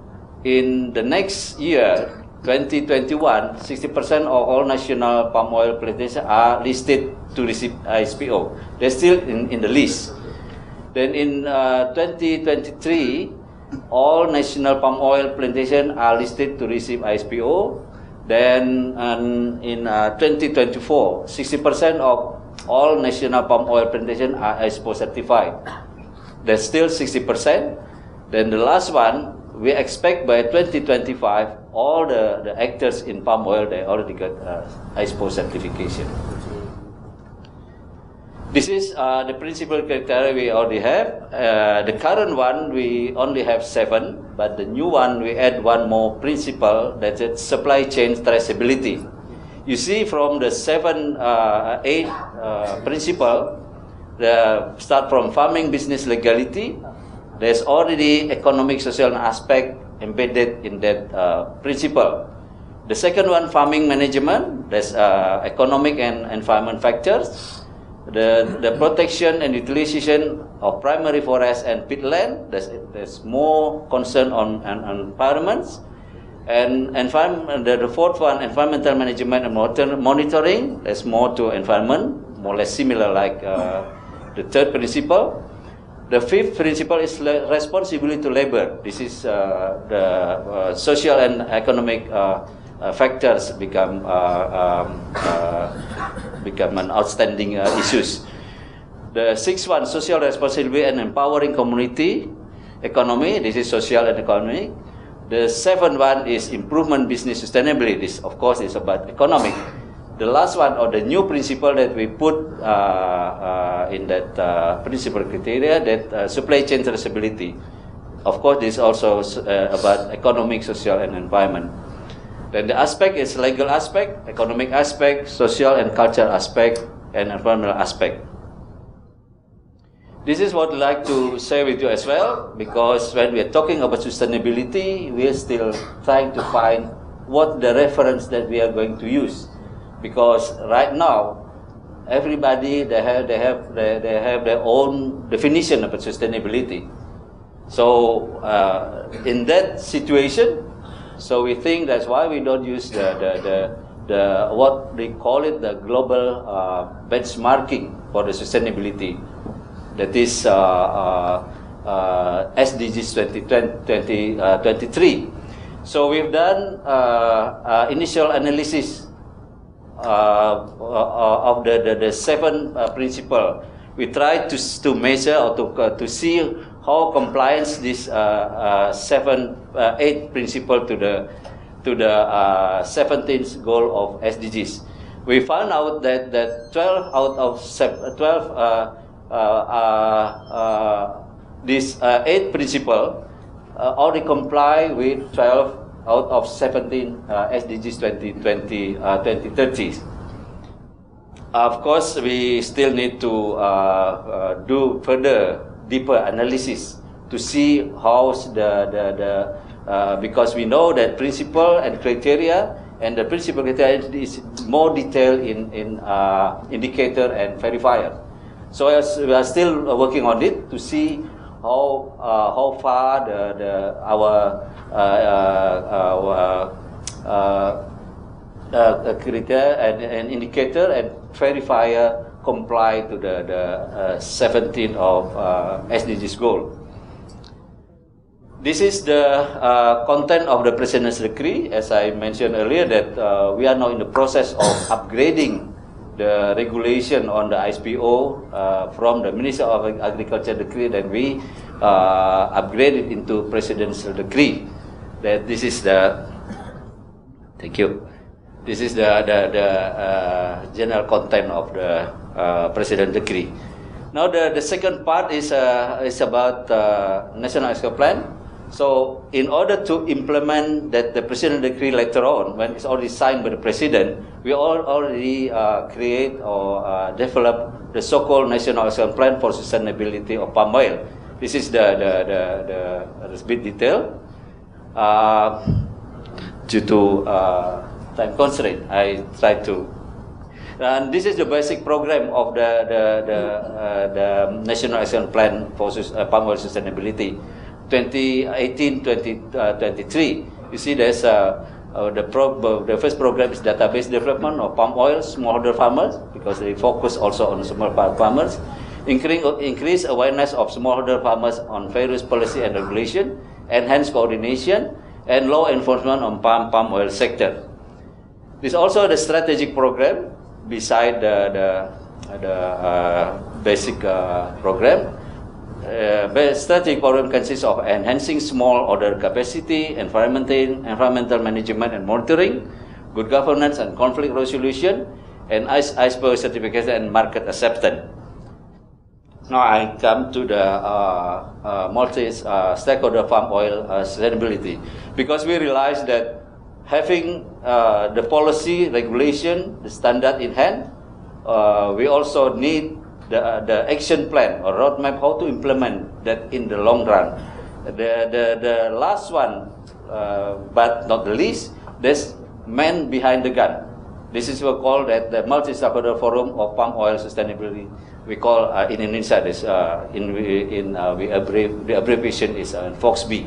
in the next year, 2021, 60% of all national palm oil plantations are listed to receive ISPO. They're still in the list. Then in 2023, all national palm oil plantations are listed to receive ISPO. Then in 2024, 60% of all national palm oil plantations are ISPO certified. There's still 60%. Then the last one, we expect by 2025, all the actors in palm oil, they already got ISPO certification. This is the principal criteria we already have. The current one, we only have 7, but the new one, we add one more principle, that's it, supply chain traceability. You see from the 8 principle, start from farming business legality, there's already economic, social aspect embedded in that principle. The second one, farming management, there's economic and environment factors. The protection and utilization of primary forest and peatland, there's more concern on environments. And the fourth one, environmental management and monitoring, there's more to environment, more or less similar like the third principle. The fifth principle is responsibility to labor. This is the social and economic factors become an outstanding issues. The sixth one, social responsibility and empowering community economy. This is social and economic. The seventh one is improvement business sustainability. This, of course, is about economic. The last one, or the new principle that we put in that principal criteria, that supply chain traceability. Of course, this is also about economic, social, and environment. Then the aspect is legal aspect, economic aspect, social and cultural aspect, and environmental aspect. This is what I'd like to share with you as well, because when we are talking about sustainability, we are still trying to find what the reference that we are going to use. Because right now, everybody they have their own definition of sustainability. So in that situation, so we think that's why we don't use the what they call it, the global benchmarking for the sustainability. That is SDGs 2023. So we've done initial analysis of the 7 principle. we try to measure or to see how compliance this 8 principle to the 17th goal of SDGs. We found out that 12 out of 12 these 8 principle already comply with 12 out of 17 SDGs 2030. Of course, we still need to do further deeper analysis to see how because we know that principle and criteria, and the principle criteria is more detailed in indicator and verifier. So we are still working on it to see how far our criteria and indicator and verifier comply to the 17th of SDGs goal. This is the content of the President's Decree. As I mentioned earlier, that we are now in the process of upgrading the regulation on the ISPO from the Minister of Agriculture Decree, then we upgrade it into President's Decree. That this is the, thank you. This is the general content of the President's Decree. Now the second part is about National Action Plan. So in order to implement the President's Decree later on, when it's already signed by the President, we already create or develop the so-called National Action Plan for Sustainability of Palm Oil. This is the bit detail. Due to time constraint, I try to. And this is the basic program of the National Action Plan for Palm Oil Sustainability, 2018-2023. You see, there's the first program is database development of palm oil smallholder farmers, because they focus also on smallholder farmers. Increase awareness of smallholder farmers on various policy and regulation, enhance coordination, and law enforcement on palm oil sector. This is also the strategic program beside the basic program. Strategic program consists of enhancing smallholder capacity, environmental management and monitoring, good governance and conflict resolution, and ISPO certification and market acceptance. Now I come to the multi-stakeholder farm oil sustainability, because we realize that having the policy, regulation, the standard in hand, we also need the action plan or roadmap how to implement that in the long run. The last one, but not the least, there's man behind the gun. This is what we call that the multi-stakeholder forum of palm oil sustainability. We call in Indonesia this the abbreviation is FOXB.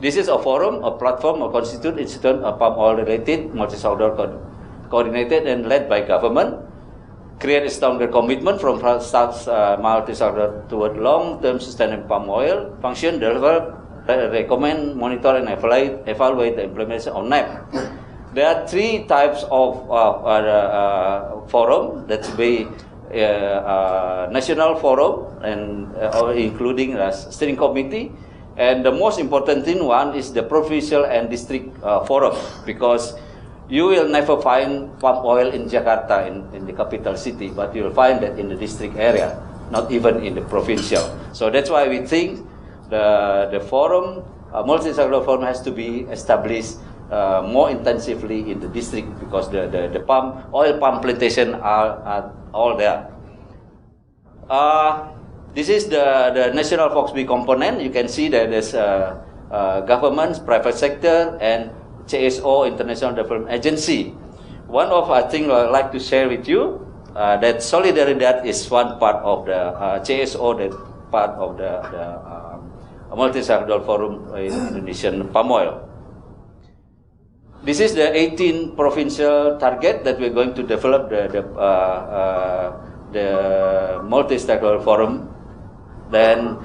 This is a forum, a platform, a constituent institute of palm oil related, multi-stakeholder coordinated and led by government. Create a stronger commitment from staff multi-stakeholder toward long-term sustainable palm oil. Function, deliver, recommend, monitor, and evaluate the implementation of NAP. There are 3 types of forum. That's be national forum and including a steering committee, and the most important thing one is the provincial and district forum, because you will never find palm oil in Jakarta in the capital city, but you will find that in the district area, not even in the provincial. So that's why we think the forum, multi-stakeholder forum, has to be established more intensively in the district, because the oil palm plantation are all there. This is the national FOXB component. You can see that there's governments, private sector, and CSO, International Development Agency. One of I think I'd like to share with you that Solidaridad is one part of the CSO, that part of the multi-stakeholder forum in Indonesian palm oil. This is the 18 provincial target that we're going to develop the multi-stakeholder forum. Then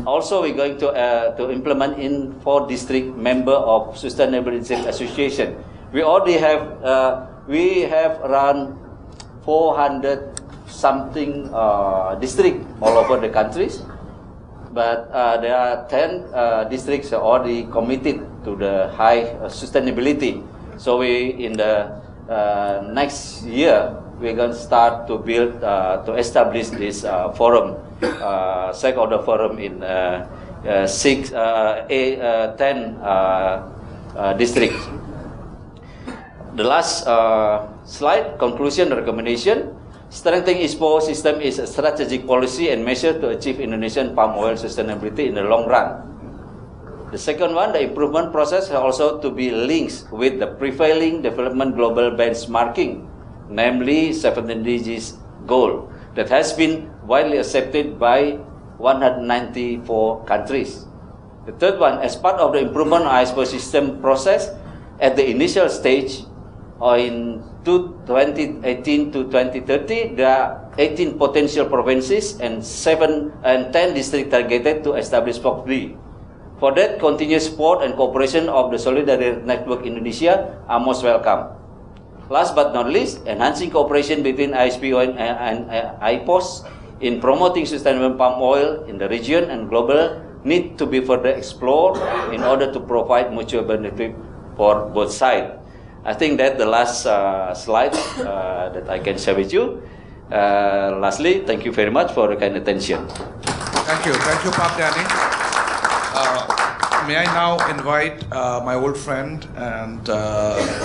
also we're going to implement in 4 district member of Sustainability Association. We already have we have around 400 something district all over the countries, but there are 10 districts already committed to the high sustainability. So we in the next year we're going to start to build to establish this forum, stakeholder forum in 10 districts. The last slide, conclusion recommendation. Strengthening ISPO system is a strategic policy and measure to achieve Indonesian palm oil sustainability in the long run. The second one, the improvement process has also to be linked with the prevailing development global benchmarking, namely 17 DGs goal that has been widely accepted by 194 countries. The third one, as part of the improvement of ISPO system process, at the initial stage, or in 2018 to 2030, there are 18 potential provinces and 10 districts targeted to establish POC3. For that, continuous support and cooperation of the Solidarity Network Indonesia are most welcome. Last but not least, enhancing cooperation between ISPO and IPOS in promoting sustainable palm oil in the region and global need to be further explored in order to provide mutual benefit for both sides. I think that's the last slide that I can share with you. Lastly, thank you very much for your kind attention. Thank you, Pak Danny. May I now invite my old friend and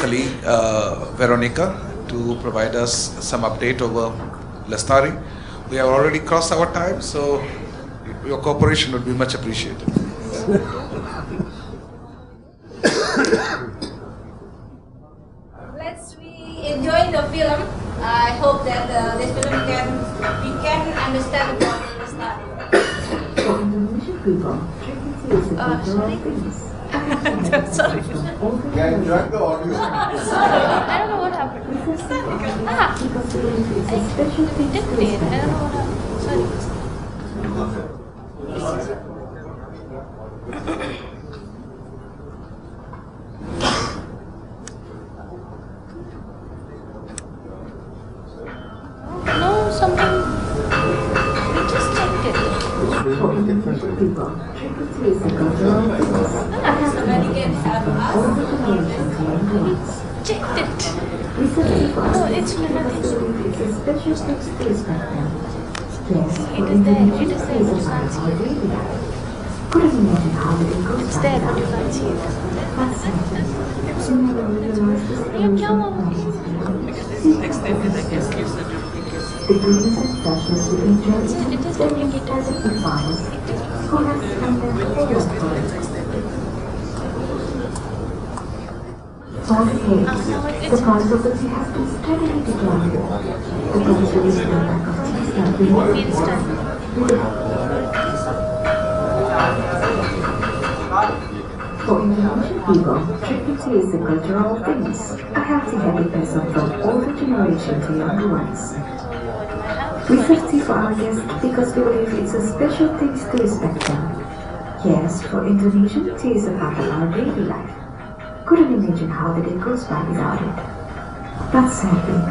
colleague Veronica to provide us some update over Lestari. We have already crossed our time, so your cooperation would be much appreciated. Let's enjoy the film. I hope that this film we can understand about the study. Can Sorry. you enjoy the audio? I don't know what happened. I did it. I don't know what happened. Sorry. No, something. We just checked it. Checked it. No, it's nothing. It is there. It is there, but you can't see it. It's there, but you can't see it. You can extended, I guess, you said it is duplicated. The price of the tea has been steadily declining. The price of the pack of tea is now being For Indonesian people, drinking tea is a cultural things, a healthy habit passed on from older generation to younger ones. We serve tea for our guests because we believe it's a special thing to respect them. Yes, for Indonesian, tea is a part of our daily life. Couldn't imagine how the day goes by without it. But sadly,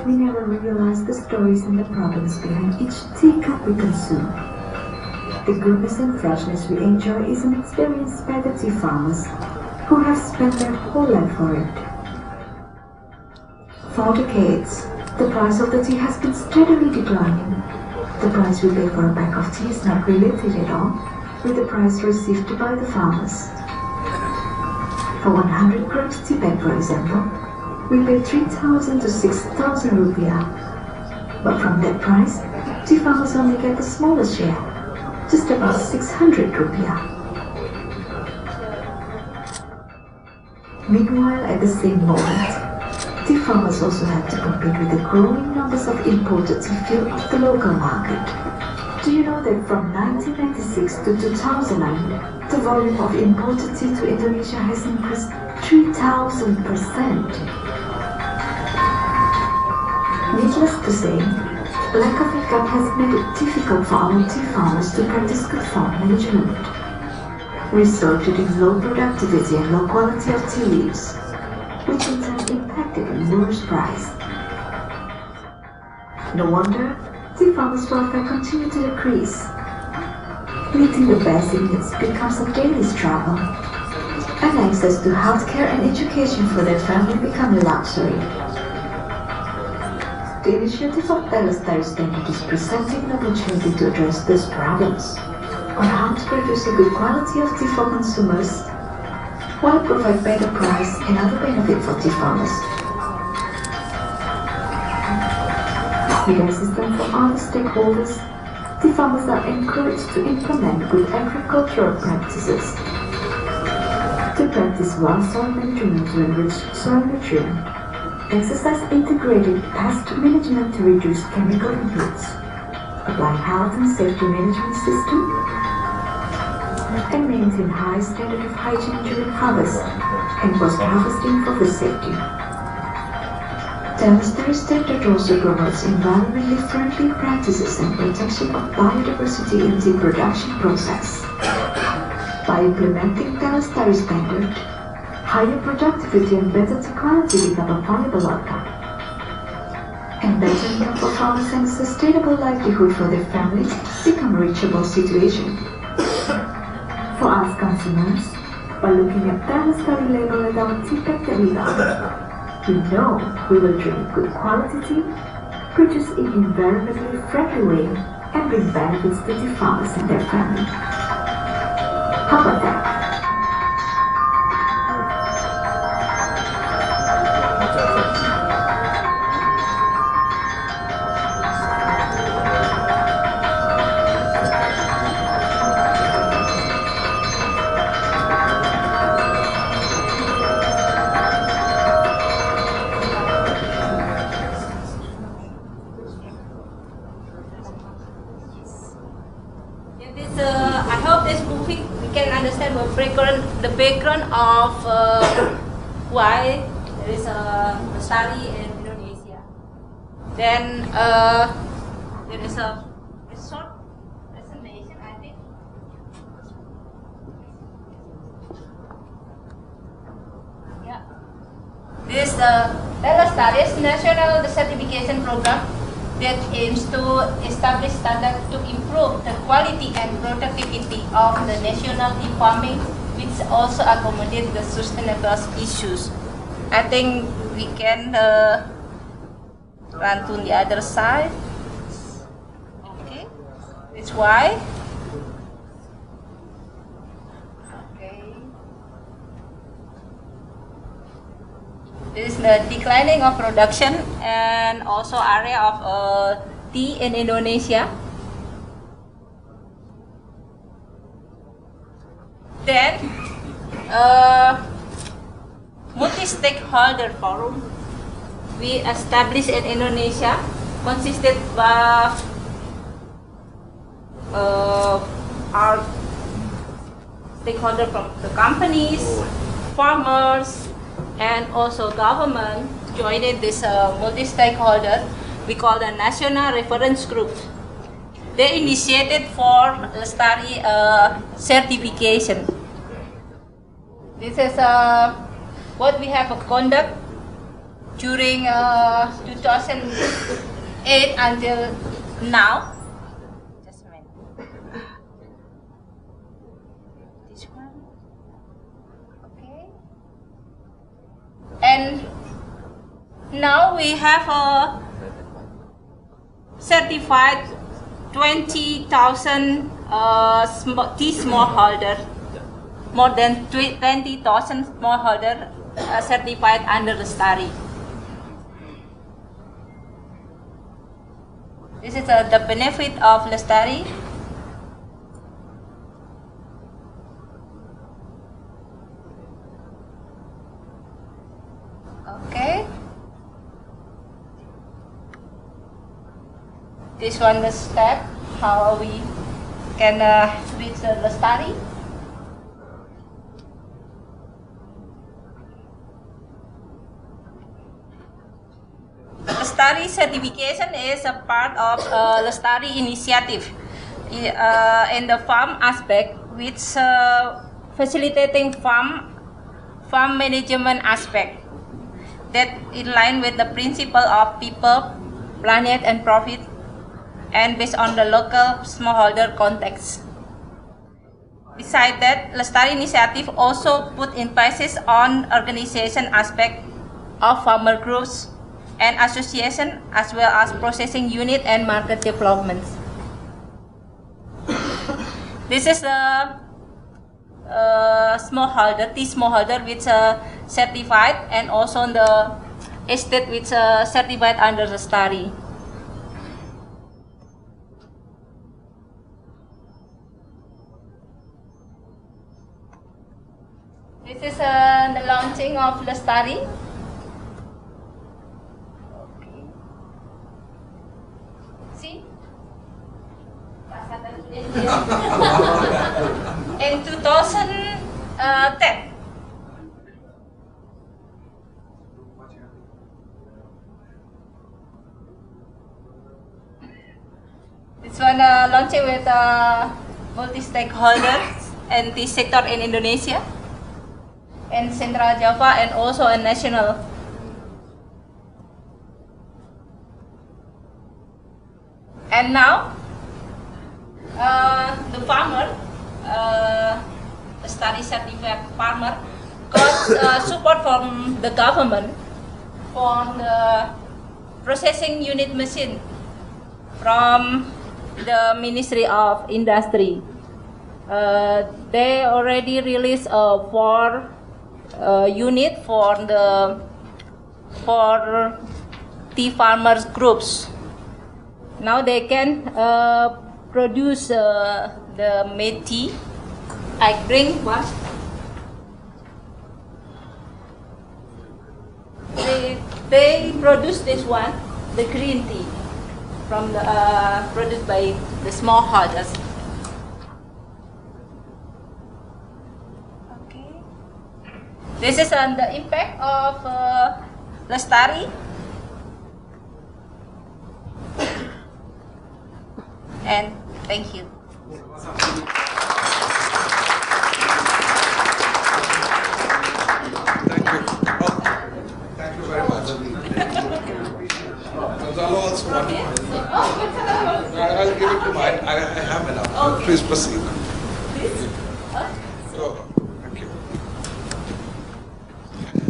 we never realize the stories and the problems behind each teacup we consume. The goodness and freshness we enjoy is an experience by the tea farmers who have spent their whole life for it. For decades, the price of the tea has been steadily declining. The price we pay for a bag of tea is not related at all with the price received by the farmers. For 100 grams tea bag, for example, we pay 3,000 to 6,000 rupiah. But from that price, tea farmers only get the smallest share, just about 600 rupiah. Meanwhile, at the same moment, tea farmers also have to compete with the growing numbers of imported tea fill of the local market. Do you know that from 1996 to 2009, the volume of imported tea to Indonesia has increased 3,000%? Needless to say, lack of income has made it difficult for our tea farmers to practice good farm management, resulted in low productivity and low quality of tea leaves, which in turn impacted in worse price. No wonder the farmers' welfare continue to decrease. Meeting the basic needs becomes a daily struggle, and access to healthcare and education for their family become a luxury. The initiative of Sanitized Standard is presenting an opportunity to address these problems on how to produce a good quality of tea for consumers while provide better price and other benefit for tea farmers. With a system for all stakeholders, tea farmers are encouraged to implement good agricultural practices, to practice well soil management to enrich soil nutrient, exercise integrated pest management to reduce chemical inputs, apply health and safety management system, and maintain high standard of hygiene during harvest and post-harvesting for food safety. Sanitized Standard also promotes environmentally friendly practices and protection of biodiversity in the production process. By implementing Sanitized Standard, higher productivity and better tea quality become a valuable outcome. And better income for farmers and sustainable livelihood for their families become a reachable situation. For us consumers, by looking at Sanitized label at our tea pack, we know we will drink good quality tea, produced in an environmentally friendly way, and bring benefits to the farmers and their family. How about that? The background of why there is a study in Indonesia. Then there is a short presentation, I think. Yeah. This is the Studies National Certification Program that aims to establish standards to improve the quality and productivity of the national tea farming, which also accommodate the sustainable issues. I think we can run to the other side. Okay, that's why. Okay, this is the declining of production and also area of tea in Indonesia. Then, multi-stakeholder forum we established in Indonesia consisted of our stakeholder from the companies, farmers, and also government joined this multi-stakeholder. We call the National Reference Group. They initiated for study certification. This is what we have conduct during 2008 until now. Just a minute. This one. Okay. And now we have a certified 20,000 tea smallholder, more than 20,000 smallholder certified under the study. This is the benefit of the study. Okay. This one the step how we can reach the study. The study certification is a part of the study initiative in the farm aspect, which facilitating farm management aspect that in line with the principle of people, planet and profit, and based on the local smallholder context. Besides that, Lestari initiative also put emphasis on organization aspect of farmer groups and association, as well as processing unit and market development. This is a smallholder, tea smallholder which certified, and also the estate which certified under the Lestari. This is the launching of Lestari. Okay. See? In 2010. This one launching with multi-stakeholders and the sector in Indonesia and Central Java, and also a national. And now, the farmer, the study certified farmer, got support from the government for the processing unit machine from the Ministry of Industry. They already released 4 unit for tea farmers groups. Now they can produce the made tea. I bring one. They produce this one, the green tea, from the produced by the smallholders. Okay. This is the impact of Lestari. And thank you. Thank you. Oh, thank you very much. Gonzalo also wanted. I'll give it to mine. I have enough. Okay. Please proceed. Please. Oh, thank you.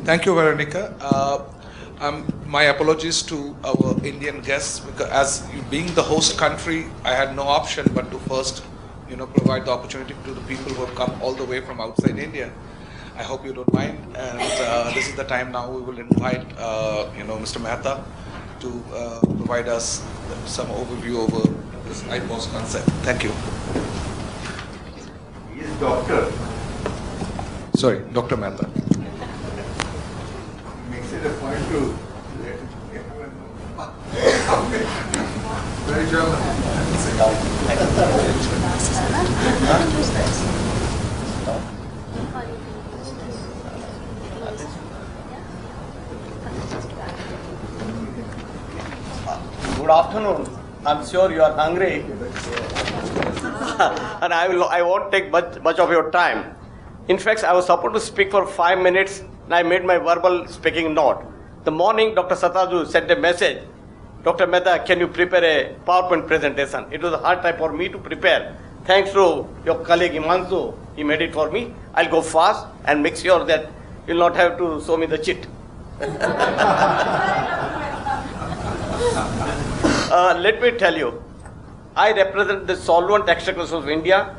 Thank you, Veronica. My apologies to our Indian guests, because as being the host country, I had no option but to first, provide the opportunity to the people who have come all the way from outside India. I hope you don't mind. And this is the time now we will invite, Mr. Mehta to provide us some overview over this IPOS concept. Thank you. He is doctor. Sorry, Dr. Mehta. Makes it a point to let everyone know. Very German. Good afternoon. I'm sure you are hungry, and I won't take much of your time. In fact, I was supposed to speak for 5 minutes, and I made my verbal speaking note. The morning, Dr. Sataju sent a message. Dr. Mehta, can you prepare a PowerPoint presentation? It was a hard time for me to prepare. Thanks to your colleague Imansu, he made it for me. I'll go fast and make sure that you'll not have to show me the chit. Let me tell you, I represent the Solvent Extractors of India.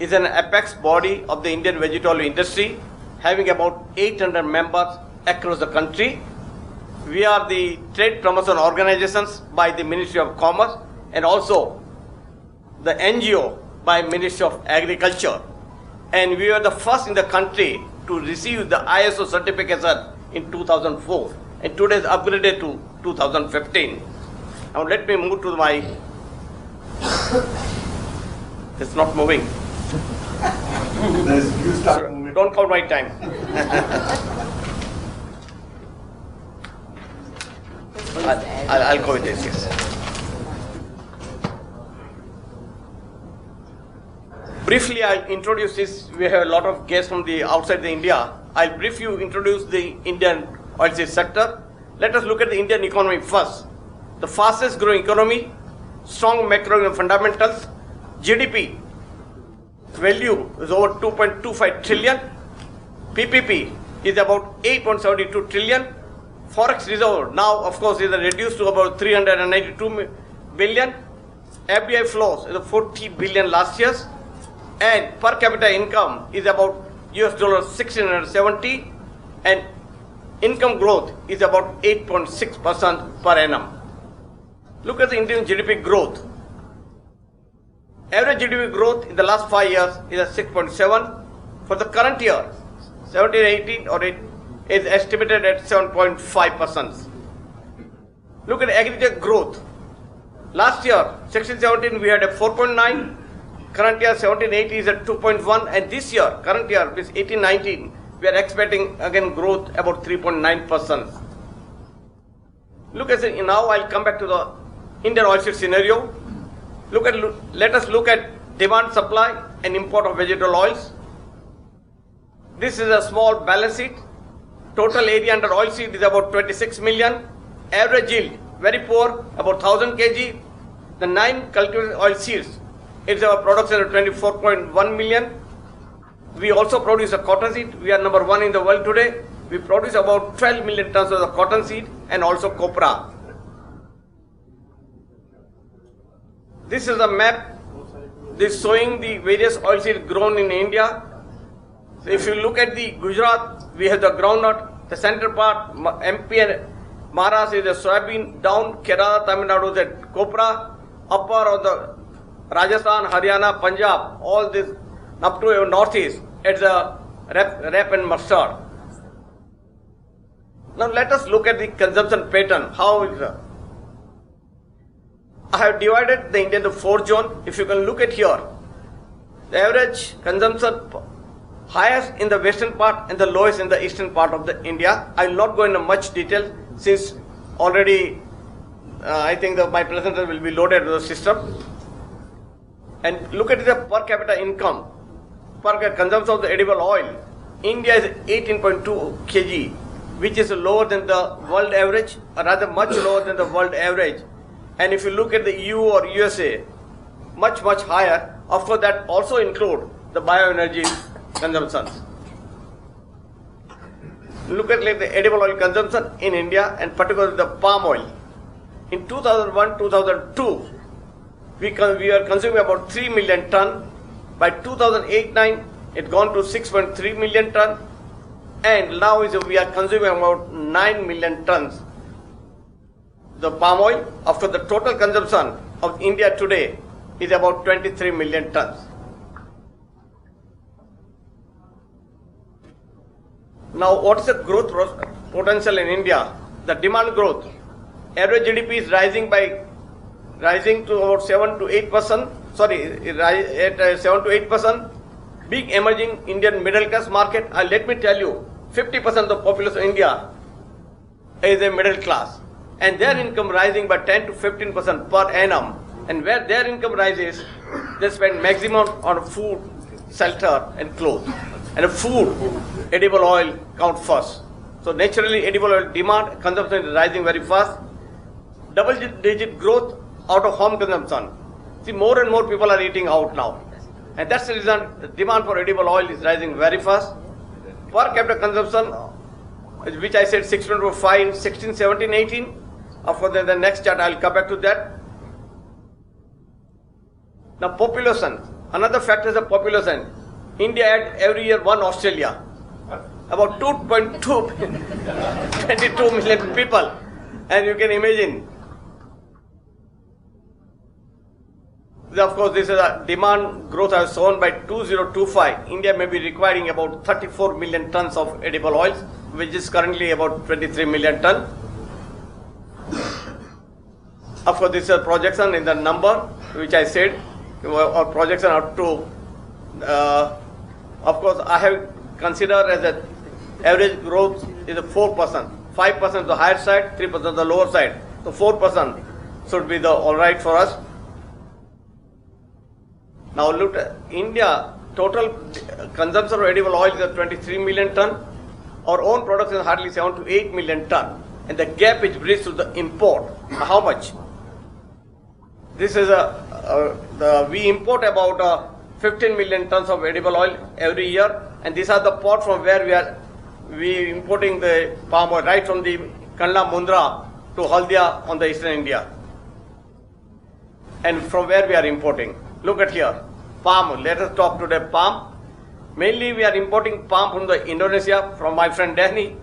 It's an apex body of the Indian vegetable industry, having about 800 members across the country. We are the trade promotion organizations by the Ministry of Commerce and also the NGO by Ministry of Agriculture. And we were the first in the country to receive the ISO certification in 2004, and today is upgraded to 2015. Now let me move to my, it's not moving. You start moving. Don't count my time. I'll go with this, yes. Briefly, I'll introduce this. We have a lot of guests from the outside the India. I'll briefly introduce the Indian oilseed sector. Let us look at the Indian economy first. the fastest growing economy, strong macro fundamentals, GDP value is over 2.25 trillion, PPP is about 8.72 trillion, Forex reserve now of course is reduced to about 392 billion, FDI flows is 40 billion last year, and per capita income is about US dollar 1670, and income growth is about 8.6% per annum. Look at the Indian GDP growth. Average GDP growth in the last 5 years is at 6.7. For the current year, 17-18 or it is estimated at 7.5%. Look at aggregate growth. Last year, 16-17 we had a 4.9. Current year 17-18 is at 2.1, and this year, current year, which 18-19, we are expecting again growth about 3.9%. Look at it now. I'll come back to the Indian oilseed scenario. Let us look at demand, supply, and import of vegetable oils. This is a small balance sheet. Total area under oilseed is about 26 million. Average yield very poor, about 1000 kg. The 9 cultivated oilseeds, it's our production of 24.1 million. We also produce a cotton seed. We are number 1 in the world today. We produce about 12 million tons of the cotton seed and also copra. This is a map. This showing the various oilseeds grown in India. So if you look at the Gujarat, we have the groundnut. The center part, MP and Maharashtra is the soybean. Down Kerala, Tamil Nadu is the copra. Upper on the Rajasthan, Haryana, Punjab, all this up to northeast, it's a rep and mustard. Now let us look at the consumption pattern. How is it? I have divided the India into 4 zones. If you can look at here, the average consumption highest in the western part and the lowest in the eastern part of the India. I will not go into much detail since already I think my presenter will be loaded with the system. And look at the per capita income, per consumption of the edible oil. India is 18.2 kg, which is lower than the world average, or rather much lower than the world average. And if you look at the EU or USA, much higher. Of course, that also include the bioenergy consumptions. Look at the edible oil consumption in India, and particularly the palm oil. In 2001-2002, we are consuming about 3 million ton. By 2008-9, it gone to 6.3 million ton, and now we are consuming about 9 million tons. The palm oil, after the total consumption of India today, is about 23 million tons. Now, what is the growth potential in India? The demand growth. Average GDP is rising to about 7 to 8%. At 7 to 8%. Big emerging Indian middle class market. Let me tell you, 50% of the population of India is a middle class, and their income rising by 10 to 15% per annum. And where their income rises, they spend maximum on food, shelter, and clothes. And food, edible oil count first. So naturally, edible oil demand consumption is rising very fast. Double-digit growth out of home consumption. See, more and more people are eating out now, and that's the reason the demand for edible oil is rising very fast. Per capita consumption, which I said 6.5 in 16, 17, 18. Of course, then the next chart I'll come back to that. Now, population. Another factor is the population. India had every year one Australia, about 22 million people, and you can imagine. Of course, this is a demand growth as shown by 2025. India may be requiring about 34 million tons of edible oils, which is currently about 23 million tons. Of course, this is a projection in the number which I said, or projection up to. Of course, I have considered as an average growth is a 4%, 5% on the higher side, 3% on the lower side. So 4% should be the all right for us. Now look at India, total consumption of edible oil is 23 million ton. Our own production is hardly 7 to 8 million ton. and the gap is bridged to the import. How much? This is we import about 15 million tons of edible oil every year, and these are the ports from where we importing the palm oil right from the Kanla Mundra to Haldia on the eastern India. And from where we are importing. Look at here, palm. Let us talk today palm. Mainly we are importing palm from the Indonesia, from my friend Danny,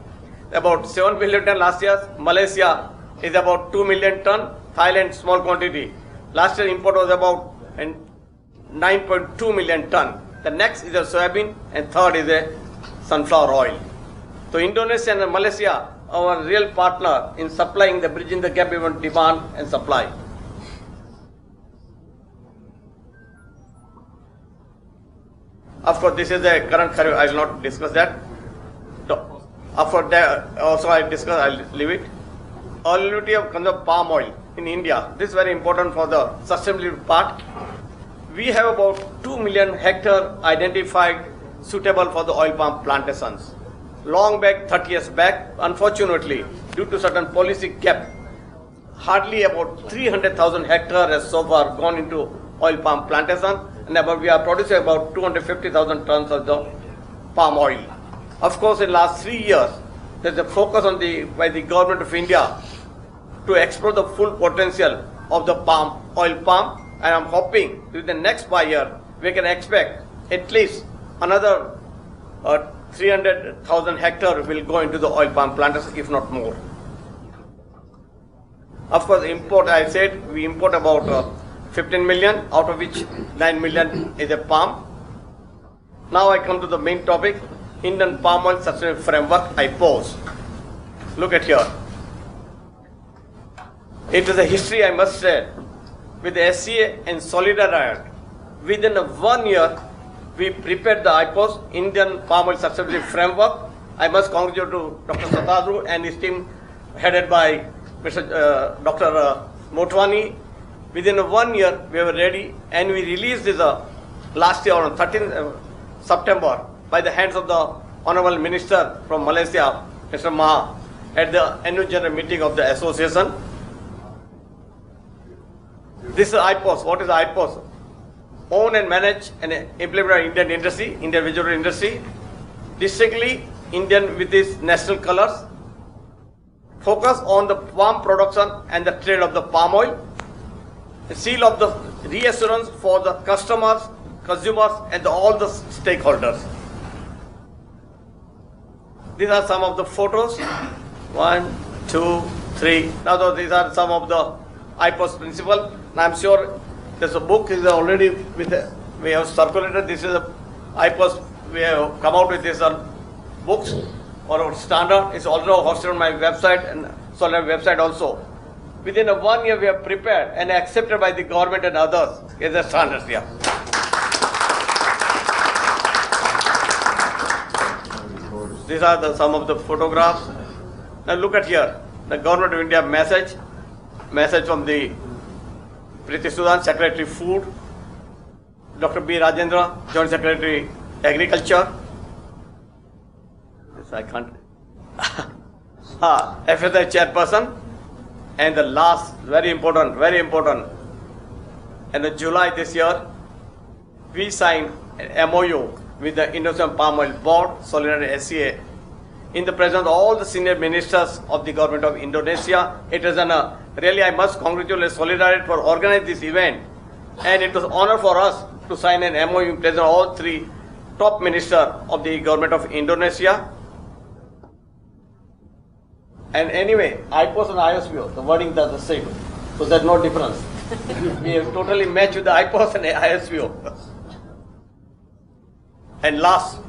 about 7 million ton last year. Malaysia is about 2 million ton. Thailand small quantity. Last year import was about 9.2 million ton. The next is a soybean and third is a sunflower oil. So Indonesia and Malaysia are our real partner in supplying the bridging the gap between demand and supply. Of course, this is the current career. I will not discuss that. Of course, also I discuss. I'll leave it. Availability of palm oil in India. This is very important for the sustainability part. We have about 2 million hectare identified suitable for the oil palm plantations. Long back, 30 years back, unfortunately, due to certain policy gap, hardly about 300,000 hectares has so far gone into oil palm plantation, and we are producing about 250,000 tons of the palm oil. Of course, in last 3 years, there is a focus on by the government of India to explore the full potential of the oil palm, and I'm hoping within the next 5 years we can expect at least another 300,000 hectares will go into the oil palm plantation, if not more. Of course, import, I said we import about 15 million, out of which 9 million is a palm. Now I come to the main topic, Indian Palm Oil Sustainability Framework I pose. Look at here. It is a history, I must say, with the SCA and Solidarity. Within 1 year, we prepared the IPOS, Indian Palm Oil Sustainability Framework. I must congratulate to Dr. Satadru and his team headed by Dr. Motwani. Within 1 year, we were ready, and we released this last year on 13th September by the hands of the Honorable Minister from Malaysia, Mr. Maha, at the annual general meeting of the association. This is IPOS. What is IPOS? Own and manage and implement our Indian industry, Indian vegetable industry, distinctly Indian with its national colors, focus on the palm production and the trade of the palm oil, the seal of the reassurance for the customers, consumers, and all the stakeholders. These are some of the photos. 1, 2, 3. Now these are some of the IPOS principle. And I'm sure there's a book is already we have circulated. This is a IPOS. We have come out with this books or standard. It's also hosted on my website and Solar website also. Within 1 year, we have prepared and accepted by the government and others as a standard here. These are some of the photographs. Now look at here, the Government of India message from the Priti Sudan, Secretary Food, Dr. B. Rajendra, Joint Secretary Agriculture. This I can't. FSI Chairperson. And the last, very important, in July this year, we signed an MOU with the Indonesian Palm Oil Board, Solidarity SCA, in the presence of all the senior ministers of the government of Indonesia. It is really, I must congratulate Solidarity for organizing this event. And it was an honor for us to sign an MOU in presence of all 3 top ministers of the government of Indonesia. And anyway, IPOS and ISPO, the wordings are the same. So there's no difference. We have totally matched with the IPOS and ISPO. And last,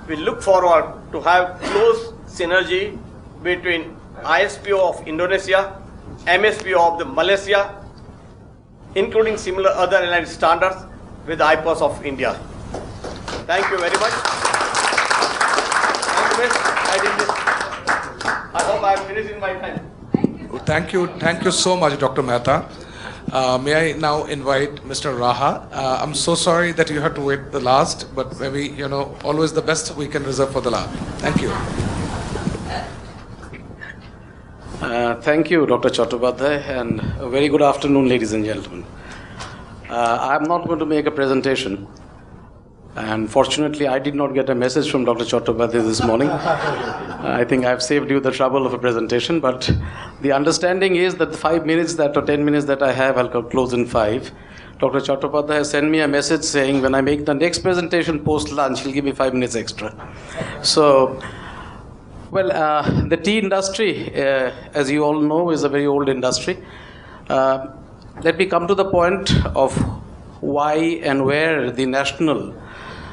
we look forward to have close synergy between ISPO of Indonesia, MSPO of the Malaysia, including similar other aligned standards with the IPOS of India. Thank you very much. I hope I have finished in my time. Thank you so much, Dr. Mehta. May I now invite Mr. Raha? I'm so sorry that you had to wait the last, but maybe, always the best we can reserve for the last. Thank you. Thank you, Dr. Chattopadhyay, and a very good afternoon, ladies and gentlemen. I'm not going to make a presentation, and fortunately, I did not get a message from Dr. Chattopadhyay this morning. I think I've saved you the trouble of a presentation, but the understanding is that the 5 minutes or 10 minutes that I have, I'll close in 5. Dr. Chattopadhyay has sent me a message saying when I make the next presentation post-lunch, he'll give me 5 minutes extra. So, well, the tea industry, as you all know, is a very old industry. Let me come to the point of why and where the national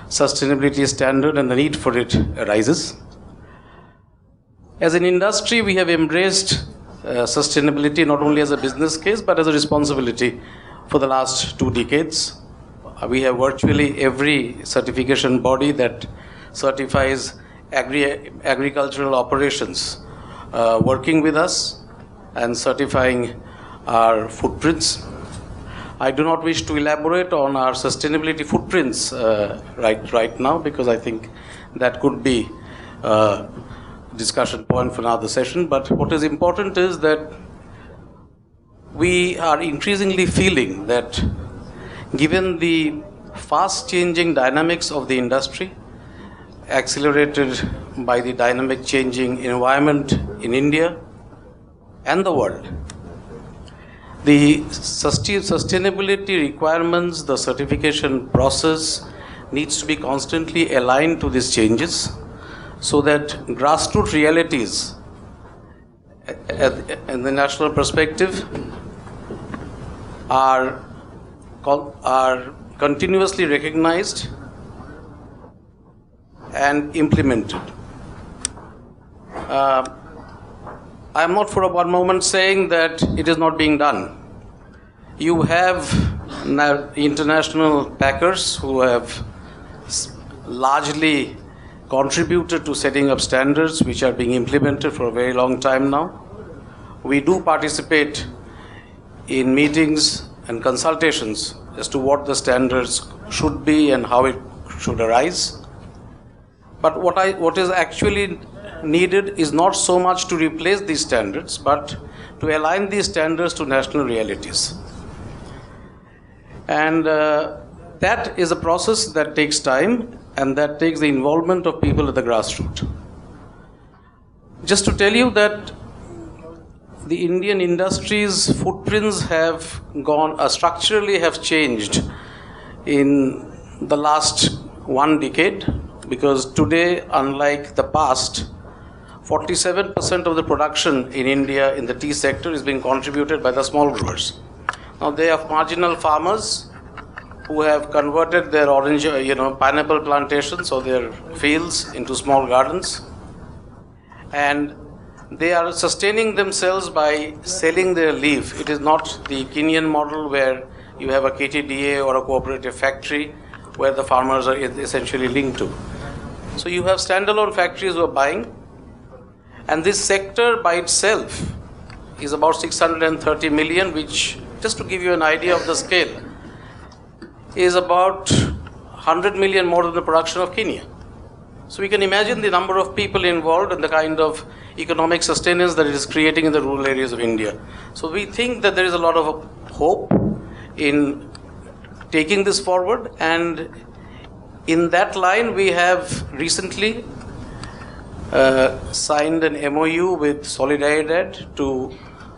sustainability standard and the need for it arises. As an industry, we have embraced sustainability not only as a business case, but as a responsibility for the last 2 decades. We have virtually every certification body that certifies agricultural operations working with us and certifying our footprints. I do not wish to elaborate on our sustainability footprints right now, because I think that could be a discussion point for another session. But what is important is that we are increasingly feeling that given the fast changing dynamics of the industry, accelerated by the dynamic changing environment in India and the world, the sustainability requirements, the certification process needs to be constantly aligned to these changes so that grassroots realities in the national perspective are continuously recognized and implemented. I am not for one moment saying that it is not being done. You have international packers who have largely contributed to setting up standards which are being implemented for a very long time now. We do participate in meetings and consultations as to what the standards should be and how it should arise. But what is actually needed is not so much to replace these standards, but to align these standards to national realities. And that is a process that takes time, and that takes the involvement of people at the grassroots. Just to tell you that the Indian industry's footprints have structurally have changed in the last 1 decade, because today, unlike the past, 47% of the production in India in the tea sector is being contributed by the small growers. Now they are marginal farmers who have converted their orange, pineapple plantations or their fields into small gardens, and they are sustaining themselves by selling their leaf. It is not the Kenyan model where you have a KTDA or a cooperative factory where the farmers are essentially linked to. So you have standalone factories who are buying, and this sector by itself is about 630 million, which, just to give you an idea of the scale, is about 100 million more than the production of Kenya. So we can imagine the number of people involved and the kind of economic sustenance that it is creating in the rural areas of India. So we think that there is a lot of hope in taking this forward, and in that line we have recently signed an MOU with Solidaridad to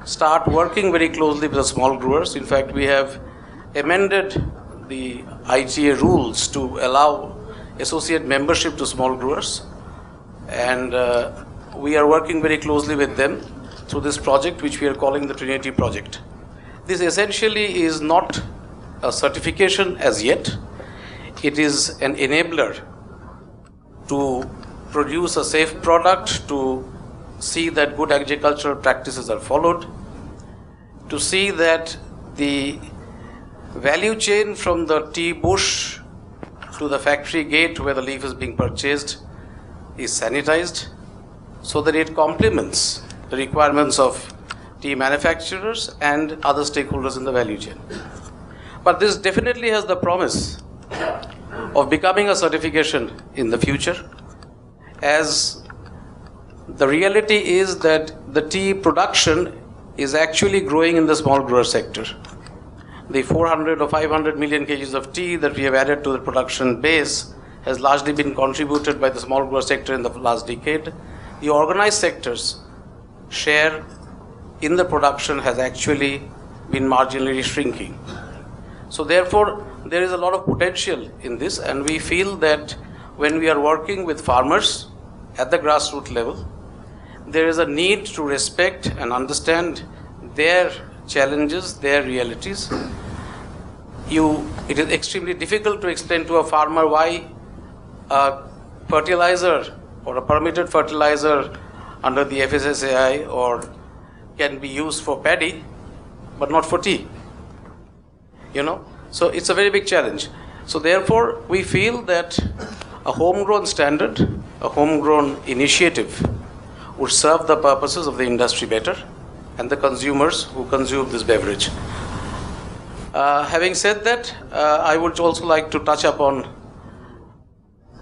start working very closely with the small growers. In fact, we have amended the ITA rules to allow associate membership to small growers, and we are working very closely with them through this project which we are calling the Trinity project. This essentially is not a certification as yet. It is an enabler to produce a safe product, to see that good agricultural practices are followed, to see that the value chain from the tea bush to the factory gate where the leaf is being purchased is sanitized, so that it complements the requirements of tea manufacturers and other stakeholders in the value chain. But this definitely has the promise of becoming a certification in the future, as the reality is that the tea production is actually growing in the small grower sector. The 400 or 500 million kgs of tea that we have added to the production base has largely been contributed by the small grower sector in the last decade. The organized sector's share in the production has actually been marginally shrinking. So therefore, there is a lot of potential in this, and we feel that when we are working with farmers at the grassroots level, there is a need to respect and understand their challenges, their realities. It is extremely difficult to explain to a farmer why a fertilizer or a permitted fertilizer under the FSSAI or can be used for paddy, but not for tea. So it's a very big challenge. So therefore, we feel that a homegrown standard, a homegrown initiative would serve the purposes of the industry better and the consumers who consume this beverage. Having said that, I would also like to touch upon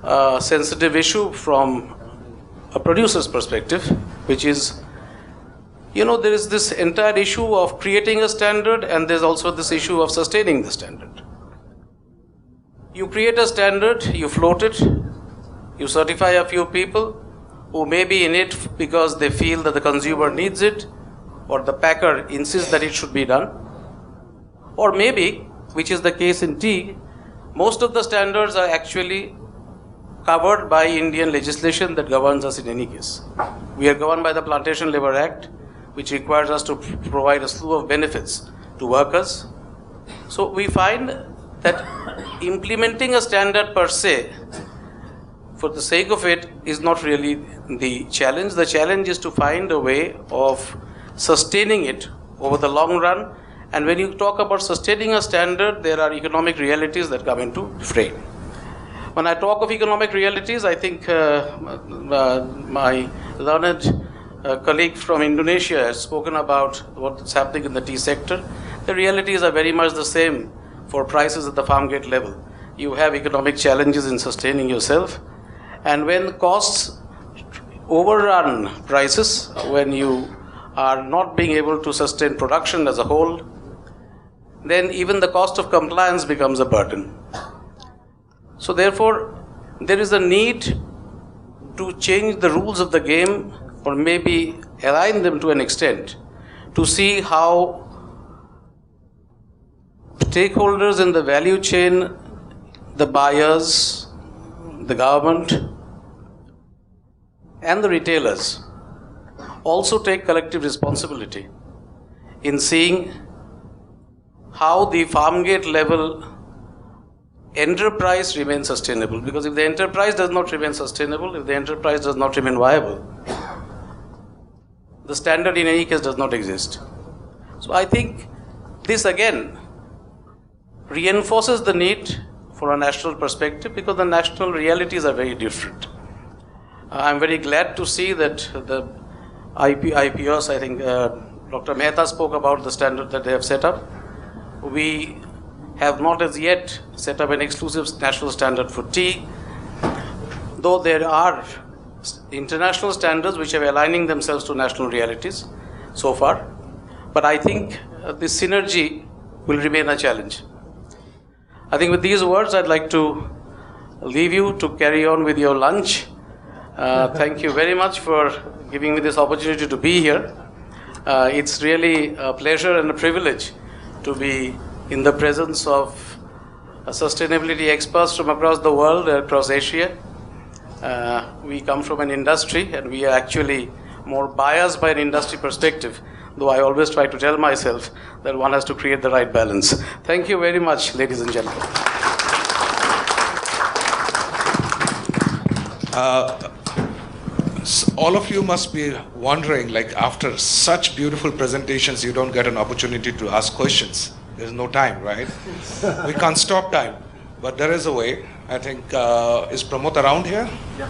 a sensitive issue from a producer's perspective, which is, there is this entire issue of creating a standard, and there's also this issue of sustaining the standard. You create a standard, you float it, you certify a few people who may be in it because they feel that the consumer needs it, or the packer insists that it should be done. Or maybe, which is the case in tea, most of the standards are actually covered by Indian legislation that governs us in any case. We are governed by the Plantation Labour Act, which requires us to provide a slew of benefits to workers. So we find that implementing a standard per se, for the sake of it, is not really the challenge. The challenge is to find a way of sustaining it over the long run. And when you talk about sustaining a standard, there are economic realities that come into fray. When I talk of economic realities, I think my learned colleague from Indonesia has spoken about what's happening in the tea sector. The realities are very much the same for prices at the farm gate level. You have economic challenges in sustaining yourself, and when costs overrun prices, when you are not being able to sustain production as a whole, then even the cost of compliance becomes a burden. So therefore, there is a need to change the rules of the game, or maybe align them to an extent, to see how stakeholders in the value chain, the buyers, the government, and the retailers also take collective responsibility in seeing how the farm gate level enterprise remains sustainable. Because if the enterprise does not remain sustainable, if the enterprise does not remain viable, the standard in any case does not exist. So I think this again reinforces the need for a national perspective, because the national realities are very different. I'm very glad to see that the IPOs, I think Dr. Mehta spoke about the standard that they have set up. We have not as yet set up an exclusive national standard for tea, though there are international standards which are aligning themselves to national realities so far. But I think this synergy will remain a challenge. I think with these words, I'd like to leave you to carry on with your lunch. Thank you very much for giving me this opportunity to be here. It's really a pleasure and a privilege to be in the presence of sustainability experts from across the world, across Asia. We come from an industry, and we are actually more biased by an industry perspective, though I always try to tell myself that one has to create the right balance. Thank you very much, ladies and gentlemen. All of you must be wondering, like, after such beautiful presentations, you don't get an opportunity to ask questions. There's no time, right? We can't stop time, but there is a way. I think, is Pramod around here? Yeah.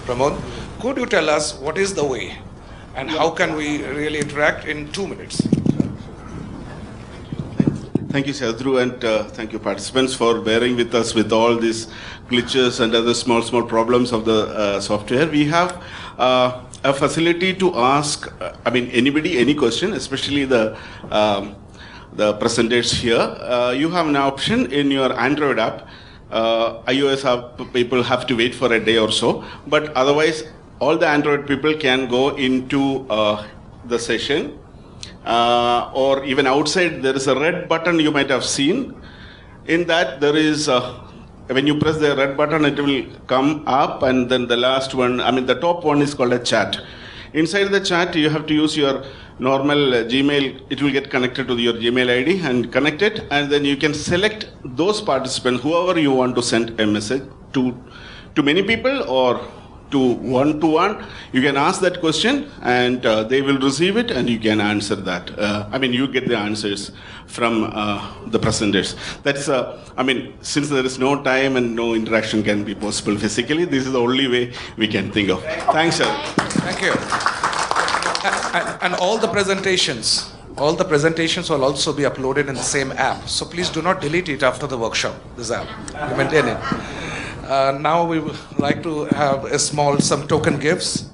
Pramod, could you tell us what is the way and how can we really interact in 2 minutes? Thank you, Sadhru, and thank you, participants, for bearing with us with all these glitches and other small problems of the software. We have a facility to ask, anybody, any question, especially the presenters here. You have an option in your Android app. iOS people have to wait for a day or so, but otherwise, all the Android people can go into the session, or even outside there is a red button you might have seen. In that there is, when you press the red button, it will come up, and then the last one, the top one is called a chat. Inside the chat, you have to use your normal Gmail. It will get connected to your Gmail ID and connect it, and then you can select those participants, whoever you want to send a message to many people or to one. You can ask that question, and they will receive it, and you can answer that. You get the answers from the presenters. That's since there is no time and no interaction can be possible physically, this is the only way we can think of. Thanks, sir. Thank you. And all the presentations will also be uploaded in the same app. So please do not delete it after the workshop, this app. You maintain it. Now we would like to have some token gifts.